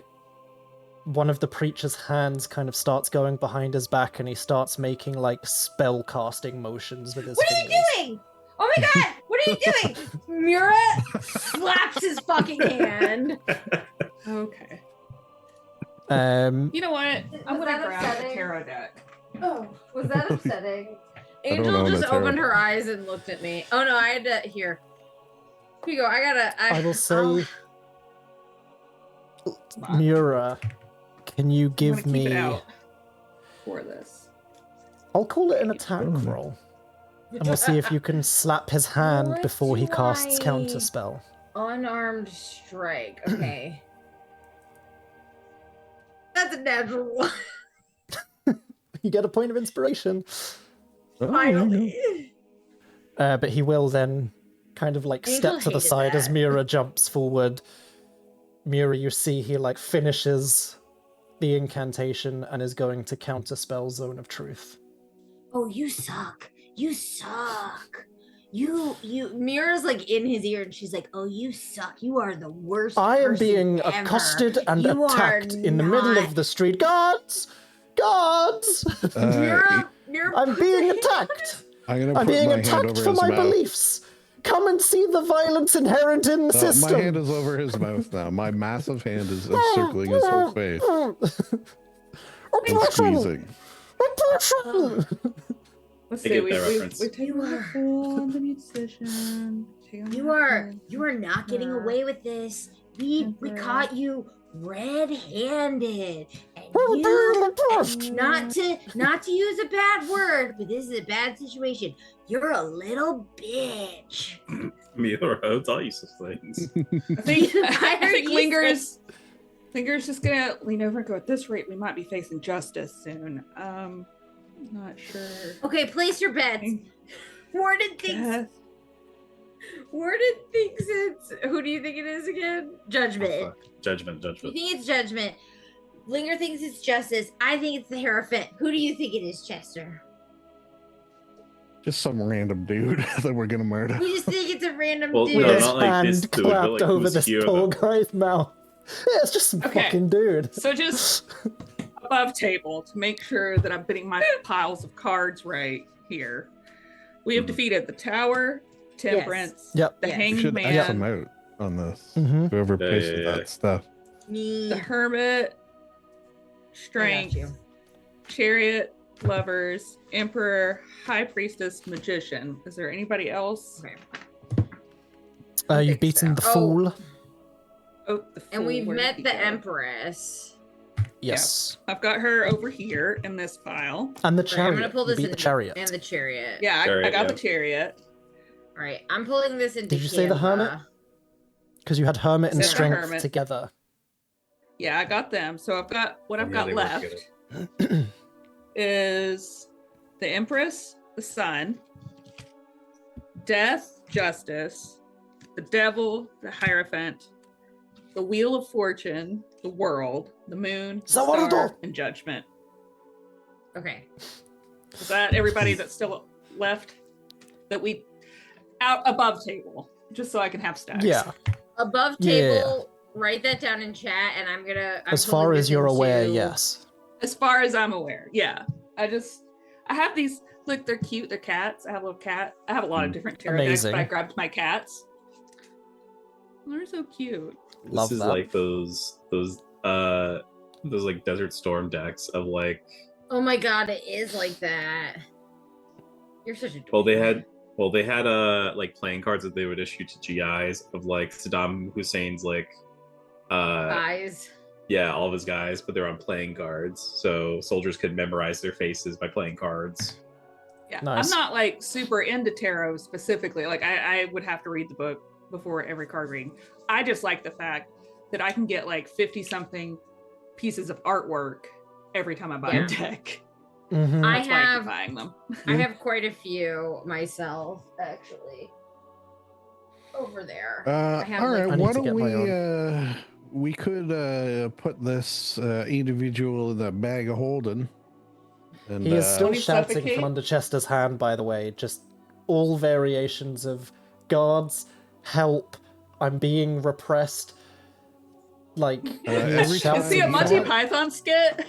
one of the preacher's hands kind of starts going behind his back and he starts making like spell casting motions with his What are fingers. you doing? Oh my god! What are you doing? Mura slaps his fucking hand. Okay. You know what? I'm Was gonna that grab upsetting? the tarot deck. Oh, was that upsetting? don't Angel own a just tarot opened her deck. eyes and looked at me. Oh no, I had to here. Here you go. I will say, I'll- Mura, can you I'm give gonna keep it me? out for this. I'll call it an attack roll, and we'll see if you can slap his hand What before he do casts I- counterspell. Unarmed strike. Okay. That's a natural one. You get a point of inspiration. Finally. But he will then kind of like Angel step to the hated side as that. Mira jumps forward. Mira, you see he like finishes the incantation and is going to counterspell Zone of Truth. Oh, you suck. You suck. You Mira's like in his ear and she's like, "Oh, you suck. You are the worst." I am person being ever. accosted and You are attacked in the middle not- of the street. Guards! Guards! Mira, I'm being attacked! I'm gonna I'm put being my hand attacked over for his my mouth. beliefs! Come and see the violence inherent in the system! My hand is over his mouth now. My massive hand is encircling his whole face and squeezing. Oppression! Let's I see. get We that reference. take You the are- full on the musician. you are not getting away with this. We Emperor. caught you red-handed. And We're you being oppressed! not to use a bad word, but this is a bad situation. You're a little bitch. Mira, I'll tell you some things. I think Why are you Linger's just gonna lean over and go, at this rate we might be facing justice soon. Not sure. Okay, place your bets. Warden thinks Death. it's who do you think it is again? Judgment. Oh, fuck. Judgment. You think it's judgment. Linger thinks it's justice. I think it's the Hierophant. Who do you think it is, Chester? Just some random dude that we're gonna murder. We just think it's a random Well, dude. no, With his not like this hand dude, but clapped like over who's this here, poor though. guy's mouth. Yeah, it's just some Okay. fucking dude. So just above table to make sure that I'm putting my piles of cards right here. We have Mhm. defeated the Tower, Temperance, Yep. the Yes. We should Hangman, X him out on this. Mm-hmm. Whoever Yeah, pasted yeah, yeah. that stuff. Me. the Hermit, I got Strength, you. Chariot, Lovers, Emperor, High Priestess, Magician. Is there anybody else? Okay. You've beaten the Oh. Fool. Oh, the And Fool, we've where did met he the go? Empress. Yes. I've got her over here in this file. And the Right, I'm chariot. gonna pull You this beat in the chariot. and the chariot. Yeah, I Chariot, got yeah. the Chariot. All right, I'm pulling this into. Did you say the Hermit? Canva. Because you had Hermit and Said the Strength Hermit. together. Yeah, I got them. So I've got Yeah, got they work left is the Empress, the sun, death, justice, the devil, the Hierophant, the wheel of fortune, the world, the moon, the star, and judgment. Okay. Is that everybody that's still left? That we out above table, just so I can have stacks. Yeah. Above table, write that down in chat, and I'm as far as you're aware, yes. As far as I'm aware, yeah. I have these. Look, they're cute. They're cats. I have a little cat. I have a lot of different tarot decks, but I grabbed my cats. They're so cute. Love this is that. like those like Desert Storm decks of like. Oh my god, it is like that. You're such a. Well, they had like playing cards that they would issue to GIs of like Saddam Hussein's like guys. Yeah, all of his guys, but they're on playing cards, so soldiers could memorize their faces by playing cards. Yeah, nice. I'm not like super into tarot specifically. Like I would have to read the book before every card reading. I just like the fact that I can get like 50 something pieces of artwork every time I buy a deck. Mm-hmm. That's why I keep buying them. I have quite a few myself, actually. Over there. I have, all right, I need why to get don't we could put this individual in the bag of holding. And, He is still Don't he shouting suffocate? from under Chester's hand, by the way. Just all variations of guards, help, I'm being repressed. Like, every he's time Is he a he Monty fought- Python skit?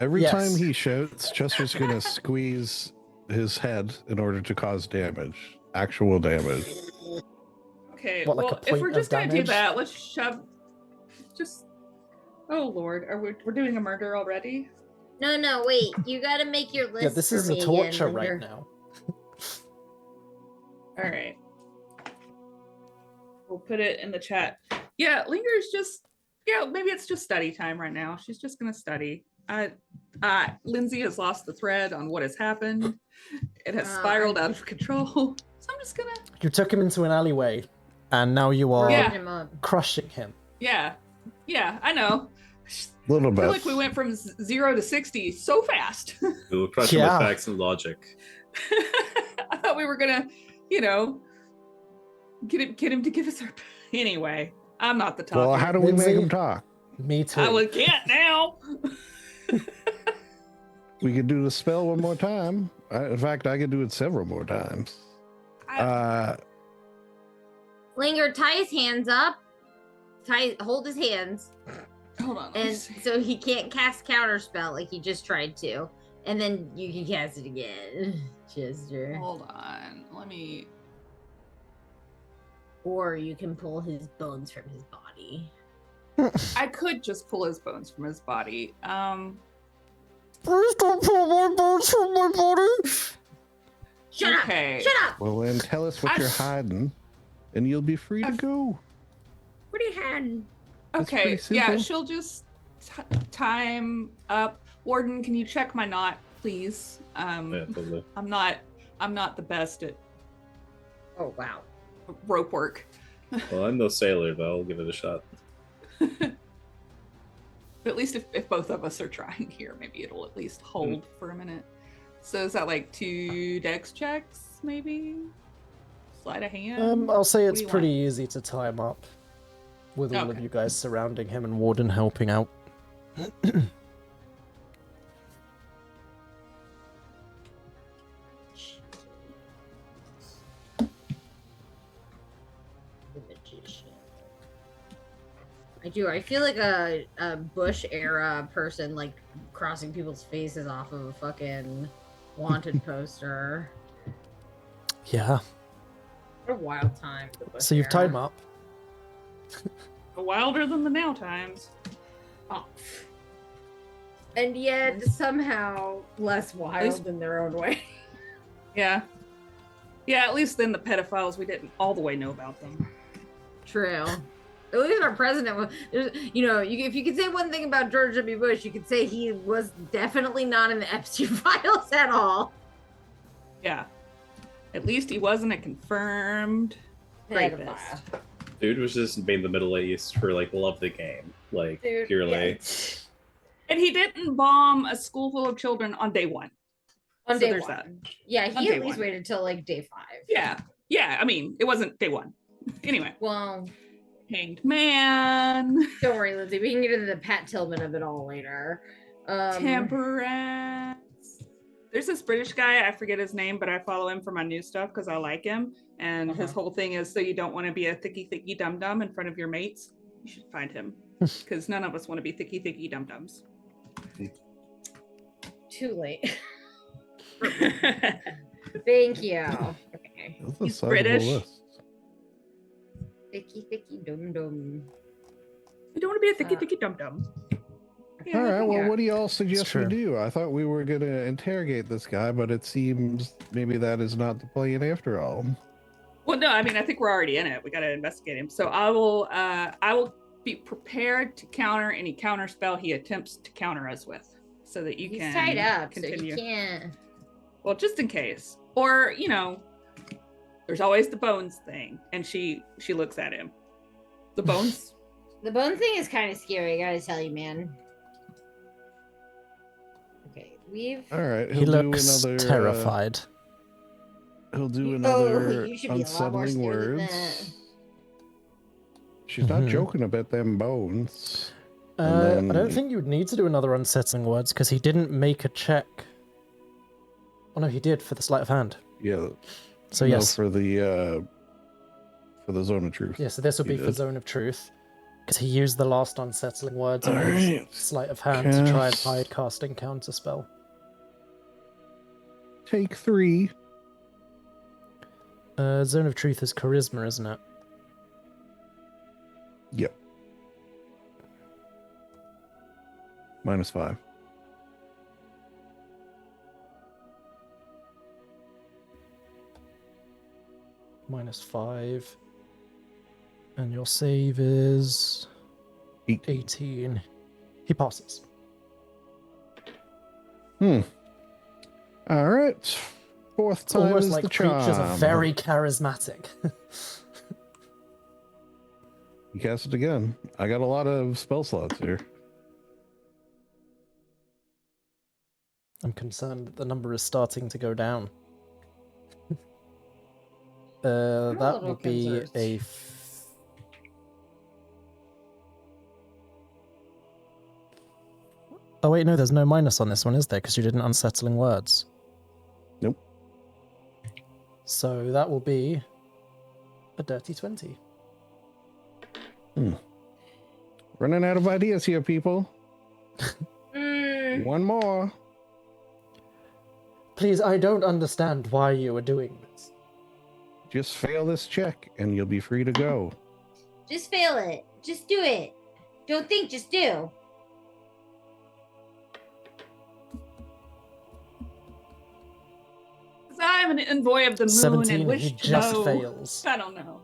Every Yes. time he shouts, Chester's gonna squeeze his head in order to cause damage, actual damage. Okay, What, like well, a if point we're of just gonna do damage? that, let's shove. Just. Oh Lord, we're doing a murder already? No, wait. You gotta make your list. Yeah, this for is a me torture again, right Linger. now. All right. We'll put it in the chat. Yeah, Linger's just. Yeah, maybe it's just study time right now. She's just gonna study. Lindsay has lost the thread on what has happened. It has spiraled out of control. So I'm just gonna. You took him into an alleyway, and now you are Yeah. Him up. crushing him. Yeah, I know. Little I bit. feel like we went from 0 to 60 so fast. We will crush them Yeah. with facts and logic. I thought we were gonna, you know, get him to give us our. Anyway, I'm not the talker. Well, how do we make Lindsay? him talk? Me too. I can't now. We could do the spell one more time. In fact, I could do it several more times. Linger, tie his hands up. Hold his hands. Hold on. let me And see. so he can't cast counterspell like he just tried to. And then you can cast it again, Chester. Hold on. Let me. Or you can pull his bones from his body. I could just pull his bones from his body. Please don't pull my bones from my body. Shut Okay. up! Shut up! Well, then tell us what you're hiding, and you'll be free to go. What are you hiding? It's Okay. pretty Yeah, simple. she'll just time up. Warden, can you check my knot, please? Yeah, totally. I'm not the best at Oh, wow. rope work. Well, I'm no sailor, but I'll give it a shot. But at least if both of us are trying here, maybe it'll at least hold for a minute. So is that like 2 dex checks, maybe? Sleight of hand? I'll say What it's do you pretty want? easy to time up with all of Okay. you guys surrounding him and Warden helping out. The magician. I do. I feel like a Bush era person, like crossing people's faces off of a fucking wanted poster. Yeah. What a wild time. the Bush So you've era. tied him up. Wilder than the now times. Oh. And yet somehow less wild in their own way. Yeah. Yeah, at least then the pedophiles, we didn't all the way know about them. True. At least our president was, you know, if you could say one thing about George W. Bush, you could say he was definitely not in the Epstein files at all. Yeah. At least he wasn't a confirmed rapist. Pedophile. Dude was just made in the Middle East for like love the game, like Dude, purely. yeah. And he didn't bomb a school full of children on day 1. On So day there's one. that. Yeah, On he day at least one. waited till like day 5. Yeah. I mean, it wasn't day 1. Anyway, Well, Hanged Man, don't worry, Lindsay. We can get into the Pat Tillman of it all later. Temperance. There's this British guy, I forget his name, but I follow him for my new stuff because I like him. And his whole thing is, so you don't want to be a thicky dum dum in front of your mates. You should find him because none of us want to be thicky dum dums. Too late. Thank you. Okay. That's a He's sizable British. list. Thicky dum dum. You don't want to be a thicky dum dum. All right. Well, what do y'all suggest we true. do? I thought we were going to interrogate this guy, but it seems maybe that is not the plan after all. Well, no, I mean, I think we're already in it. We got to investigate him. So I will be prepared to counter any counter spell he attempts to counter us with, so that you He's can tied up, continue. so he can't. Well, just in case, or there's always the bones thing, and she looks at him. The bones. The bone thing is kind of scary. I gotta tell you, man. Okay, we've. All right. He looks terrified. He'll do Oh, another you should be a lot more unsettling scared than words. that. She's not Mhm. joking about them bones. I And don't then- think you would need to do another unsettling words because he didn't make a check. Oh no, he did for the sleight of hand. Yeah. So no, yes, for the zone of truth. yeah. So this would he be for did. zone of truth because he used the last unsettling words on All his right. sleight of hand to try and Cast. hide casting counter spell. Take 3. Zone of truth is charisma, isn't it? Yep. -5. -5. And your save is 18. 18. He passes. All right. Fourth It's time almost is like the creatures are charm. very charismatic. You cast it again. I got a lot of spell slots here. I'm concerned that the number is starting to go down. I'm a That little would be concerned. a. Oh wait, no, there's no minus on this one, is there? Because you did an unsettling words. Nope. So that will be a dirty 20. Running out of ideas here, people. Mm, One more. Please, I don't understand why you are doing this. Just fail this check and you'll be free to go. just fail it. Just do it. Don't think, just do. I'm an envoy of the moon 17, and wish he to just know. fails. I don't know.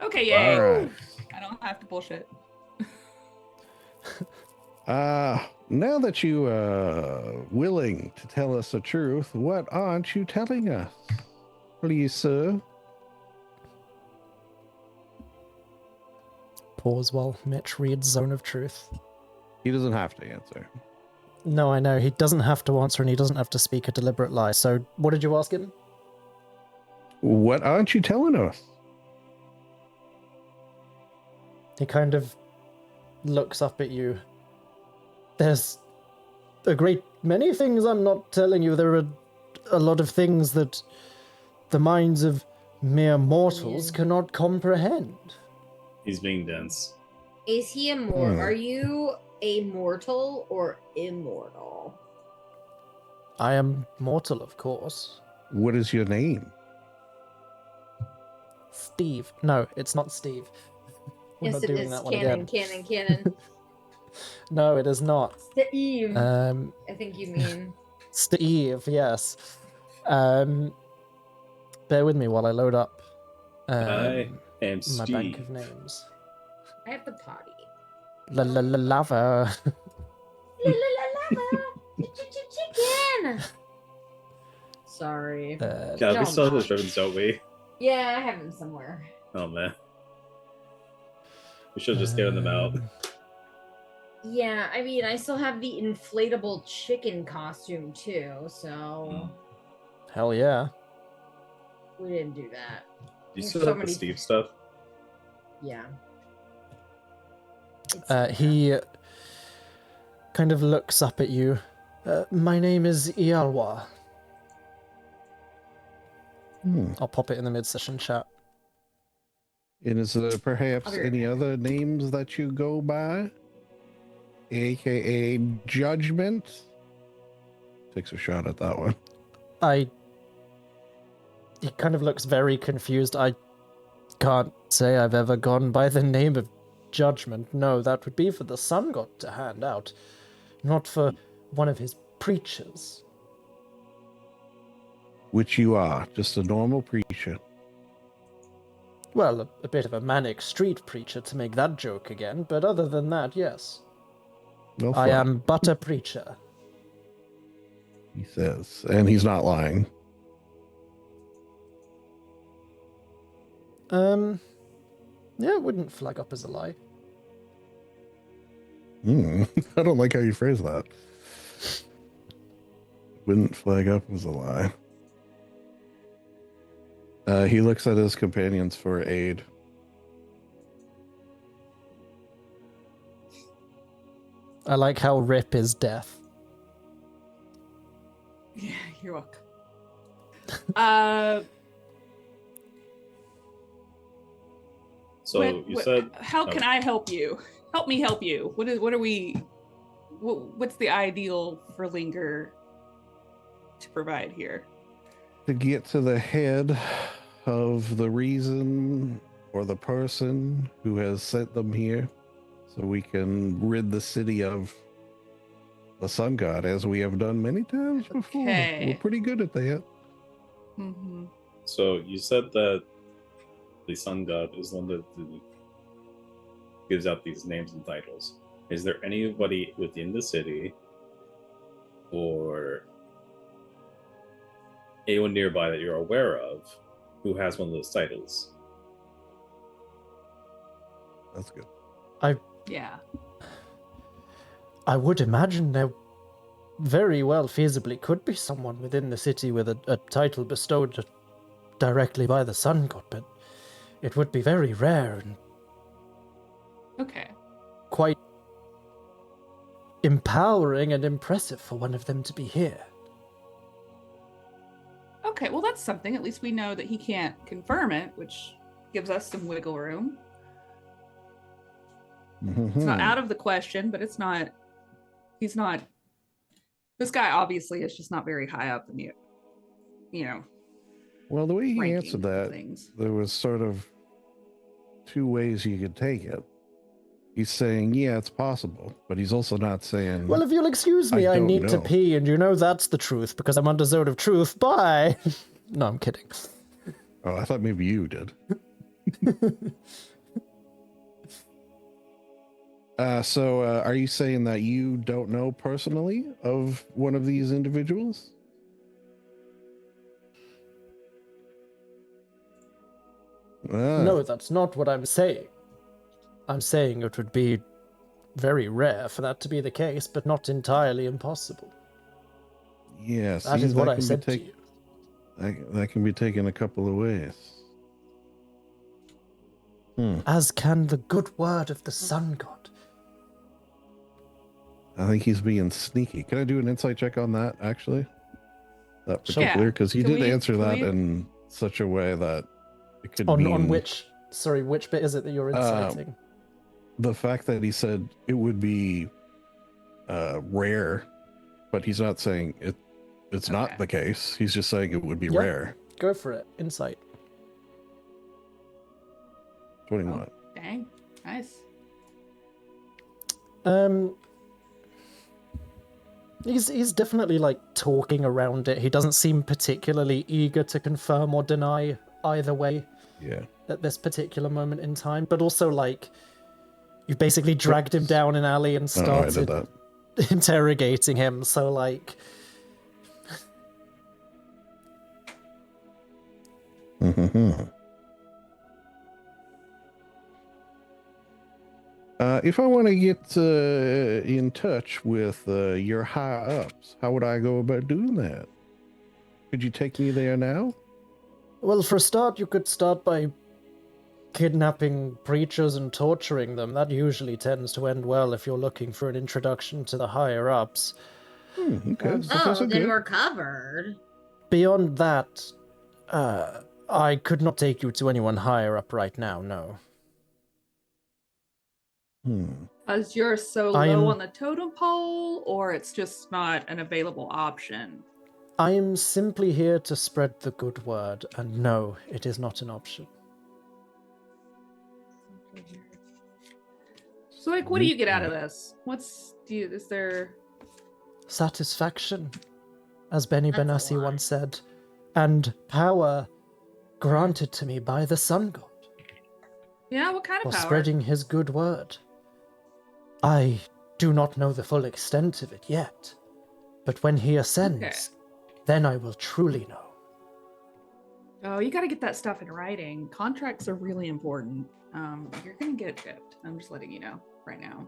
Okay, yay. All right. I don't have to bullshit. Now that you willing to tell us the truth, what aren't you telling us? Please, sir. Pause while Mitch reads Zone of Truth. He doesn't have to answer. No, I know. He doesn't have to answer and he doesn't have to speak a deliberate lie. So, what did you ask him? What aren't you telling us? He kind of looks up at you. There's a great many things I'm not telling you. There are a lot of things that the minds of mere mortals cannot comprehend. He's being dense. Is he immortal? Hmm. Are you a mortal or immortal? I am mortal, of course. What is your name? Steve. No, it's not Steve. We're Yes, not it doing is. that one Canon, again. canon. No, it is not. Steve. I think you mean. Steve, yes. Bear with me while I load up I am my Steve. bank of names. I have the potty. Lava. La la la la. Chicken. Sorry. God, we No, still have I'm those ribbons, don't we? Yeah, I have them somewhere. Oh man. We should have just given them out. Yeah, I mean, I still have the inflatable chicken costume too, so. Hell yeah. We didn't do that. You There's still so have the many- Steve stuff? Yeah. It's He kind of looks up at you. My name is Ealwar. I'll pop it in the mid-session chat. And is there perhaps I'll be right any back. other names that you go by? AKA Judgment? Takes a shot at that one. He kind of looks very confused. I can't say I've ever gone by the name of Judgment. No, that would be for the sun god to hand out, not for one of his preachers. Which you are, just a normal preacher. Well, a bit of a manic street preacher to make that joke again, but other than that, yes. Well, I fine, am but a preacher. he says, and he's not lying. Yeah, it wouldn't flag up as a lie. I don't like how you phrase that. Wouldn't flag up as a lie. He looks at his companions for aid. I like how Rip is deaf. Yeah, you're welcome. So you said how can I help you? Help me help you. What's the ideal for Linger to provide here? To get to the head of the reason or the person who has sent them here, so we can rid the city of the sun god, as we have done many times before. Okay. We're pretty good at that. Mm-hmm. so. You said that the sun god is one that gives out these names and titles. Is there anybody within the city or anyone nearby that you're aware of who has one of those titles? That's good. Yeah. I would imagine there very well feasibly could be someone within the city with a title bestowed directly by the sun god, but it would be very rare and Okay. quite empowering and impressive for one of them to be here. Okay, well that's something. At least we know that he can't confirm it, which gives us some wiggle room. It's not out of the question, but it's not. He's not. This guy obviously is just not very high up in the, Well, the way he ranking answered of that, things. there was sort of two ways you could take it. He's saying, yeah, it's possible, but he's also not saying, Well, if you'll excuse me, I don't need to know. pee, and you know that's the truth because I'm under zone of truth. Bye. No, I'm kidding. oh, I thought maybe you did. So are you saying that you don't know personally of one of these individuals? No, that's not what I'm saying. I'm saying it would be very rare for that to be the case, but not entirely impossible. Yes, That is what I said to you. That can be taken a couple of ways. As can the good word of the sun god. I think he's being sneaky. Can I do an insight check on that, actually? That Sure. particular, because he Can did we- answer can that we- in such a way that it could On mean which bit is it that you're inciting? the fact that he said it would be rare, but he's not saying it's not Okay. the case. He's just saying it would be Yeah. rare. Go for it. Insight. 21. Dang, nice. He's definitely like talking around it. He doesn't seem particularly eager to confirm or deny either way Yeah. at this particular moment in time. But also like you basically dragged him down an alley and I don't know why I did started that. interrogating him. So like If I want to get in touch with your higher ups, how would I go about doing that? Could you take me there now? Well, for a start, you could start by kidnapping preachers and torturing them. That usually tends to end well if you're looking for an introduction to the higher-ups. Okay. So Oh, far so then good. we're covered. Beyond that, I could not take you to anyone higher up right now, no. Because you're so I am- low on the totem pole, or it's just not an available option? I am simply here to spread the good word, and no, it is not an option. So, like, what do you get out of this? Is there... Satisfaction, as Benny That's a Benassi lot. once said, and power granted to me by the sun god Yeah, what kind for of power? spreading his good word. I do not know the full extent of it yet, but when he ascends, then I will truly know. Oh, you got to get that stuff in writing. Contracts are really important. You're going to get gypped. I'm just letting you know right now.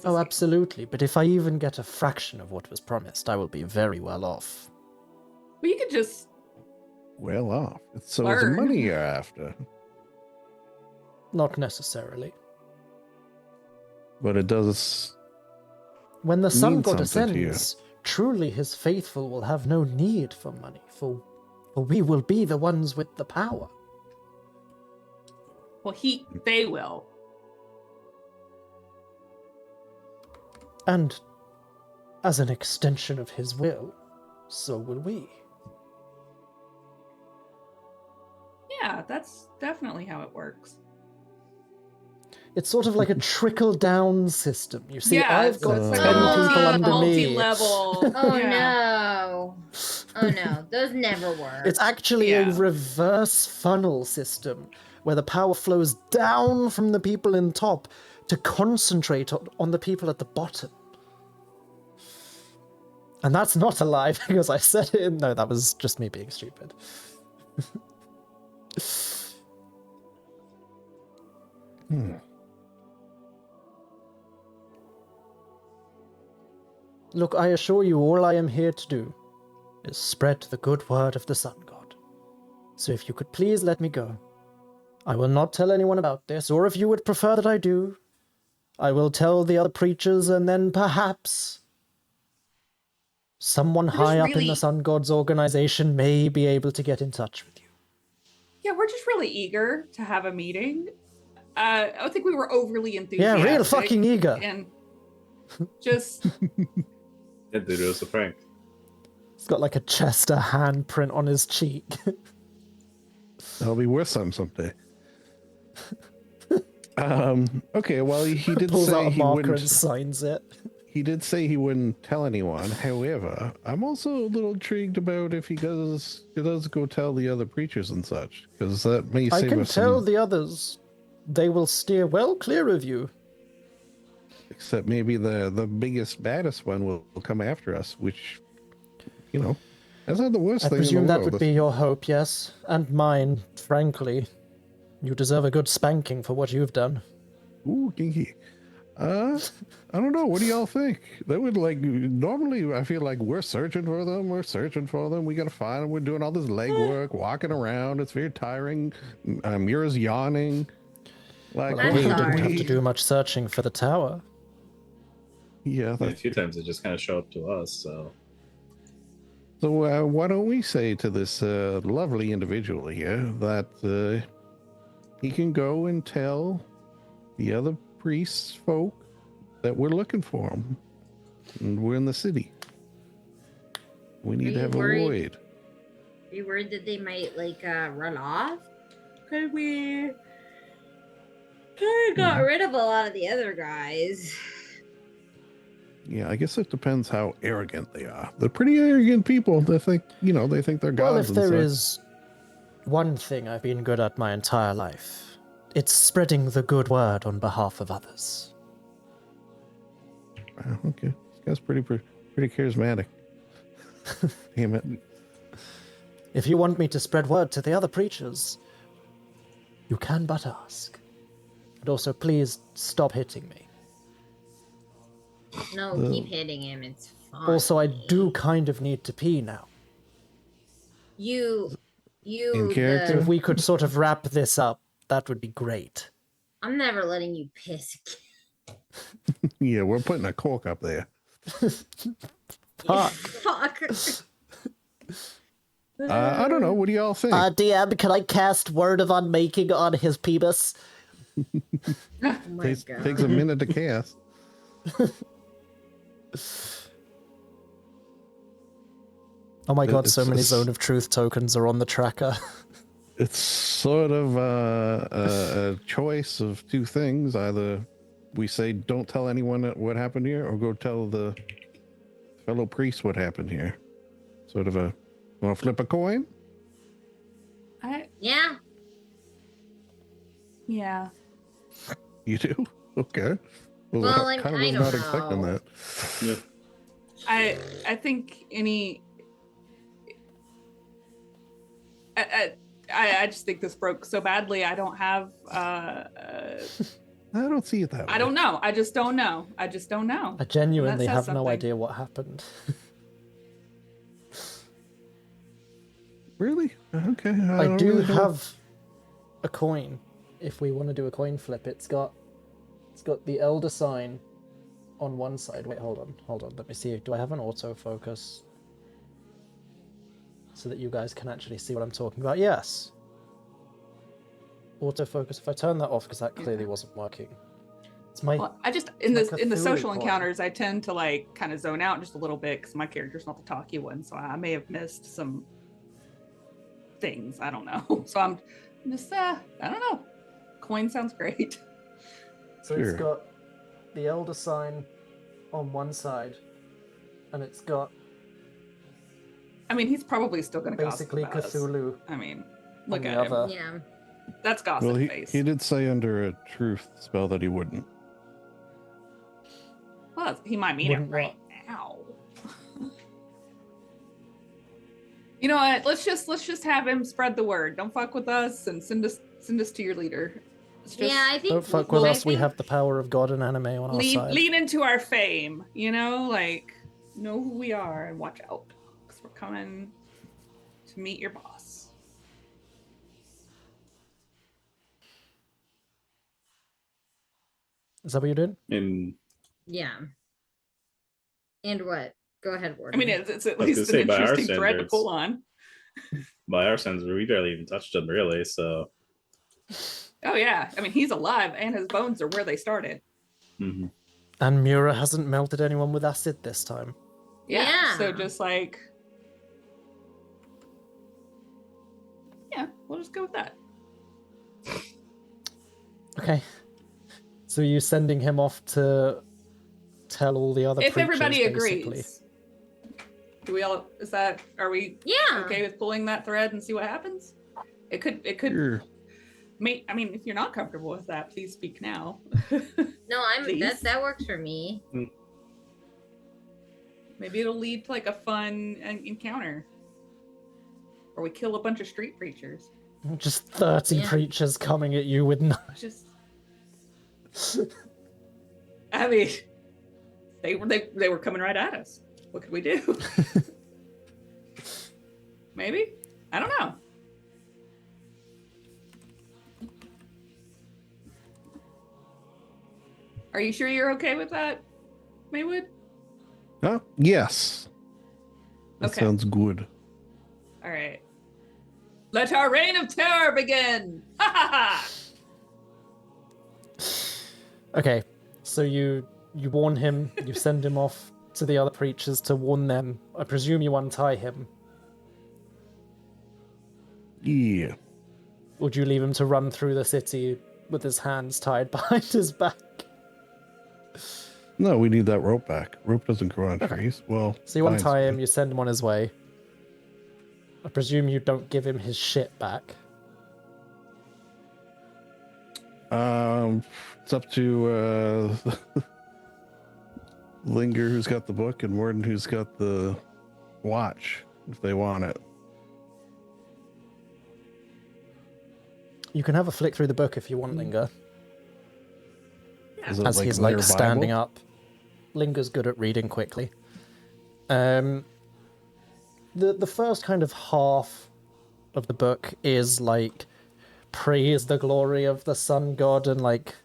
Oh, absolutely, but if I even get a fraction of what was promised, I will be very well off. Well, you could just... Well off. So it's the Learn. money you're after. Not necessarily. But it does. When the sun Mean god something to you. ascends, truly his faithful will have no need for money, for we will be the ones with the power. Well, they will. And as an extension of his will, so will we. Yeah, that's definitely how it works. It's sort of like a trickle-down system. You see, Yeah, I've so got it's 10 like people under me. multi-level. Oh Yeah. no. Oh no, those never work. It's actually a Yeah. reverse funnel system where the power flows down from the people in top to concentrate on the people at the bottom. And that's not a lie because I said it in... No, that was just me being stupid. Look, I assure you all I am here to do is spread the good word of the sun god. So if you could please let me go. I will not tell anyone about this, or if you would prefer that I do, I will tell the other preachers, and then perhaps someone just high up in really- the sun god's organization may be able to get in touch with you. Yeah, we're just really eager to have a meeting. I don't think we were overly Yeah, enthusiastic. real fucking eager. And just... Yeah, dude, it was a prank. He's got like a Chester handprint on his cheek. That'll be worth something someday. Okay, well, he did Pulls out say a he marker wouldn't. and signs it. He did say he wouldn't tell anyone. However, I'm also a little intrigued about if he does go tell the other preachers and such, because that may I save can us tell some. the others. They will steer well clear of you. Except maybe the biggest, baddest one will come after us, which, you know, that's not the worst I thing presume in the that world. would be your hope, yes? And mine, frankly. You deserve a good spanking for what you've done. Ooh, kinky. I don't know. What do y'all think? They would normally I feel like we're searching for them. We got to find them. We're doing all this legwork, walking around. It's very tiring. Mira's yawning. Like, Well, I'm we wait, didn't have we- to do much searching for the tower. Yeah, A that's few times it just kind of showed up to us, so... So why don't we say to this lovely individual here that he can go and tell the other priests folk that we're looking for him, and we're in the city. We need Are to you have worried? a void. Are you worried that they might run off? Cause we kind of got rid of a lot of the other guys. Yeah, I guess it depends how arrogant they are. They're pretty arrogant people. They think they're gods. Well, if and there such. is one thing I've been good at my entire life, it's spreading the good word on behalf of others. Wow, okay, this guy's pretty charismatic. Damn it. If you want me to spread word to the other preachers, you can but ask. And also, please stop hitting me. No, keep hitting him. It's fine. Also, I do kind of need to pee now. You, In the- character? If we could sort of wrap this up, that would be great. I'm never letting you piss. Yeah, we're putting a cork up there. Fuck. Fuck. I don't know. What do y'all think? DM, can I cast Word of Unmaking on his penis? Oh my God. Takes a minute to cast. Oh my god, so It's- many it's- Zone of Truth tokens are on the tracker. It's sort of a choice of two things. Either we say, don't tell anyone what happened here, or go tell the fellow priest what happened here. Sort of a, want to flip a coin? Yeah. Yeah. You do? Okay. Well, I I kind of was don't not expecting know. that. Yeah. I think any. I just think this broke so badly. I don't have. I don't see it that way. I don't know. I just don't know. I just don't know. I genuinely That says have no something. idea what happened. Really? Okay. I don't do really know. have a coin. If we want to do a coin flip, it's got the elder sign on one side. Wait, hold on. Let me see. Do I have an autofocus so that you guys can actually see what I'm talking about? Yes. Autofocus. If I turn that off, because that clearly wasn't working. It's my. Well, I just in It's the like a in the Cthulhu social coin. encounters, I tend to like kind of zone out just a little bit because my character's not the talky one, so I may have missed some things. I don't know. So I'm just I don't know. Coin sounds great. So Sure. it's got the elder sign on one side, and it's got I mean, he's probably still going to basically gossip about us. Cthulhu. I mean, look the at him. other. Yeah. That's gossip Well, face. he did say under a truth spell that he wouldn't. Well, he might mean Wouldn't it right now. You know what? Let's just have him spread the word. Don't fuck with us and send us to your leader. It's just Yeah, I think. Don't fuck with I us. We think- have the power of God and anime on our side. lean into our fame. You know, like know who we are and watch out because we're coming to meet your boss. Is that what you're doing? And Yeah. And what? Go ahead, I Warden. mean, it's at I was least gonna an say, by our interesting thread to standards. pull on. by our standards, we barely even touched him, really. So, Oh yeah, I mean, he's alive and his bones are where they started. mhm. And Mura hasn't melted anyone with acid this time. Yeah. So Yeah. just like, yeah, we'll just go with that. Okay. So you sending him off to tell all the other If preachers, everybody basically. agrees, do we all? Are we Yeah. okay with pulling that thread and see what happens? It could. Sure. I mean, if you're not comfortable with that, please speak now. No, Please. that works for me. Maybe it'll lead to like a fun encounter, or we kill a bunch of street preachers. Just 30 Yeah. preachers coming at you with no... Just, I mean, they were coming right at us. What could we do? Maybe, I don't know. Are you sure you're okay with that, Maywood? Huh? Yes. That Okay. sounds good. All right. Let our reign of terror begin. Ha ha ha. Okay, so you warn him, you send him off to the other preachers to warn them. I presume you untie him. Yeah. Would you leave him to run through the city with his hands tied behind his back? No, we need that rope back. Rope doesn't grow on Okay. trees. Well, So you vines untie do. him, you send him on his way. I presume you don't give him his shit back. It's up to Linger, who's got the book, and Warden, who's got the watch, if they want it. You can have a flick through the book if you want, Linger. Is it As he's like their standing Bible? up. Linger's good at reading quickly. the first kind of half of the book is like praise the glory of the sun god and like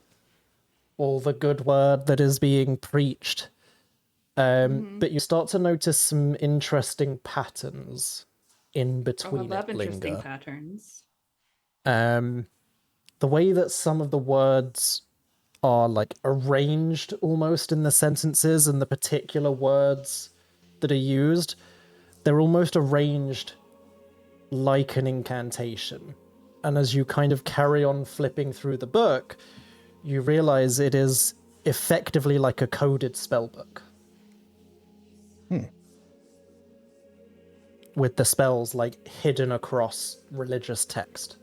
all the good word that is being preached. But you start to notice some interesting patterns in Oh, I between love it, interesting Linger. patterns. The way that some of the words are like arranged almost in the sentences and the particular words that are used, they're almost arranged like an incantation. And as you kind of carry on flipping through the book, you realize it is effectively like a coded spellbook. With the spells like hidden across religious text.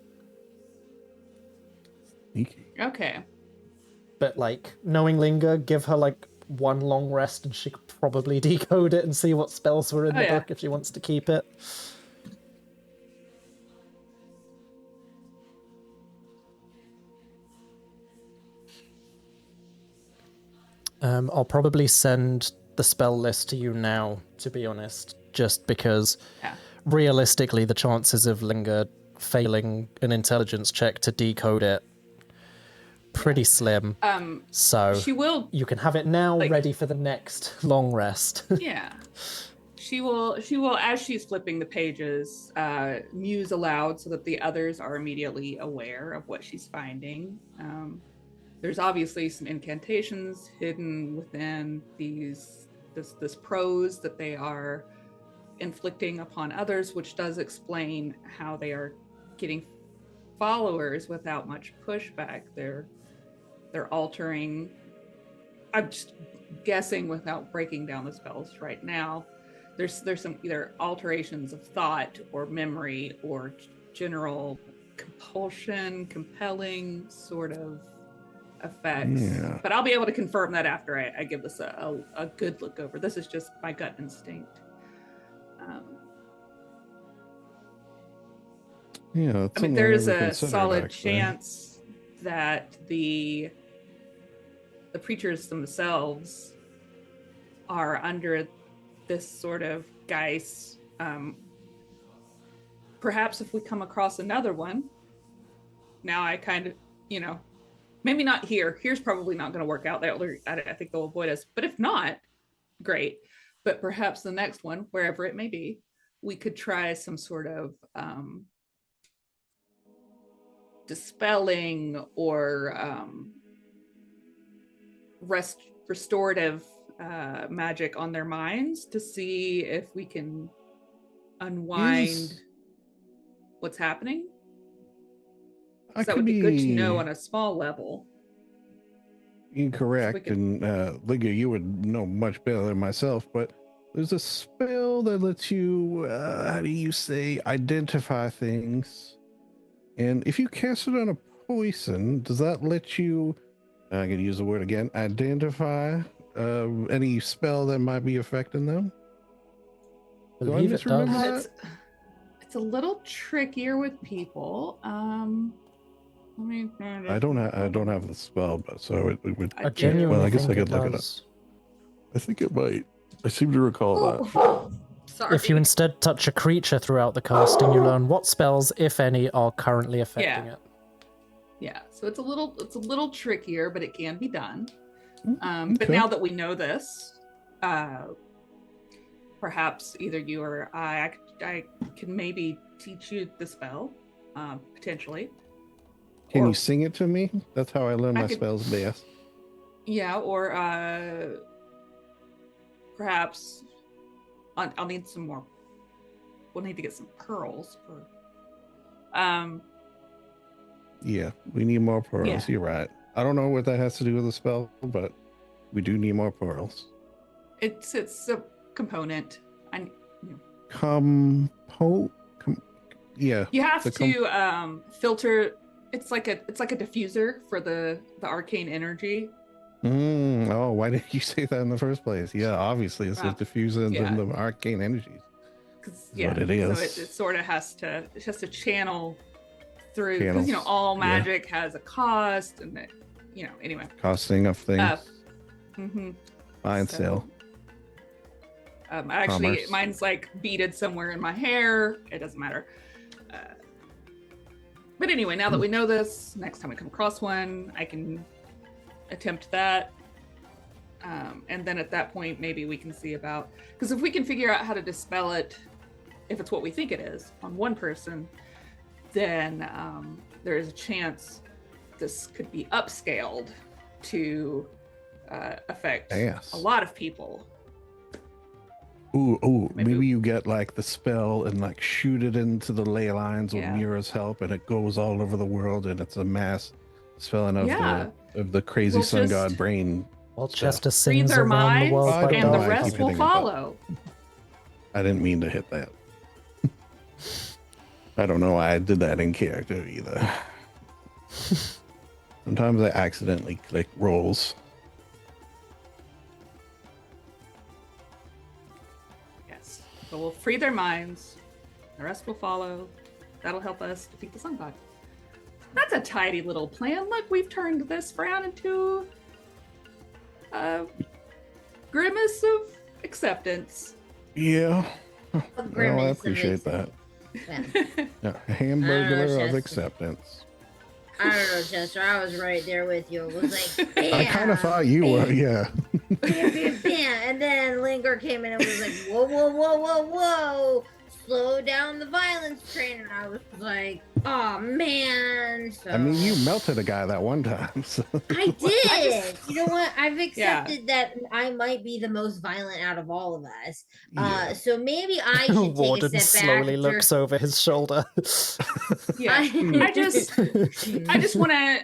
Sneaky. Okay. But like, knowing Linger, give her like one long rest and she could probably decode it and see what spells were in Oh, the yeah. book if she wants to keep it. I'll probably send the spell list to you now, to be honest, just because Yeah. realistically the chances of Linger failing an intelligence check to decode it pretty slim. So She will. you can have it now, like- ready for the next long rest. Yeah. She will, as she's flipping the pages, muse aloud so that the others are immediately aware of what she's finding. There's obviously some incantations hidden within this prose that they are inflicting upon others, which does explain how they are getting followers without much pushback. They're altering. I'm just guessing without breaking down the spells right now. There's some either alterations of thought or memory or general compulsion, compelling sort of effects. Yeah. But I'll be able to confirm that after I give this a good look over. This is just my gut instinct. Yeah, I mean, there is a solid chance that the preachers themselves are under this sort of guise. Perhaps if we come across another one, now I kind of, maybe not here. Here's probably not going to work out. I think they'll avoid us. But if not, great. But perhaps the next one, wherever it may be, we could try some sort of dispelling or restorative magic on their minds to see if we can unwind what's happening. That would be good to know on a small level. Incorrect, and Linger, you would know much better than myself, but there's a spell that lets you, how do you say, identify things. And if you cast it on a poison, does that let you, I'm going to use the word again, identify any spell that might be affecting them? Do I Believe it does. misremember that? It's a little trickier with people. I don't have the spell, but so it would. I genuinely Well, I guess think I could it look it up. does. I think it might. I seem to recall that. Sorry. If you instead touch a creature throughout the casting, you learn what spells, if any, are currently affecting it. Yeah, so it's a little trickier, but it can be done. But Okay. now that we know this, perhaps either you or I can maybe teach you the spell, potentially. Can Or- you sing it to me? That's how I learn I my could- spells best. Yeah, or perhaps I'll need some more. We'll need to get some pearls for. Yeah, we need more pearls. Yeah. You're right. I don't know what that has to do with the spell, but we do need more pearls. It's a component. Yeah. You have the to filter. It's like a diffuser for the arcane energy. Oh, why did you say that in the first place? Yeah, obviously it's a diffuser yeah. than the arcane energies. That's what it is. So it sort of has to channel through, Channels, because all yeah. magic has a cost, and anyway. Costing of things. Mhm. Fine So- sale. Actually, Commerce. mine's like beaded somewhere in my hair. It doesn't matter. But anyway, now that we know this, next time we come across one, I can attempt that. And then at that point, maybe we can see about, because if we can figure out how to dispel it, if it's what we think it is, on one person, then there is a chance this could be upscaled to affect Yes. a lot of people. Ooh, Maybe- maybe you get like the spell and like shoot it into the ley lines with Yeah. Mira's help, and it goes all over the world, and it's a mass spelling of Yeah. the crazy We'll sun just god brain. While So- Chester Read sings their around the minds, world I by don't and know, the I night. rest keep will hitting it, but- follow. I didn't mean to hit that. I don't know why I did that in character either. Sometimes I accidentally click rolls. Yes. So we'll free their minds. The rest will follow. That'll help us defeat the sun god. That's a tidy little plan. Look, we've turned this frown into a grimace of acceptance. Yeah. A Well, I grimace of appreciate that. acceptance. Yeah, hamburger of Chester. acceptance. I don't know, Chester. I was right there with you. It was like, bam, I kind of thought you were, yeah. bam, bam, bam. And then Linger came in and was like, whoa, whoa, whoa, whoa, whoa. Slow down the violence train. And I was like, oh, man. So, I mean, you melted a guy that one time. So. I did. You know what? I've accepted that I might be the most violent out of all of us. Yeah. So maybe I should take Warden a step back. slowly looks over his shoulder. Yeah. I just want to.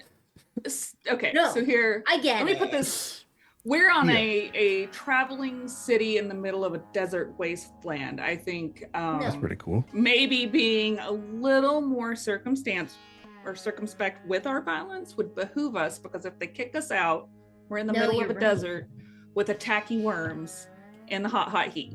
Okay. No, so here, I get let me it. put this. We're on Yeah. a traveling city in the middle of a desert wasteland. I think That's pretty cool. maybe being a little more circumspect with our violence would behoove us, because if they kick us out, we're in the No, middle of you're a right. desert with attacky worms in the hot heat.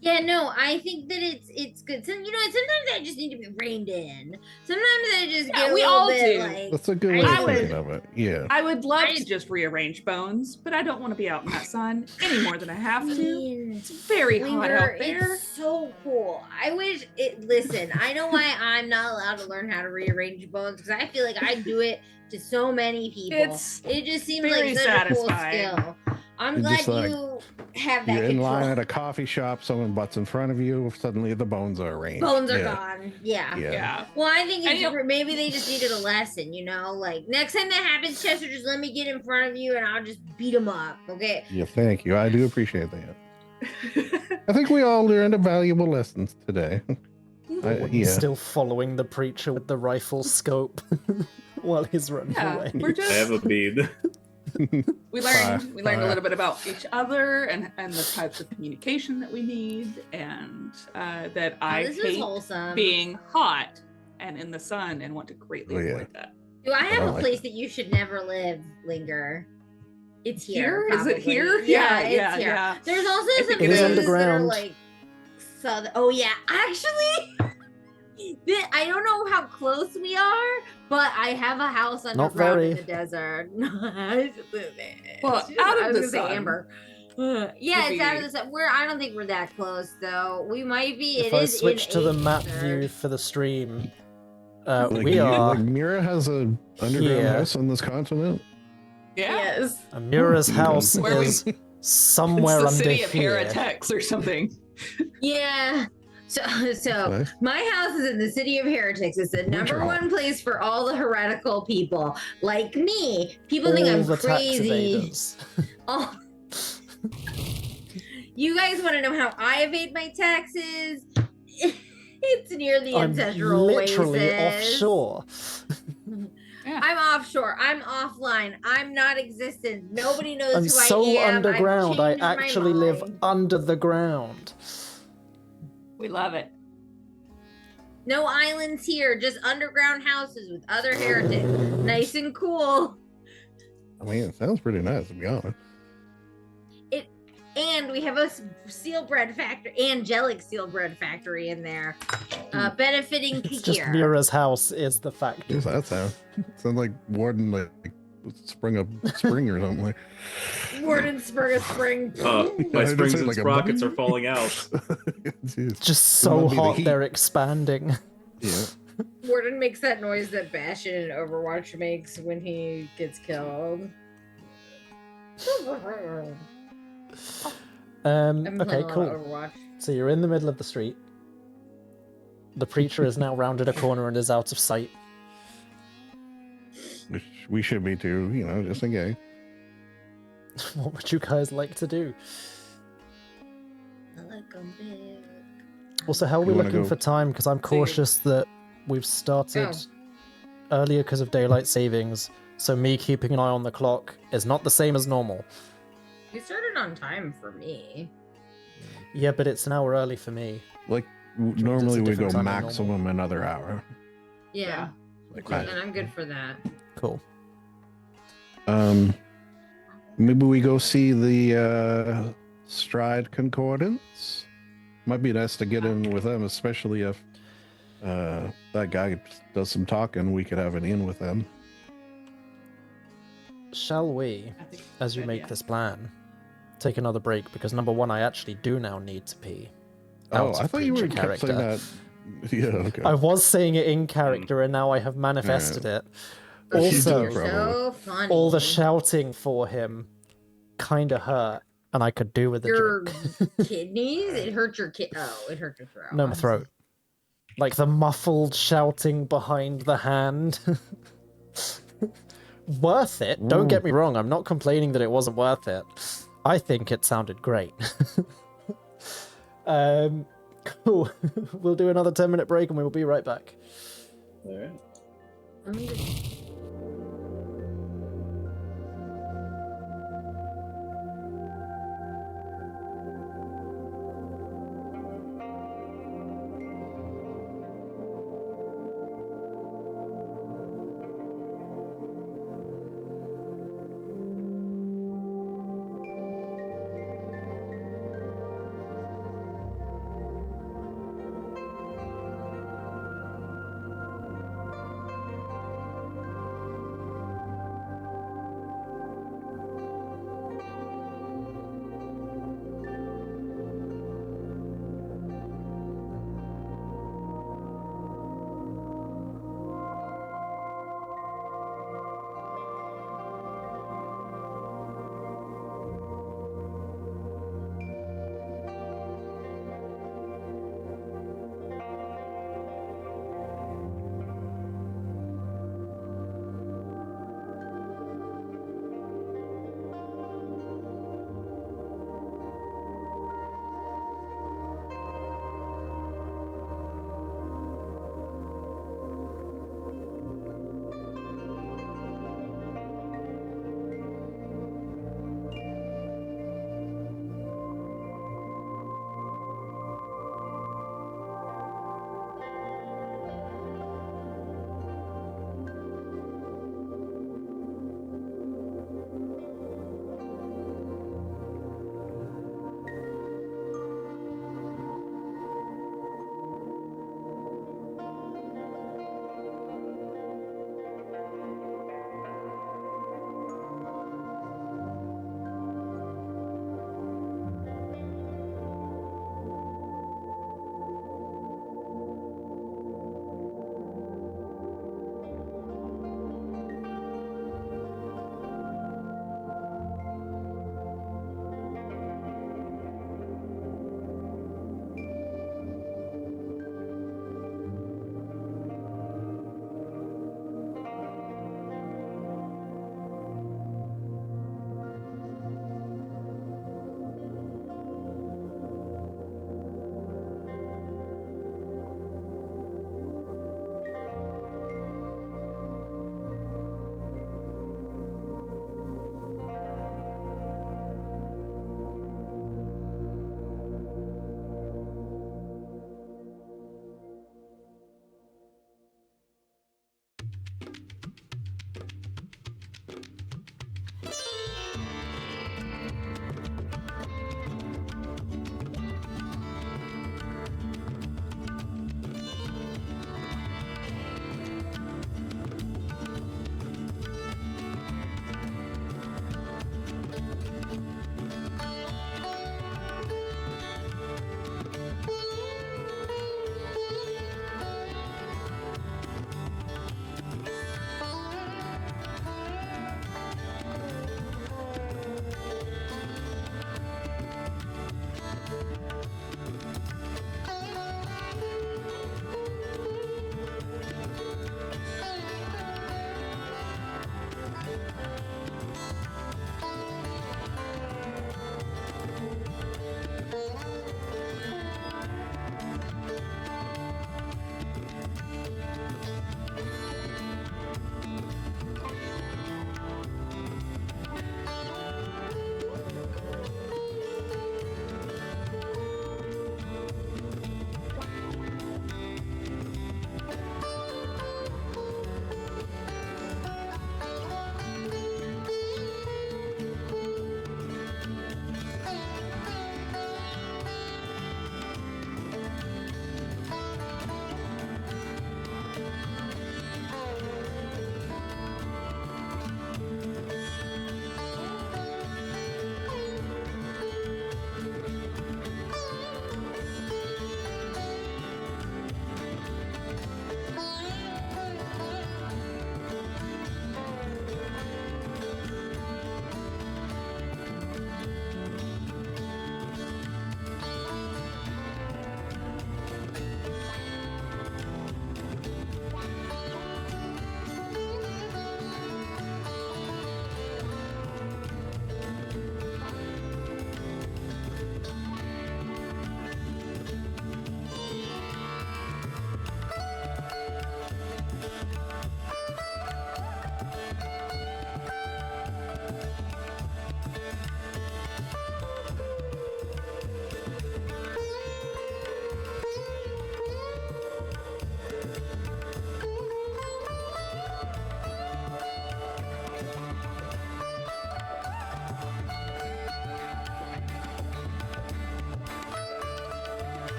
Yeah, no, I think that it's good. So, you know, sometimes I just need to be reined in. Sometimes I just Yeah, get a we little all bit do. like. That's a good way I of would- thinking of it. Yeah. I would love I- to just rearrange bones, but I don't want to be out in that sun any more than I have to. mean, It's very hot Linger, out there. it's so cool. I wish it. Listen, I know why I'm not allowed to learn how to rearrange bones, because I feel like I do it to so many people. It just seems very like such a cool satisfying. skill. I'm You're glad just like- you have that You're in control. line at a coffee shop, someone butts in front of you, suddenly the bones are arranged. Bones are yeah. gone. Yeah. Yeah. Well, I think And it's, you- maybe they just needed a lesson, you know? Like, next time that happens, Chester, just let me get in front of you and I'll just beat him up, okay? Yeah, thank you. I do appreciate that. I think we all learned a valuable lessons today. Yeah. Still following the preacher with the rifle scope while he's running Yeah, away. we're I just have a bead. we learned Fire. a little bit about each other and the types of communication that we need, and that I this is hate wholesome. being hot and in the sun and want to greatly Oh, yeah. avoid that. Do I have I a like place that you should never live, Linger? It's here. Here? Is it probably. here? Yeah, Yeah, it's yeah, here. yeah. There's also I some think it is places that are underground. like southern. Oh yeah, actually, I don't know how close we are, but I have a house underground very. in the desert. Well, It's just- out of I was the gonna say sun Amber. Yeah, would it's out of be- the sun. I don't think we're that close, though. We might be. If It I is switch in to the a map third. view for the stream, Like, we are. Like Mira has a underground here. house on this continent. Yeah. Yes. Amira's house Where we- is somewhere it's the under city of here. heretics or something. Yeah. So Nice. my house is in the city of heretics. It's the number Winter one place for all the heretical people like me. People think All I'm the tax crazy. evaders. Oh. You guys want to know how I evade my taxes? It's near the I'm ancestral literally oasis. offshore. I'm offshore. I'm offline. I'm not existent. Nobody knows I'm who so I am. I've underground, I changed my actually live mind. under the ground. We love it. No islands here, just underground houses with other heretics. Nice and cool. I mean, it sounds pretty nice, to be honest. And we have a steel bread factory, angelic steel bread factory in there, benefiting It's just Kikir. Mira's house is the factory. Yes, that sounds like Warden sprung a spring or something. Warden sprung a spring. My I just springs said and like a sprockets are button. falling out. Jeez. Just It so might be the hot heat. they're expanding. Yeah. Warden makes that noise that Bastion in Overwatch makes when he gets killed. I've been Okay, playing a lot cool. of Overwatch. So you're in the middle of the street. The preacher has now rounded a corner and is out of sight. Which we should be too, just in case. What would you guys like to do? I like 'em big. Also, how are we You wanna looking go- for time? Because I'm cautious that we've started earlier because of daylight savings, so me keeping an eye on the clock is not the same as normal. We started on time for me. Yeah, but it's an hour early for me. Like means normally it's a we go different time than maximum another hour. Yeah, Okay. and I'm good for that. Cool. Maybe we go see the Stride Concordance. Might be nice to get in with them, especially if that guy does some talking. We could have an in with them. Shall we, I think as you good, make yeah. this plan, take another break? Because number one, I actually do now need to pee. Oh, Out I of thought you were preacher kept saying that. Yeah, okay. I was saying it in character, and now I have manifested it. Also, You're so funny. all the shouting for him kind of hurt, and I could do with a your drink. kidneys. It hurt your Oh, it hurt your throat. No, my throat. Like the muffled shouting behind the hand. Worth it. Don't get me wrong. I'm not complaining that it wasn't worth it. I think it sounded great. Cool. We'll do another 10-minute break and we will be right back. All right.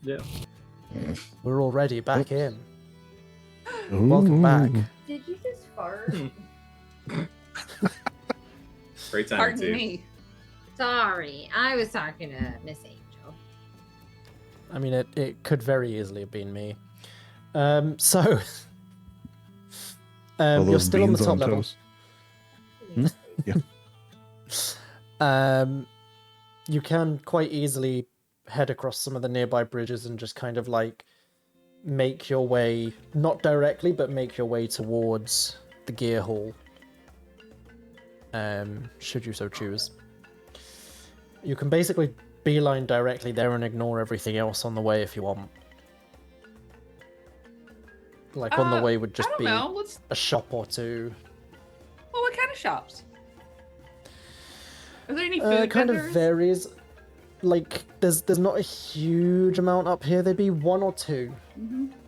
Yeah. We're already back in. Welcome back. Did you just fart? Great time, Pardon too. me. Sorry, I was talking to Miss Angel. I mean, it could very easily have been me. So, All you're those still on the beans top level. toast. Yeah. You can quite easily head across some of the nearby bridges and just kind of like make your way, not directly, but make your way towards the Gearhold. Should you so choose. You can basically beeline directly there and ignore everything else on the way if you want. Like on the way would just I don't be know. Let's. a shop or two. Well, what kind of shops? Are there any food It kind vendors? of varies. Like, there's not a huge amount up here. There'd be one or two.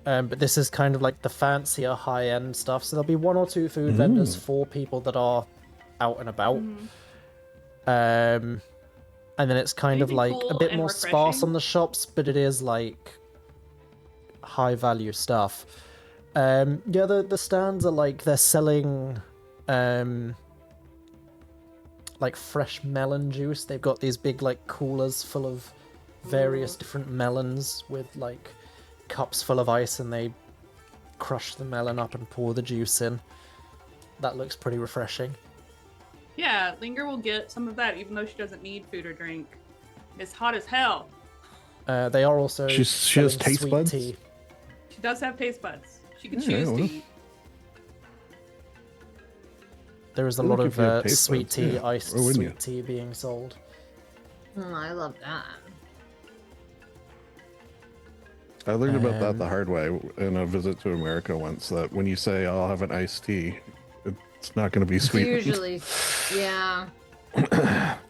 But this is kind of like the fancier, high-end stuff. So there'll be one or two food vendors for people that are out and about. And then it's kind of Anything like cool a bit and more sparse refreshing? on the shops, but it is like high-value stuff. Yeah, the stands are like they're selling like fresh melon juice. They've got these big like coolers full of various different melons with like cups full of ice, and they crush the melon up and pour the juice in. That looks pretty refreshing. Yeah, Linger will get some of that, even though she doesn't need food or drink. It's hot as hell. They are also She has selling taste sweet buds? tea. She does have taste buds. She can Yeah, choose to well. eat. There is a Well, lot look, of if you have taste sweet buds, tea, yeah. iced Or wouldn't sweet you? tea being sold. I love that. I learned about that Um, the hard way in a visit to America once, that when you say I'll have an iced tea, it's not going to be sweet. Usually, yeah.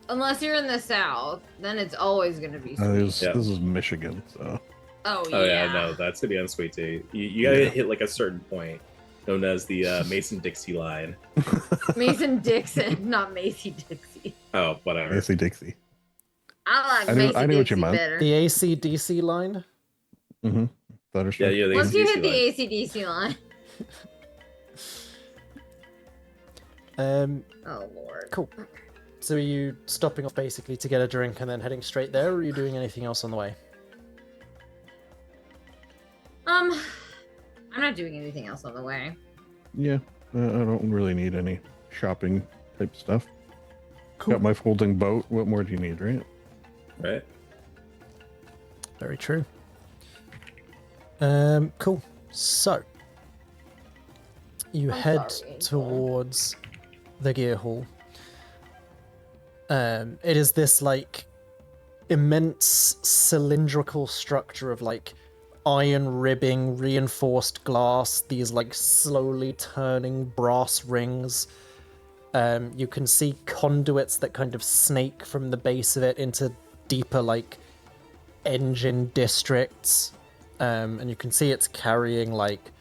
Unless you're in the South, then it's always going to be sweet. Yeah. This is Michigan, so Oh, Oh yeah. yeah, no, that's gonna be on sweet tea. You gotta Yeah. hit like a certain point, known as the Mason-Dixie line. Mason Dixon, not Macy Dixie. Oh, whatever. Macy Dixie. I like I knew- Macy I knew what you Dixie meant. better. The AC/DC line. Mm-hmm. Yeah, yeah. Once you hit line. the ACDC line. Oh, Lord. Cool. So are you stopping off basically to get a drink and then heading straight there, or are you doing anything else on the way? I'm not doing anything else on the way. Yeah, I don't really need any shopping type stuff. Cool. Got my folding boat. What more do you need, right? Right. Very true. Cool. So you I'm head sorry, Angel. towards the Gearhold. It is this like immense cylindrical structure of like iron ribbing, reinforced glass, these like slowly turning brass rings. You can see conduits that kind of snake from the base of it into deeper like engine districts. And you can see it's carrying like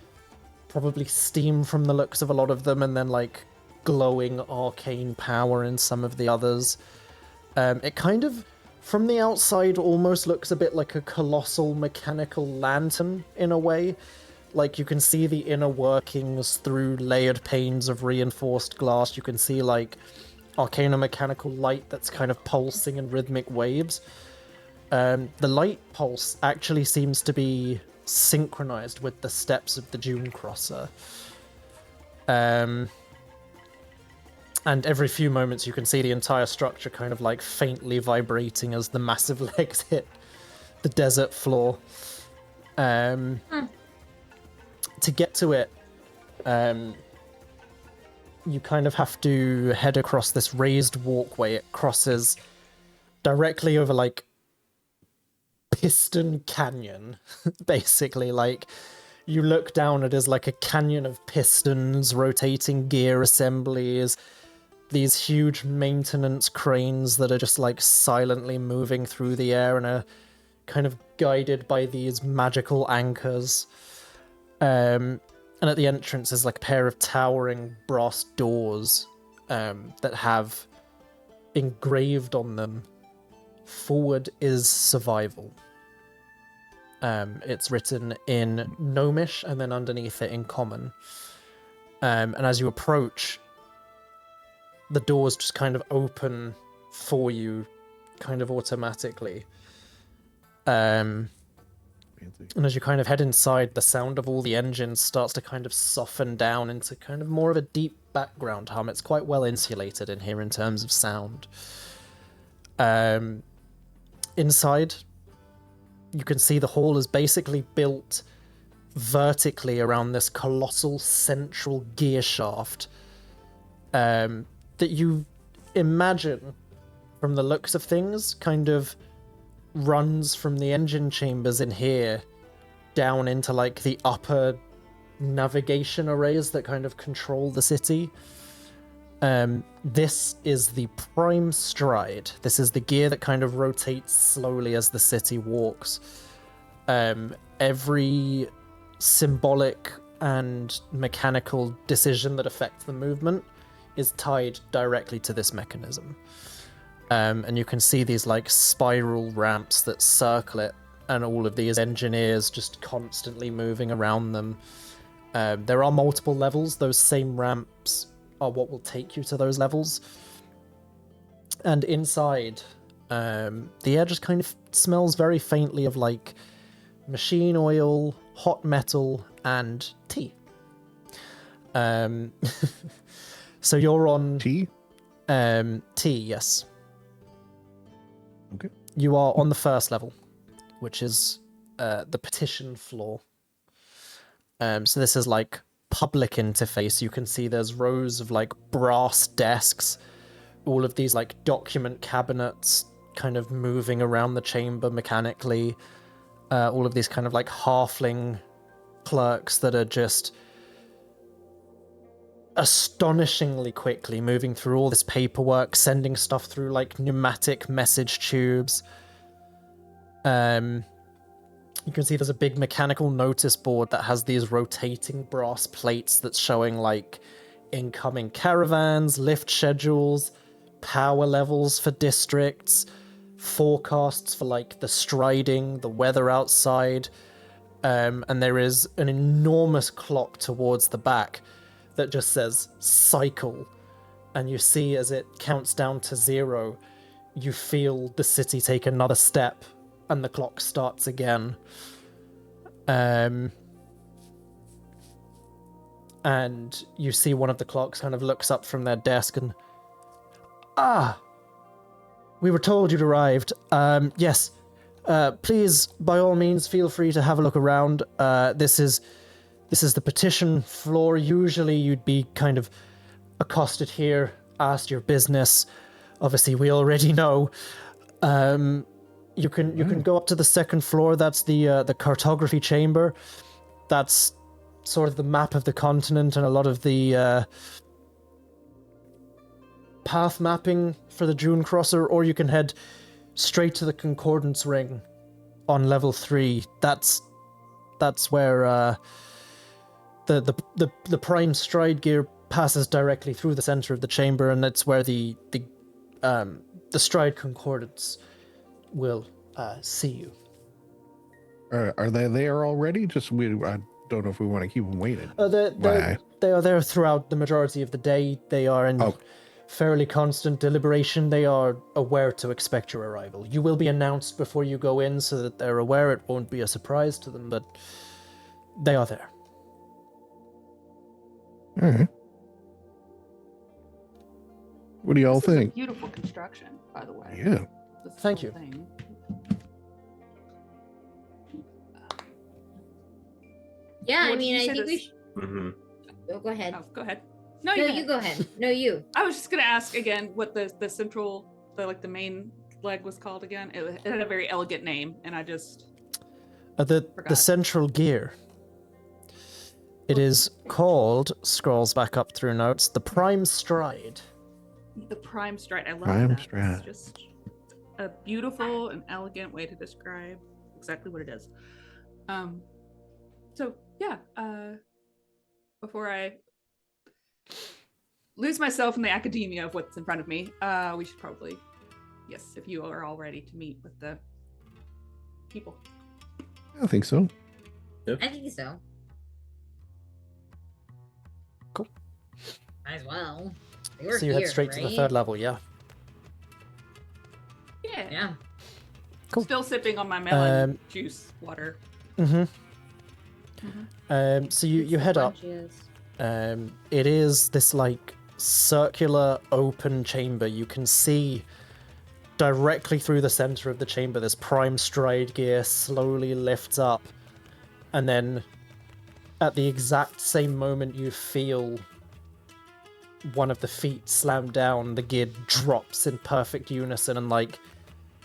probably steam from the looks of a lot of them, and then like glowing arcane power in some of the others. It kind of, from the outside, almost looks a bit like a colossal mechanical lantern in a way. Like you can see the inner workings through layered panes of reinforced glass. You can see like arcane mechanical light that's kind of pulsing in rhythmic waves. The light pulse actually seems to be synchronized with the steps of the Dunecrosser. And every few moments you can see the entire structure kind of like faintly vibrating as the massive legs hit the desert floor. To get to it, you kind of have to head across this raised walkway. It crosses directly over like Piston Canyon, basically. Like you look down, it is like a canyon of pistons, rotating gear assemblies, these huge maintenance cranes that are just like silently moving through the air and are kind of guided by these magical anchors. And at the entrance is like a pair of towering brass doors that have engraved on them, "Forward is survival." It's written in Gnomish and then underneath it in Common. And as you approach, the doors just kind of open for you, kind of automatically. And as you kind of head inside, the sound of all the engines starts to kind of soften down into kind of more of a deep background hum. It's quite well insulated in here in terms of sound. Inside, you can see the hall is basically built vertically around this colossal central gear shaft that you imagine, from the looks of things, kind of runs from the engine chambers in here down into like the upper navigation arrays that kind of control the city. This is the prime stride. This is the gear that kind of rotates slowly as the city walks. Every symbolic and mechanical decision that affects the movement is tied directly to this mechanism. And you can see these like spiral ramps that circle it, and all of these engineers just constantly moving around them. There are multiple levels. Those same ramps are what will take you to those levels. And inside, the air just kind of smells very faintly of like machine oil, hot metal, and tea. So you're on Tea? Tea, yes. Okay. You are on the first level, which is the petition floor. So this is like public interface. You can see there's rows of like brass desks, all of these like document cabinets kind of moving around the chamber mechanically. All of these kind of like halfling clerks that are just astonishingly quickly moving through all this paperwork, sending stuff through like pneumatic message tubes. You can see there's a big mechanical notice board that has these rotating brass plates that's showing like incoming caravans, lift schedules, power levels for districts, forecasts for like the striding, the weather outside. And there is an enormous clock towards the back that just says cycle. And you see as it counts down to 0, you feel the city take another step and the clock starts again. And you see one of the clocks kind of looks up from their desk and, we were told you'd arrived. Yes, please, by all means, feel free to have a look around. This is the petition floor. Usually you'd be kind of accosted here, asked your business. Obviously, we already know. You can go up to the second floor. That's the cartography chamber. That's sort of the map of the continent and a lot of the path mapping for the Dunecrosser, or you can head straight to the Concordance ring on level 3. That's where the prime stride gear passes directly through the center of the chamber, and that's where the Stride Concordance will see you. Are they there already? I don't know if we want to keep them waiting. They are there throughout the majority of the day. They are in fairly constant deliberation. They are aware to expect your arrival. You will be announced before you go in so that they're aware. It won't be a surprise to them, but they are there. All right. What do y'all think? Beautiful construction, by the way. Yeah. Thank you. Thing. Yeah, Well, I mean, you I said think we this- should. Mm-hmm. Oh, go ahead. Oh, go ahead. No, go you ahead. go ahead. No, you. I was just gonna ask again what the central, the main leg was called again. It had a very elegant name, and I just The forgot. central gear. It is called, scrolls back up through notes, the Prime Stride. The Prime Stride. I love Prime that. Stride. It's just a beautiful and elegant way to describe exactly what it is. So yeah, before I lose myself in the academia of what's in front of me, we should probably, yes, if you are all ready to meet with the people. I think so. I think so. Cool. Might as well. We're So you here, head straight to the right? 3rd level, yeah? Yeah. Yeah. Cool. Still sipping on my melon juice water. Mm-hmm. So you head up. It is this like circular open chamber. You can see directly through the center of the chamber this prime stride gear slowly lifts up, and then at the exact same moment you feel one of the feet slam down, the gear drops in perfect unison and like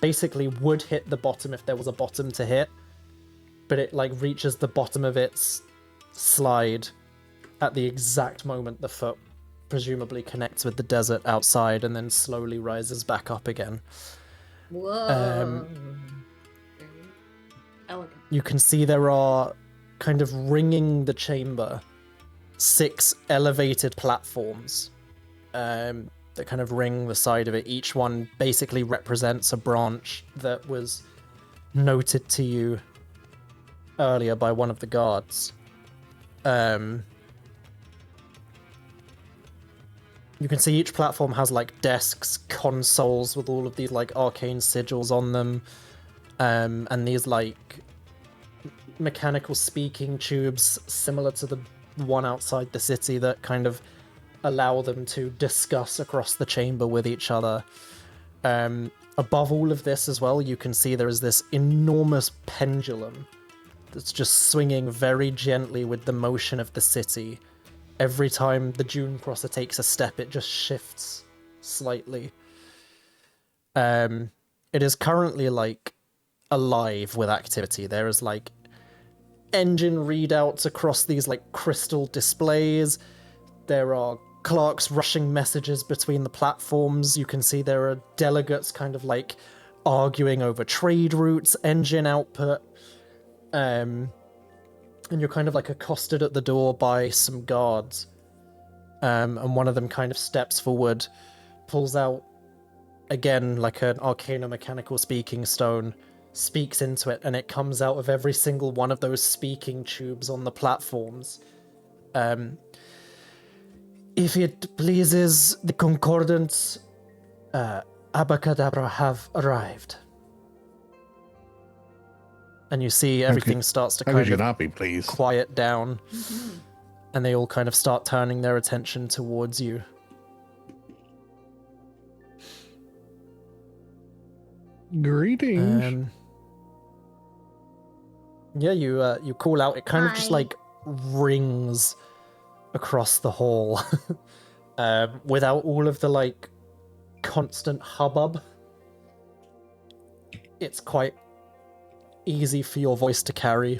basically would hit the bottom if there was a bottom to hit, but it like reaches the bottom of its slide at the exact moment the foot presumably connects with the desert outside and then slowly rises back up again. Whoa. Elegant. You can see there are, kind of ringing the chamber, 6 elevated platforms that kind of ring the side of it. Each one basically represents a branch that was noted to you earlier by one of the guards. You can see each platform has like desks, consoles with all of these like arcane sigils on them, and these like mechanical speaking tubes similar to the one outside the city that kind of allow them to discuss across the chamber with each other. Above all of this as well, you can see there is this enormous pendulum that's just swinging very gently with the motion of the city. Every time the Dunecrosser takes a step, it just shifts slightly. It is currently like alive with activity. There is like engine readouts across these like crystal displays. There are clerks rushing messages between the platforms. You can see there are delegates kind of like arguing over trade routes, engine output. And you're kind of like accosted at the door by some guards. And one of them kind of steps forward, pulls out, again, like an arcane mechanical speaking stone, speaks into it, and it comes out of every single one of those speaking tubes on the platforms. If it pleases the Concordance, ABBACADABRA have arrived. And you see everything starts to How kind could you of not be pleased? quiet down. And they all kind of start turning their attention towards you. Greetings. Yeah, you call out. It kind of just Hi. like rings across the hall without all of the like constant hubbub. It's quite easy for your voice to carry.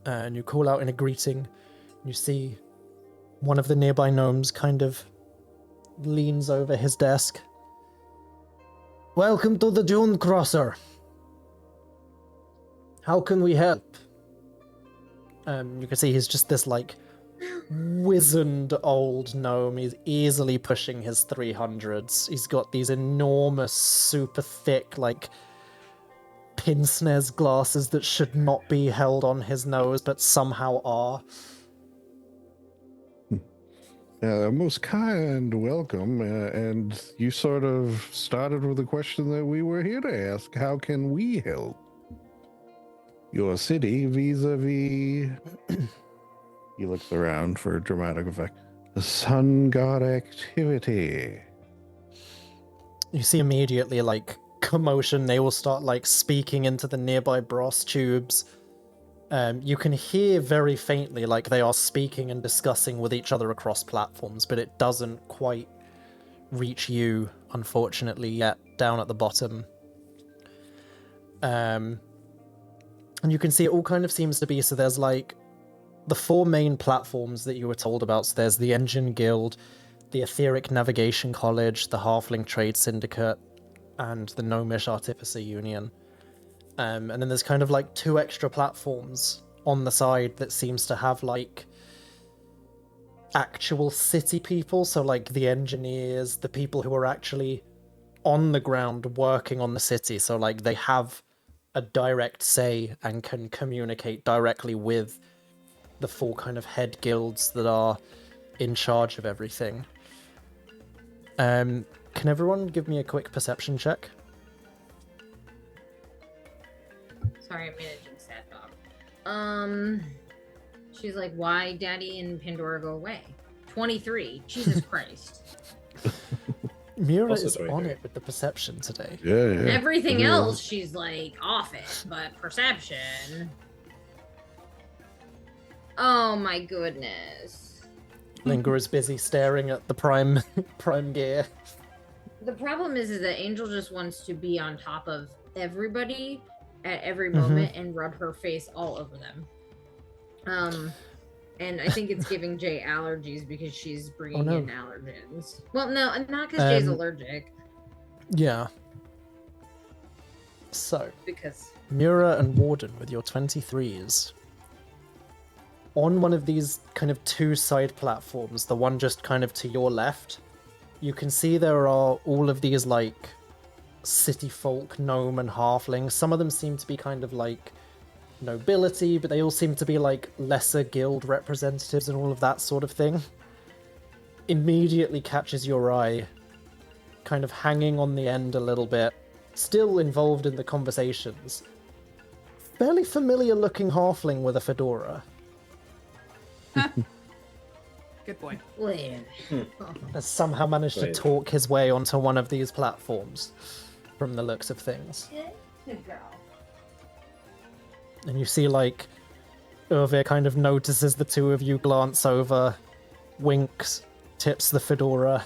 And you call out in a greeting. You see one of the nearby gnomes kind of leans over his desk. Welcome to the Dunecrosser. How can we help? You can see he's just this like wizened old gnome. He's easily pushing his 300s. He's got these enormous, super thick, like pince-nez glasses that should not be held on his nose, but somehow are. Most kind welcome, and you sort of started with a question that we were here to ask. How can we help your city vis-a-vis... He looks around for dramatic effect. The sun god activity. You see immediately, like, commotion. They will start, like, speaking into the nearby brass tubes. You can hear very faintly, like, they are speaking and discussing with each other across platforms, but it doesn't quite reach you, unfortunately, yet, down at the bottom. And you can see it all kind of seems to be, so there's, like, the 4 main platforms that you were told about. So there's the Engine Guild, the Etheric Navigation College, the Halfling Trade Syndicate, and the Gnomish Artificer Union. And then there's kind of like 2 extra platforms on the side that seems to have like actual city people. So like the engineers, the people who are actually on the ground working on the city. So like they have a direct say and can communicate directly with the four kind of head guilds that are in charge of everything. Can everyone give me a quick perception check? Sorry, I'm managing sad dog. She's like, why Daddy and Pandora go away? 23. Jesus Christ. Mira Also is 23. on it with the perception today. Yeah. Everything Yeah. else, she's like off it, but perception. Oh my goodness. Linger is busy staring at the prime gear. The problem is that Angel just wants to be on top of everybody at every Mhm. moment and rub her face all over them. And I think it's giving Jay allergies because she's bringing no. in allergens. Well, no, not because Jay's allergic. Yeah. So, Because Mira and Warden with your 23s. On one of these kind of two side platforms, the one just kind of to your left, you can see there are all of these like city folk, gnome and halfling. Some of them seem to be kind of like nobility, but they all seem to be like lesser guild representatives and all of that sort of thing. Immediately catches your eye, kind of hanging on the end a little bit, still involved in the conversations. Fairly familiar looking halfling with a fedora. Good boy. wait, Has somehow managed to Wait. talk his way onto one of these platforms, from the looks of things. good girl. And you see, like, Urvir kind of notices the two of you glance over, winks, tips the fedora.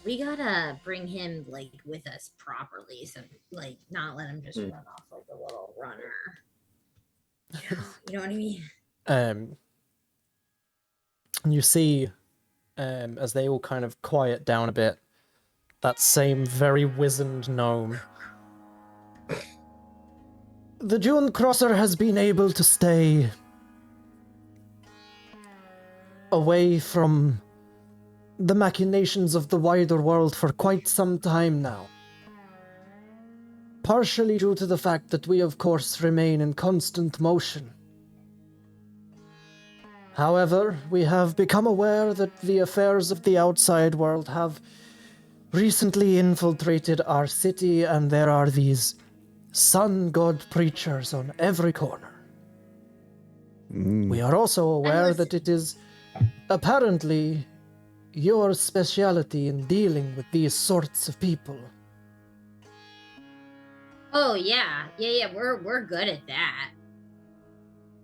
We gotta bring him like with us properly, so like not let him just run off like a little runner. You know what I mean? And you see, as they all kind of quiet down a bit, that same very wizened gnome. The Dunecrosser has been able to stay away from the machinations of the wider world for quite some time now. Partially due to the fact that we, of course, remain in constant motion. However, we have become aware that the affairs of the outside world have recently infiltrated our city, and there are these sun god preachers on every corner. We are also aware that it is apparently your speciality in dealing with these sorts of people. Oh yeah, we're good at that.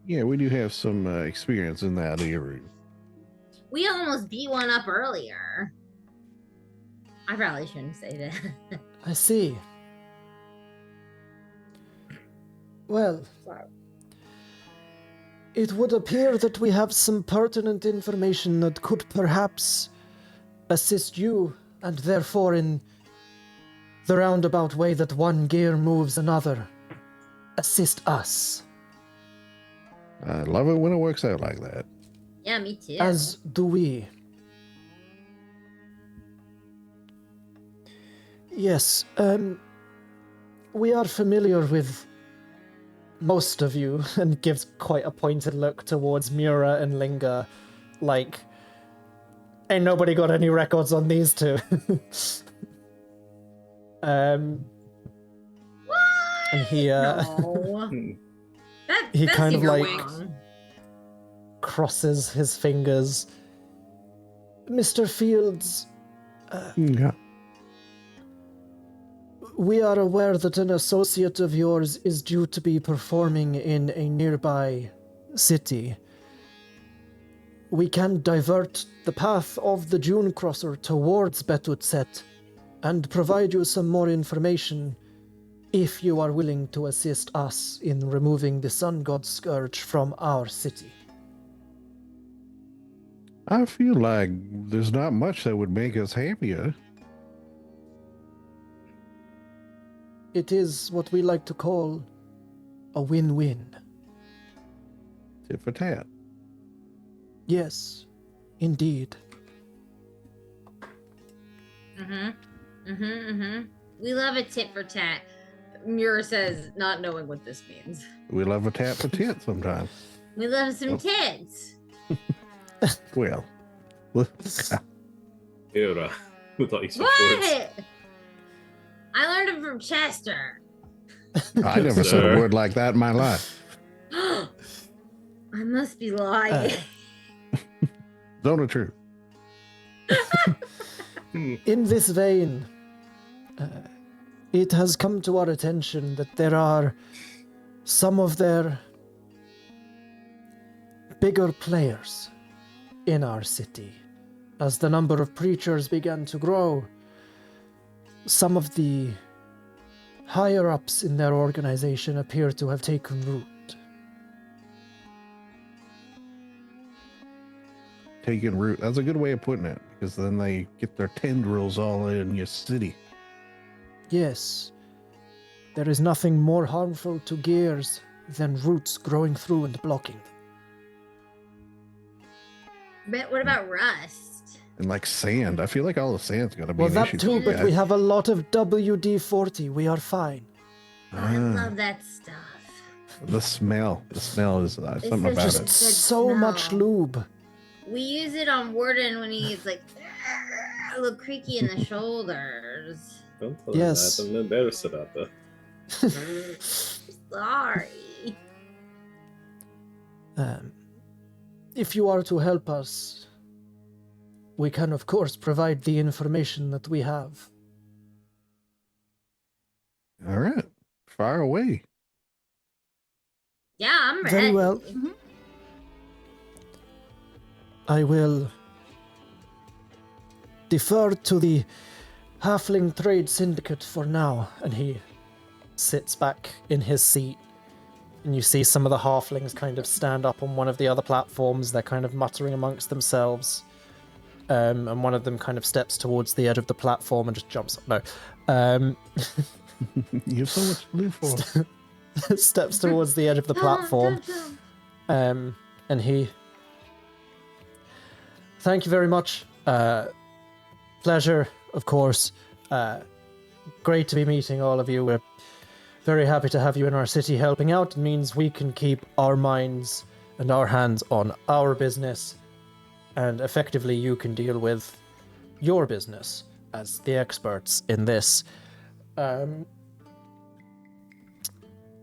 Yeah, we do have some experience in that area. We almost beat one up earlier. I probably shouldn't say that. I see. Well, it would appear that we have some pertinent information that could perhaps assist you, and therefore in the roundabout way that one gear moves another, assist us. I love it when it works out like that. Yeah, me too. As do we. Yes, we are familiar with most of you, and gives quite a pointed look towards Mura and Linger, like, ain't nobody got any records on these two. What? And he, No. he that kind of, seems like, wrong. crosses his fingers. Mr. Fields, Yeah. we are aware that an associate of yours is due to be performing in a nearby city. We can divert the path of the Dunecrosser towards Betutset and provide you some more information if you are willing to assist us in removing the Sun God Scourge from our city. I feel like there's not much that would make us happier. It is what we like to call a win-win. Tit for tat. Yes, indeed. We love a tit for tat. Mira says, not knowing what this means. We love a tap for tit sometimes. We love some Oh. tits. Well, Mira, who thought you said words? What? I learned it from Chester. I never said Sir. a word like that in my life. I must be lying. Zone of truth. In this vein, it has come to our attention that there are some of their bigger players in our city. As the number of preachers began to grow, some of the higher-ups in their organization appear to have taken root. Taking root. That's a good way of putting it, because then they get their tendrils all in your city. Yes, there is nothing more harmful to gears than roots growing through and blocking them. But what about rust? And like sand. I feel like all the sand's got to be Well, an that issue. too, but guys. we have a lot of WD-40. We are fine. I Ah, love that stuff. the smell. The smell is something It's about Just it. Good so much smell. lube. We use it on Warden when he's like a little creaky in the shoulders. Don't tell Yes. him that. I'm embarrassed about that. Sorry. If you are to help us, we can, of course, provide the information that we have. All right. Fire away. Yeah, I'm ready. Very well. I will defer to the Halfling Trade Syndicate for now. And he sits back in his seat. And you see some of the halflings kind of stand up on one of the other platforms. They're kind of muttering amongst themselves. And one of them kind of steps towards the edge of the platform and just jumps up. No. You have so much to live for. Steps towards the edge of the platform. And he... Thank you very much. Pleasure, of course. Great to be meeting all of you. We're very happy to have you in our city helping out. It means we can keep our minds and our hands on our business, and effectively you can deal with your business as the experts in this.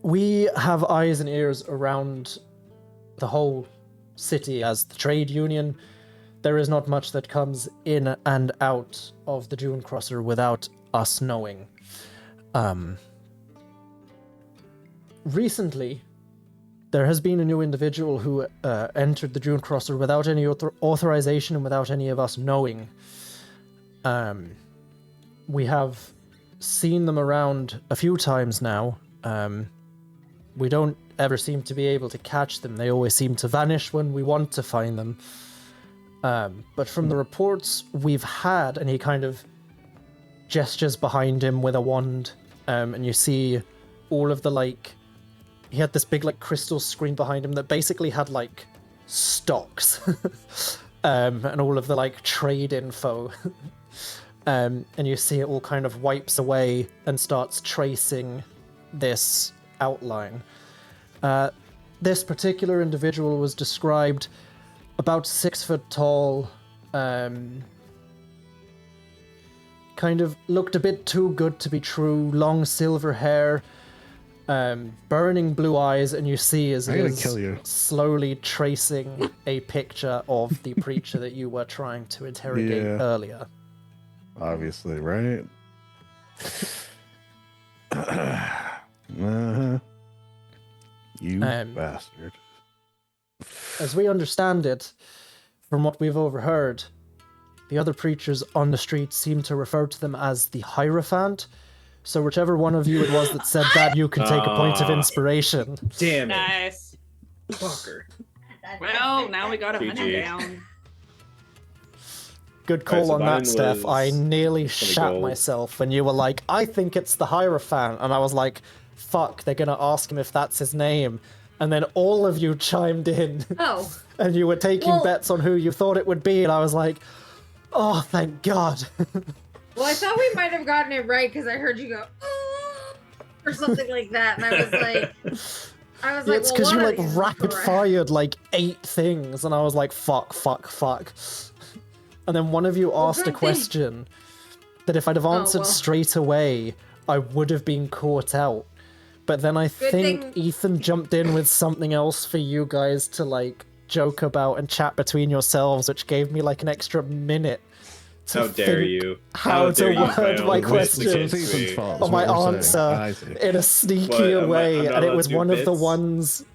We have eyes and ears around the whole city as the trade union. There is not much that comes in and out of the Dunecrosser without us knowing. Recently, there has been a new individual who entered the Dunecrosser without any authorization and without any of us knowing. We have seen them around a few times now. We don't ever seem to be able to catch them. They always seem to vanish when we want to find them. But from the reports we've had, and he kind of gestures behind him with a wand, and you see all of the, like, he had this big, like, crystal screen behind him that basically had, like, stocks, and all of the, like, trade info. And you see it all kind of wipes away and starts tracing this outline. This particular individual was described about 6 foot tall, kind of looked a bit too good to be true, long silver hair, burning blue eyes, and you see as I it gotta is kill you. slowly tracing a picture of the preacher that you were trying to interrogate Yeah. earlier. Obviously, right? Uh-huh. You bastard. As we understand it, from what we've overheard, the other preachers on the street seem to refer to them as the Hierophant. So whichever one of you it was that said that, you can take a point of inspiration. Damn it. Nice. Fucker. Well, now we got a GG. 100 down. Good call so on that, mine Steph. I was nearly 20 shat gold. myself when you were like, I think it's the Hierophant. And I was like, fuck, they're going to ask him if that's his name. And then all of you chimed in. Oh, And you were taking Well- bets on who you thought it would be. And I was like, oh, thank God. well, I thought we might have gotten it right because I heard you go, "Ooh." or something like that, and I was like, Yeah, it's well, because you one like of these is rapid correct. fired like 8 things, and I was like, fuck. And then one of you asked a good thing- question that if I'd have answered well. straight away, I would have been caught out. But then I think thing- Ethan jumped in with something else for you guys to like joke about and chat between yourselves, which gave me like an extra minute. to How dare think you? How to use word own my wit question. against It's Ethan's me? fault. Or is my what we're saying. I answer see. in a sneakier What, way, I'm not and it allowed was to do one of the bits? ones.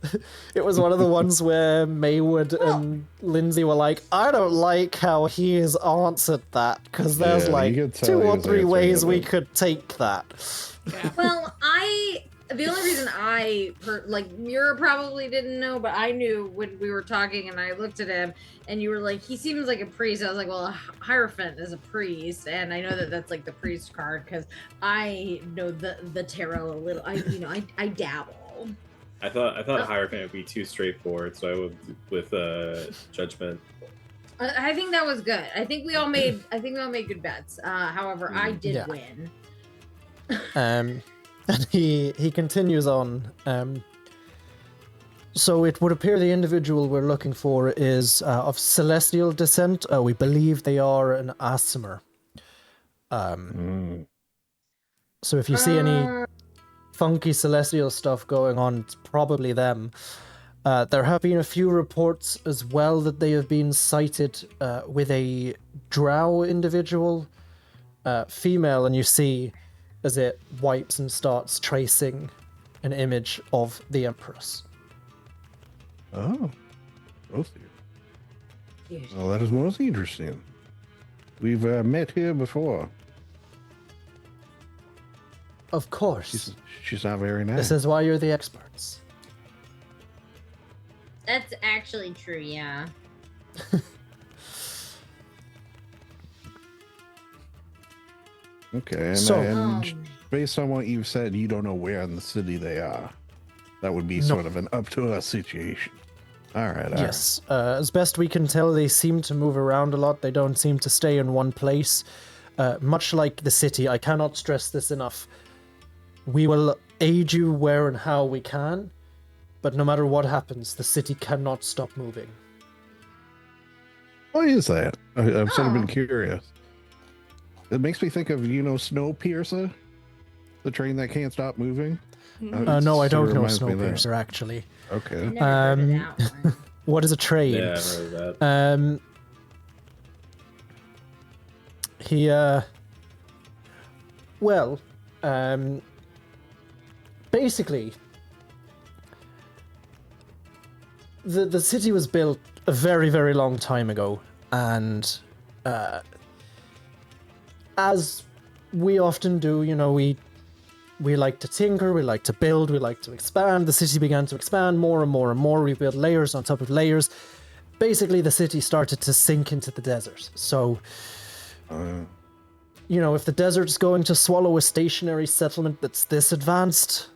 It was one of the ones where Maywood and Lindsay were like, "I don't like how he has answered that because there's Yeah, you like could tell 2 he or was 3 answering ways it, we but- could take that." Yeah. Well, the only reason I heard, like, Mira probably didn't know, but I knew when we were talking, and I looked at him, and you were like, he seems like a priest. I was like, well, a Hierophant is a priest, and I know that that's like the priest card because I know the tarot a little. I dabble. I thought Hierophant would be too straightforward, so I would with judgment. I think that was good. I think we all made good bets. However, I did Yeah. win. And he continues on. So it would appear the individual we're looking for is of celestial descent. We believe they are an Aasimar. So if you see any funky celestial stuff going on, it's probably them. There have been a few reports as well that they have been sighted with a Drow individual, female, and you see as it wipes and starts tracing an image of the Empress. Oh. Both of you. Well, that is most interesting. We've met here before. Of course. She's not very nice. This is why you're the experts. That's actually true. Yeah. Okay, and, So- based on what you've said, you don't know where in the city they are. That would be sort of an up to us situation. All right. Yes. As best we can tell, they seem to move around a lot. They don't seem to stay in one place. Much like the city, I cannot stress this enough. We will aid you where and how we can, but no matter what happens, the city cannot stop moving. Why is that? I've sort of been Oh. curious. It makes me think of, Snowpiercer? The train that can't stop moving? No, It I sort of don't know reminds me of that. Snowpiercer, actually. Okay. Never heard of that one. What is a train? Yeah, I've heard of that. Basically, the city was built a very, very long time ago, and as we often do, we like to tinker, we like to build, we like to expand. The city began to expand more and more and more. We built layers on top of layers. Basically, the city started to sink into the desert. So, if the desert's going to swallow a stationary settlement that's this advanced,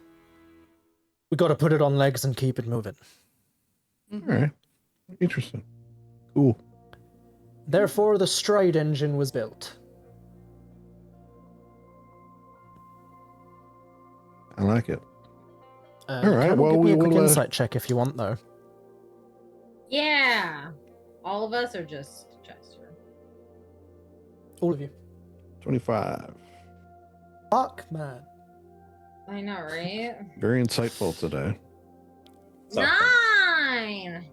we got to put it on legs and keep it moving. All right. Interesting. Cool. Therefore, the Stride engine was built. I like it. All right, Give well, me we a quick will, insight check if you want, though. Yeah. All of us or just Chester? All of you. 25. Fuck, man. I know, right? Very insightful today. 9.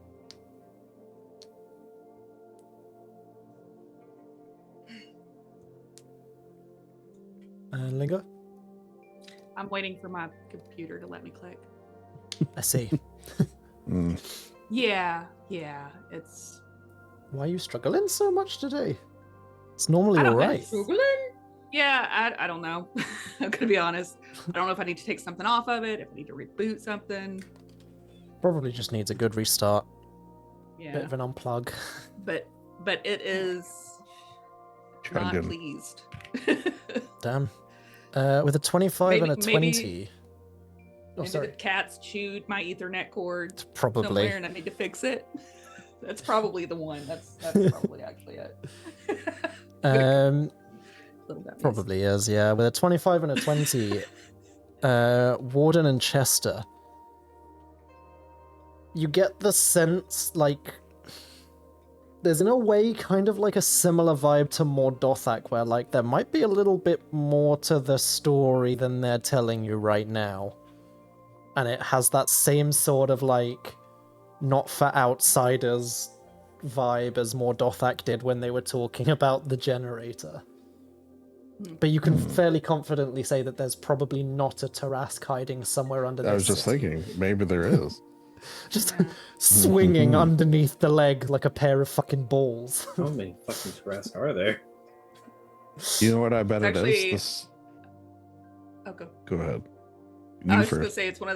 And Linger? I'm waiting for my computer to let me click. I see. Yeah, it's Why are you struggling so much today? It's normally I don't- alright. I don't know. I'm gonna be honest. I don't know if I need to take something off of it, if I need to reboot something. Probably just needs a good restart. Bit Yeah. of an unplug. But it is not Chugging. pleased. Damn. With a 25 and a Maybe- 20. Oh, Maybe sorry. the cats chewed my Ethernet cord Probably. somewhere and I need to fix it. That's probably the one. That's probably actually it. Um, Little guppies. probably is, yeah. With a 25 and a 20, Warden and Chester, you get the sense, like, there's in a way kind of like a similar vibe to Mordothak, where like there might be a little bit more to the story than they're telling you right now. And it has that same sort of like not for outsiders vibe as Mordothak did when they were talking about the generator. But you can fairly confidently say that there's probably not a Tarask hiding somewhere under this I was just city. thinking, maybe there is. Just swinging underneath the leg like a pair of fucking balls. How many fucking Tarask are there? You know what I bet Actually- it is? Oh, go. Go ahead. I You was just gonna first. say it's one of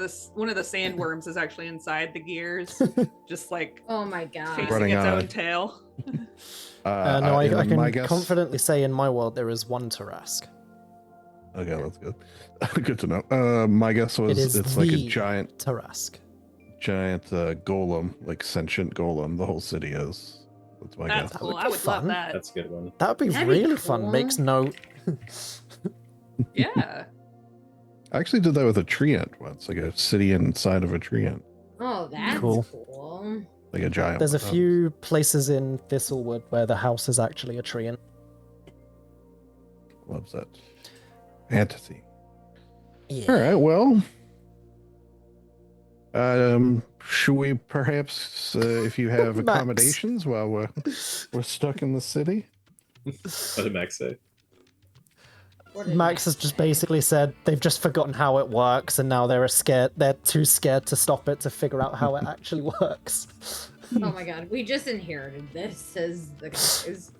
the sandworms is actually inside the gears, just like Oh my god. chasing Running its on own it. tail. No, I and my can guess- confidently say in my world there is one Tarask. Okay, that's good. Good to know. My guess was is it's like a the- giant Tarask. golem, like sentient golem. The whole city is. That's my That's guess. cool. would I be would fun. love that. That's a good one. That would be That'd be really fun. cool. Makes note. Yeah. I actually did that with a treant once, like a city inside of a treant, Oh, that's Cool. cool. like a giant. There's a one. few places in Thistlewood where the house is actually a treant. Loves that fantasy. Yeah. All right, well, should we perhaps, if you have Max. accommodations while we're stuck in the city? What did Max say? What did Max has just basically said they've just forgotten how it works, and now they're scared. They're too scared to stop it to figure out how it actually works. Oh my god, we just inherited this, says the guys.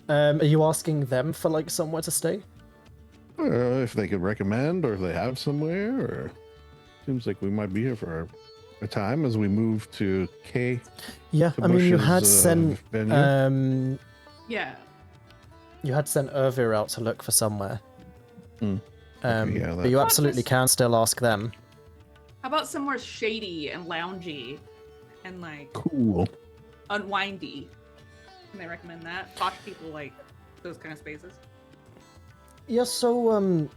Are you asking them for like somewhere to stay? If they could recommend, or if they have somewhere, or seems like we might be here for a time as we move to K. Yeah, to I mean, you Bush's, had sent venue. Yeah. you had sent Ervir out to look for somewhere. Hmm. Okay, yeah, But you that- absolutely can still ask them. How about somewhere shady and loungy and like Cool. unwindy? Can they recommend that? Posh people like those kind of spaces. Yeah, so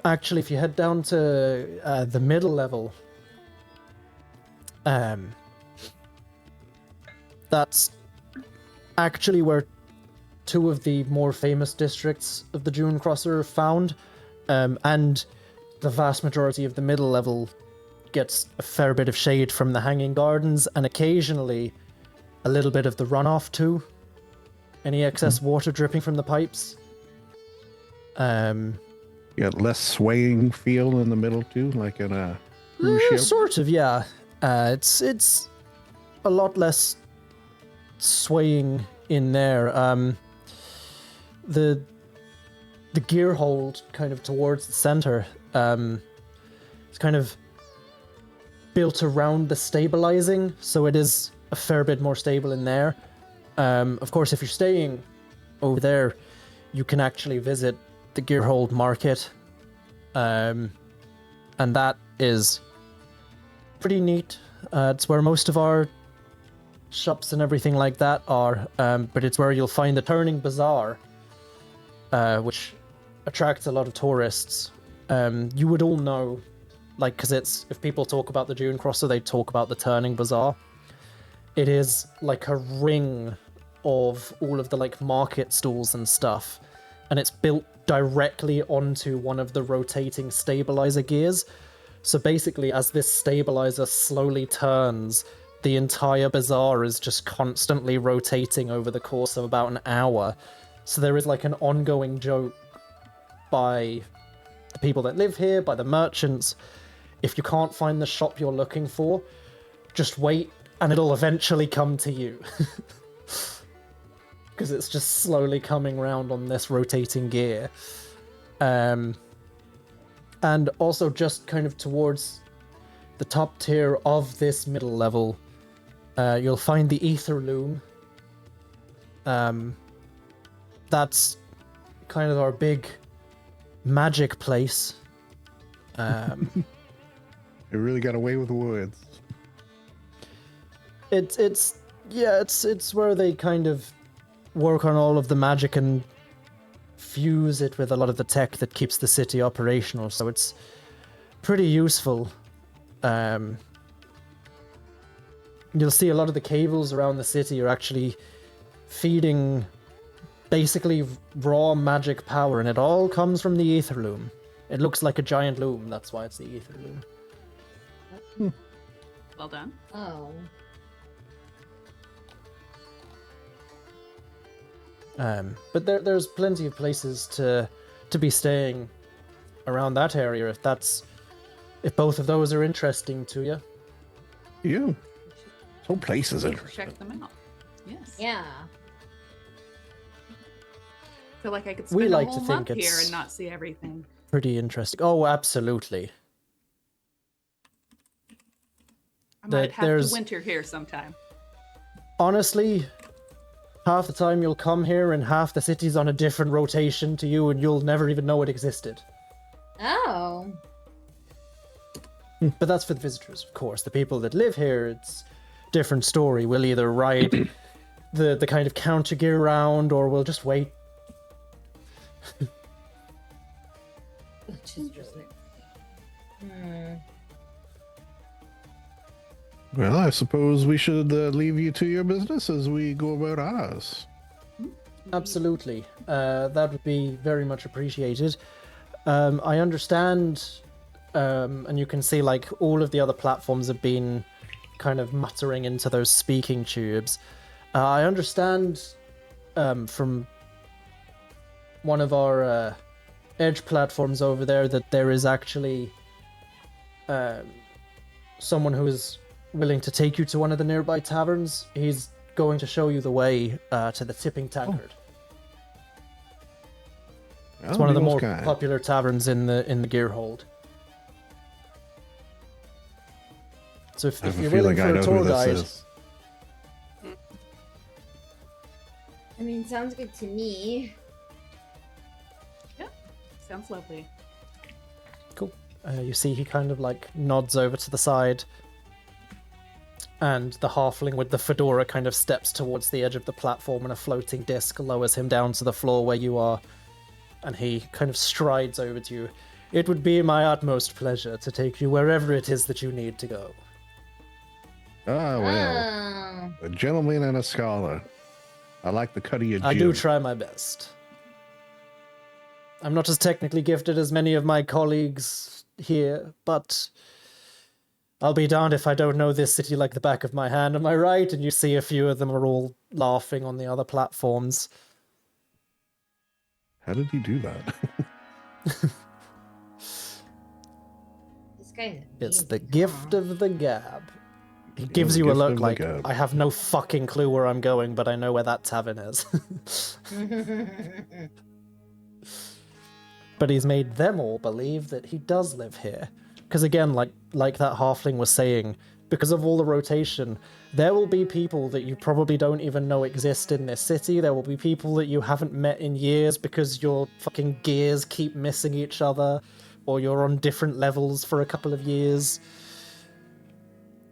actually, if you head down to the middle level, that's actually where two of the more famous districts of the Dunecrosser are found, and the vast majority of the middle level gets a fair bit of shade from the Hanging Gardens, and occasionally a little bit of the runoff too. Any excess water dripping from the pipes. You got less swaying feel in the middle too, like in a cruise ship. Sort of, yeah. It's a lot less swaying in there. The Gearhold kind of towards the center. It's kind of built around the stabilizing, so it is a fair bit more stable in there. Of course, if you're staying over there, you can actually visit the Gearhold Market, and that is pretty neat. It's where most of our shops and everything like that are, but it's where you'll find the Turning Bazaar, which attracts a lot of tourists. You would all know, like, because it's, if people talk about the Dunecrosser, they talk about the Turning Bazaar. It is like a ring of all of the like market stalls and stuff, and it's built directly onto one of the rotating stabilizer gears. So basically, as this stabilizer slowly turns, the entire bazaar is just constantly rotating over the course of about an hour. So there is like an ongoing joke by the people that live here, by the merchants. If you can't find the shop you're looking for, just wait and it'll eventually come to you. Because it's just slowly coming round on this rotating gear. And also just kind of towards the top tier of this middle level, you'll find the Ether Loom. That's kind of our big magic place. It really got away with the woods. It's where they kind of work on all of the magic and fuse it with a lot of the tech that keeps the city operational, so it's pretty useful. You'll see a lot of the cables around the city are actually feeding basically raw magic power, and it all comes from the ether loom. It looks like a giant loom, that's why it's the ether loom. Well done. Oh. But there's plenty of places to be staying around that area if both of those are interesting to you. Yeah. Whole place is We should interesting. check them out. Yes. Yeah. I feel like I could We spend like a to whole think month here it's- and not see everything. Pretty interesting. Oh, absolutely. I might have there's- to winter here sometime. Honestly, half the time you'll come here and half the city's on a different rotation to you and you'll never even know it existed. Oh. But that's for the visitors, of course. The people that live here, it's a different story. We'll either ride the kind of counter gear round or we'll just wait. Which is interesting. Well, I suppose we should leave you to your business as we go about ours. Absolutely. That would be very much appreciated. I understand, and you can see like all of the other platforms have been kind of muttering into those speaking tubes. I understand from one of our edge platforms over there that there is actually someone who is willing to take you to one of the nearby taverns. He's going to show you the way to the Tipping Tankard. It's one of the more popular taverns in the Gearhold. So if you're willing for a tour guide, I mean, sounds good to me. Yeah, sounds lovely. cool. You see he kind of like nods over to the side, and the halfling with the fedora kind of steps towards the edge of the platform, and a floating disc lowers him down to the floor where you are, and he kind of strides over to you. It would be my utmost pleasure to take you wherever it is that you need to go. Ah, well, Oh. a gentleman and a scholar. I like the cut of your I jib. do try my best. I'm not as technically gifted as many of my colleagues here, but I'll be darned if I don't know this city like the back of my hand, am I right? And you see a few of them are all laughing on the other platforms. How did he do that? This guy's It's amazing, the gift huh? of the gab. He Yeah, gives the you a gift look of the like, gab. I have no fucking clue where I'm going, but I know where that tavern is. But he's made them all believe that he does live here. Because again, like that halfling was saying, because of all the rotation, there will be people that you probably don't even know exist in this city. There will be people that you haven't met in years because your fucking gears keep missing each other, or you're on different levels for a couple of years.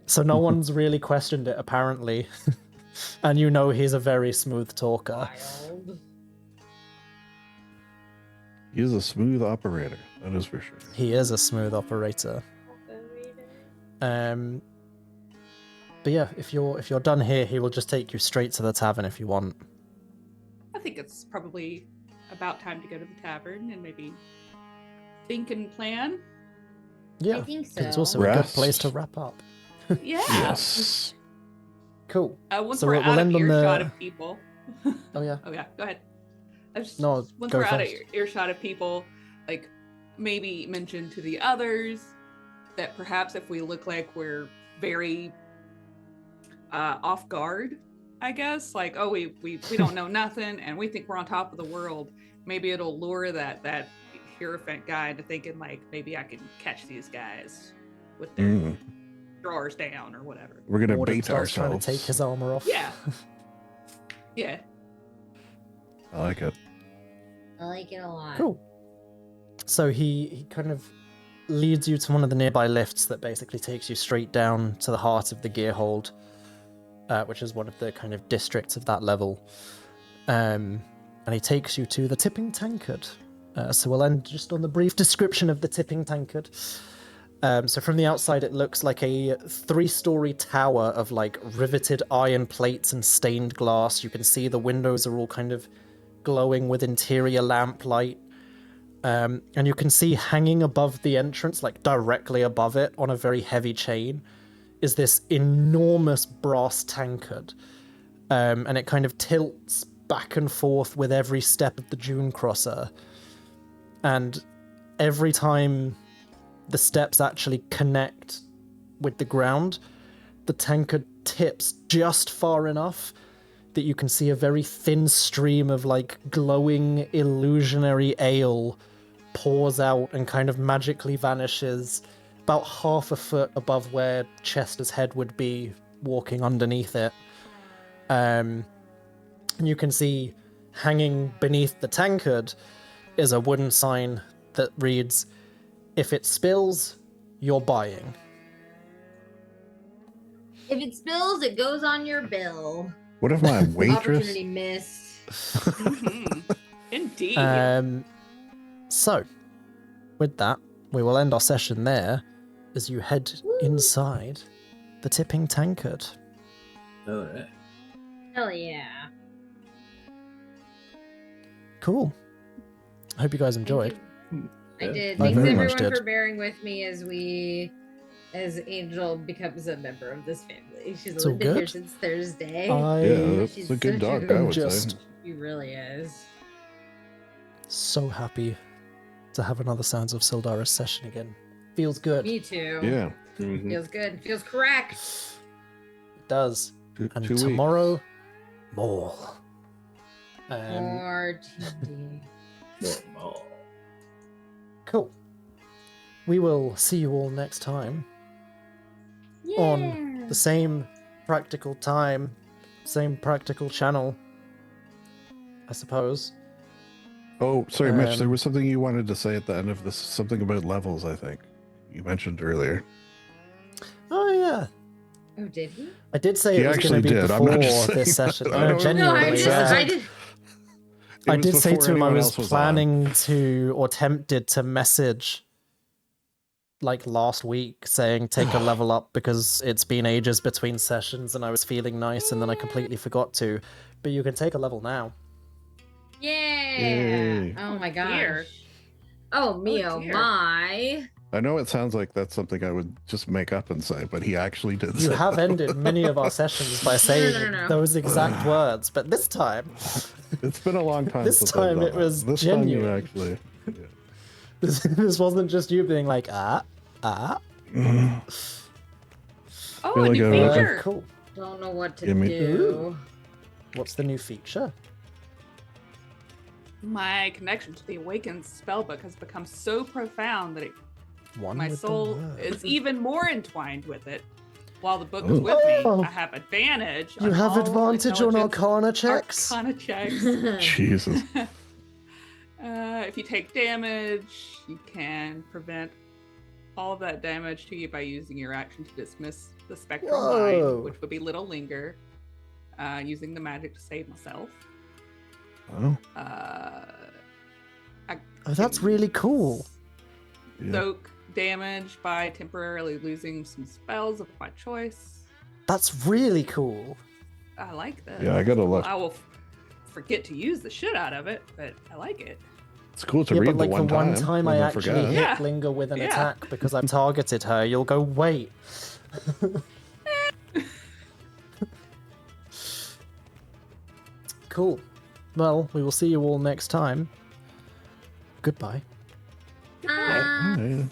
So no one's really questioned it, apparently. And you know he's a very smooth talker. Wild. He is a smooth operator, that is for sure. He is a smooth operator. But yeah, if you're done here, he will just take you straight to the tavern if you want. I think it's probably about time to go to the tavern and maybe think and plan. Yeah, I think 'cause it's so. also a good Rest. place to wrap up. Yeah. Yes. Cool. Once So we're we'll out end of on the- earshot of people. Oh yeah. Oh yeah, go ahead. No, once go we're out of first. earshot of people, like maybe mention to the others that perhaps if we look like we're very off guard, I guess, like, oh, we don't know nothing and we think we're on top of the world, maybe it'll lure that Hierophant guy into thinking like maybe I can catch these guys with their drawers down or whatever. We're gonna Warden bait starts trying ourselves. to take his armor off. Yeah. Yeah. I like it. I like it a lot. Cool. So he kind of leads you to one of the nearby lifts that basically takes you straight down to the heart of the Gearhold, which is one of the kind of districts of that level. and he takes you to the tipping tankard. So we'll end just on the brief description of the tipping tankard. So from the outside, it looks like a 3-story tower of like riveted iron plates and stained glass. You can see the windows are all kind of glowing with interior lamplight. And you can see hanging above the entrance, like directly above it on a very heavy chain, is this enormous brass tankard. And it kind of tilts back and forth with every step of the Dunecrosser. And every time the steps actually connect with the ground, the tankard tips just far enough that you can see a very thin stream of like glowing illusionary ale pours out and kind of magically vanishes about half a foot above where Chester's head would be walking underneath it. And you can see hanging beneath the tankard is a wooden sign that reads, "If it spills, you're buying." If it spills, it goes on your bill. What if my waitress? Opportunity missed. Indeed. So, with that, we will end our session there as you head inside the tipping tankard. All right. Hell yeah. Cool. I hope you guys enjoyed. I did. I Thanks very much everyone did. for bearing with me as Angel becomes a member of this family. She's It's all only been here good. since Thursday. Yeah, that's She's a good such dog, good- I would Just- say. She really is. So happy to have another Sounds of Syldaris session again. Feels good. Me too. Yeah. Mhm. Feels good. Feels correct. It does. And 2 weeks. tomorrow, more. More TV. Oh. Cool. We will see you all next time on the same practical time, same practical channel, I suppose. Oh, sorry, Mitch. There Um, was something you wanted to say at the end of this. Something about levels, I think. You mentioned earlier. Oh, yeah. Oh, did he? I did say He it was going actually to be did. I'm not before just this saying session. that. I No, don't know. No, genuinely. I just yeah. I did. It I was did say before to him I anyone was else on. planning to, or tempted to message, like last week, saying take a level up because it's been ages between sessions and I was feeling nice and then I completely forgot to. But you can take a level now. Yeah. Yay. Oh my dear. gosh. Oh me, Oh, oh dear. my. I know it sounds like that's something I would just make up and say, but he actually did You say have that. ended many of our sessions by saying no. those exact words, but this time, It's been a long time This since time I've done it that. was This time you genuine. actually... this wasn't just you being like, Oh, Feel a like new I- feature. cool. Don't know what to Give me- do. What's the new feature? My connection to the Awakened spellbook has become so profound that One my with the soul word. is even more entwined with it. While the book is Ooh. with me, Oh. I have advantage. You on have all advantage on intelligence Arcana checks? Arcana checks. Jesus. If you take damage, you can prevent all of that damage to you by using your action to dismiss the spectral Whoa. mind, which would be little Linger, using the magic to save myself. Oh, I Oh, that's can really cool. yeah. Soak damage by temporarily losing some spells of my choice. That's really cool. I like this. Yeah, I gotta look. I will forget to use the shit out of it, but I like it. It's cool to Yeah, read but like the one time. I and then actually forget. hit Yeah. Linger with an Yeah. attack because I've targeted her, you'll go, wait. Cool. Well, we will see you all next time. Goodbye. Ah. Yeah.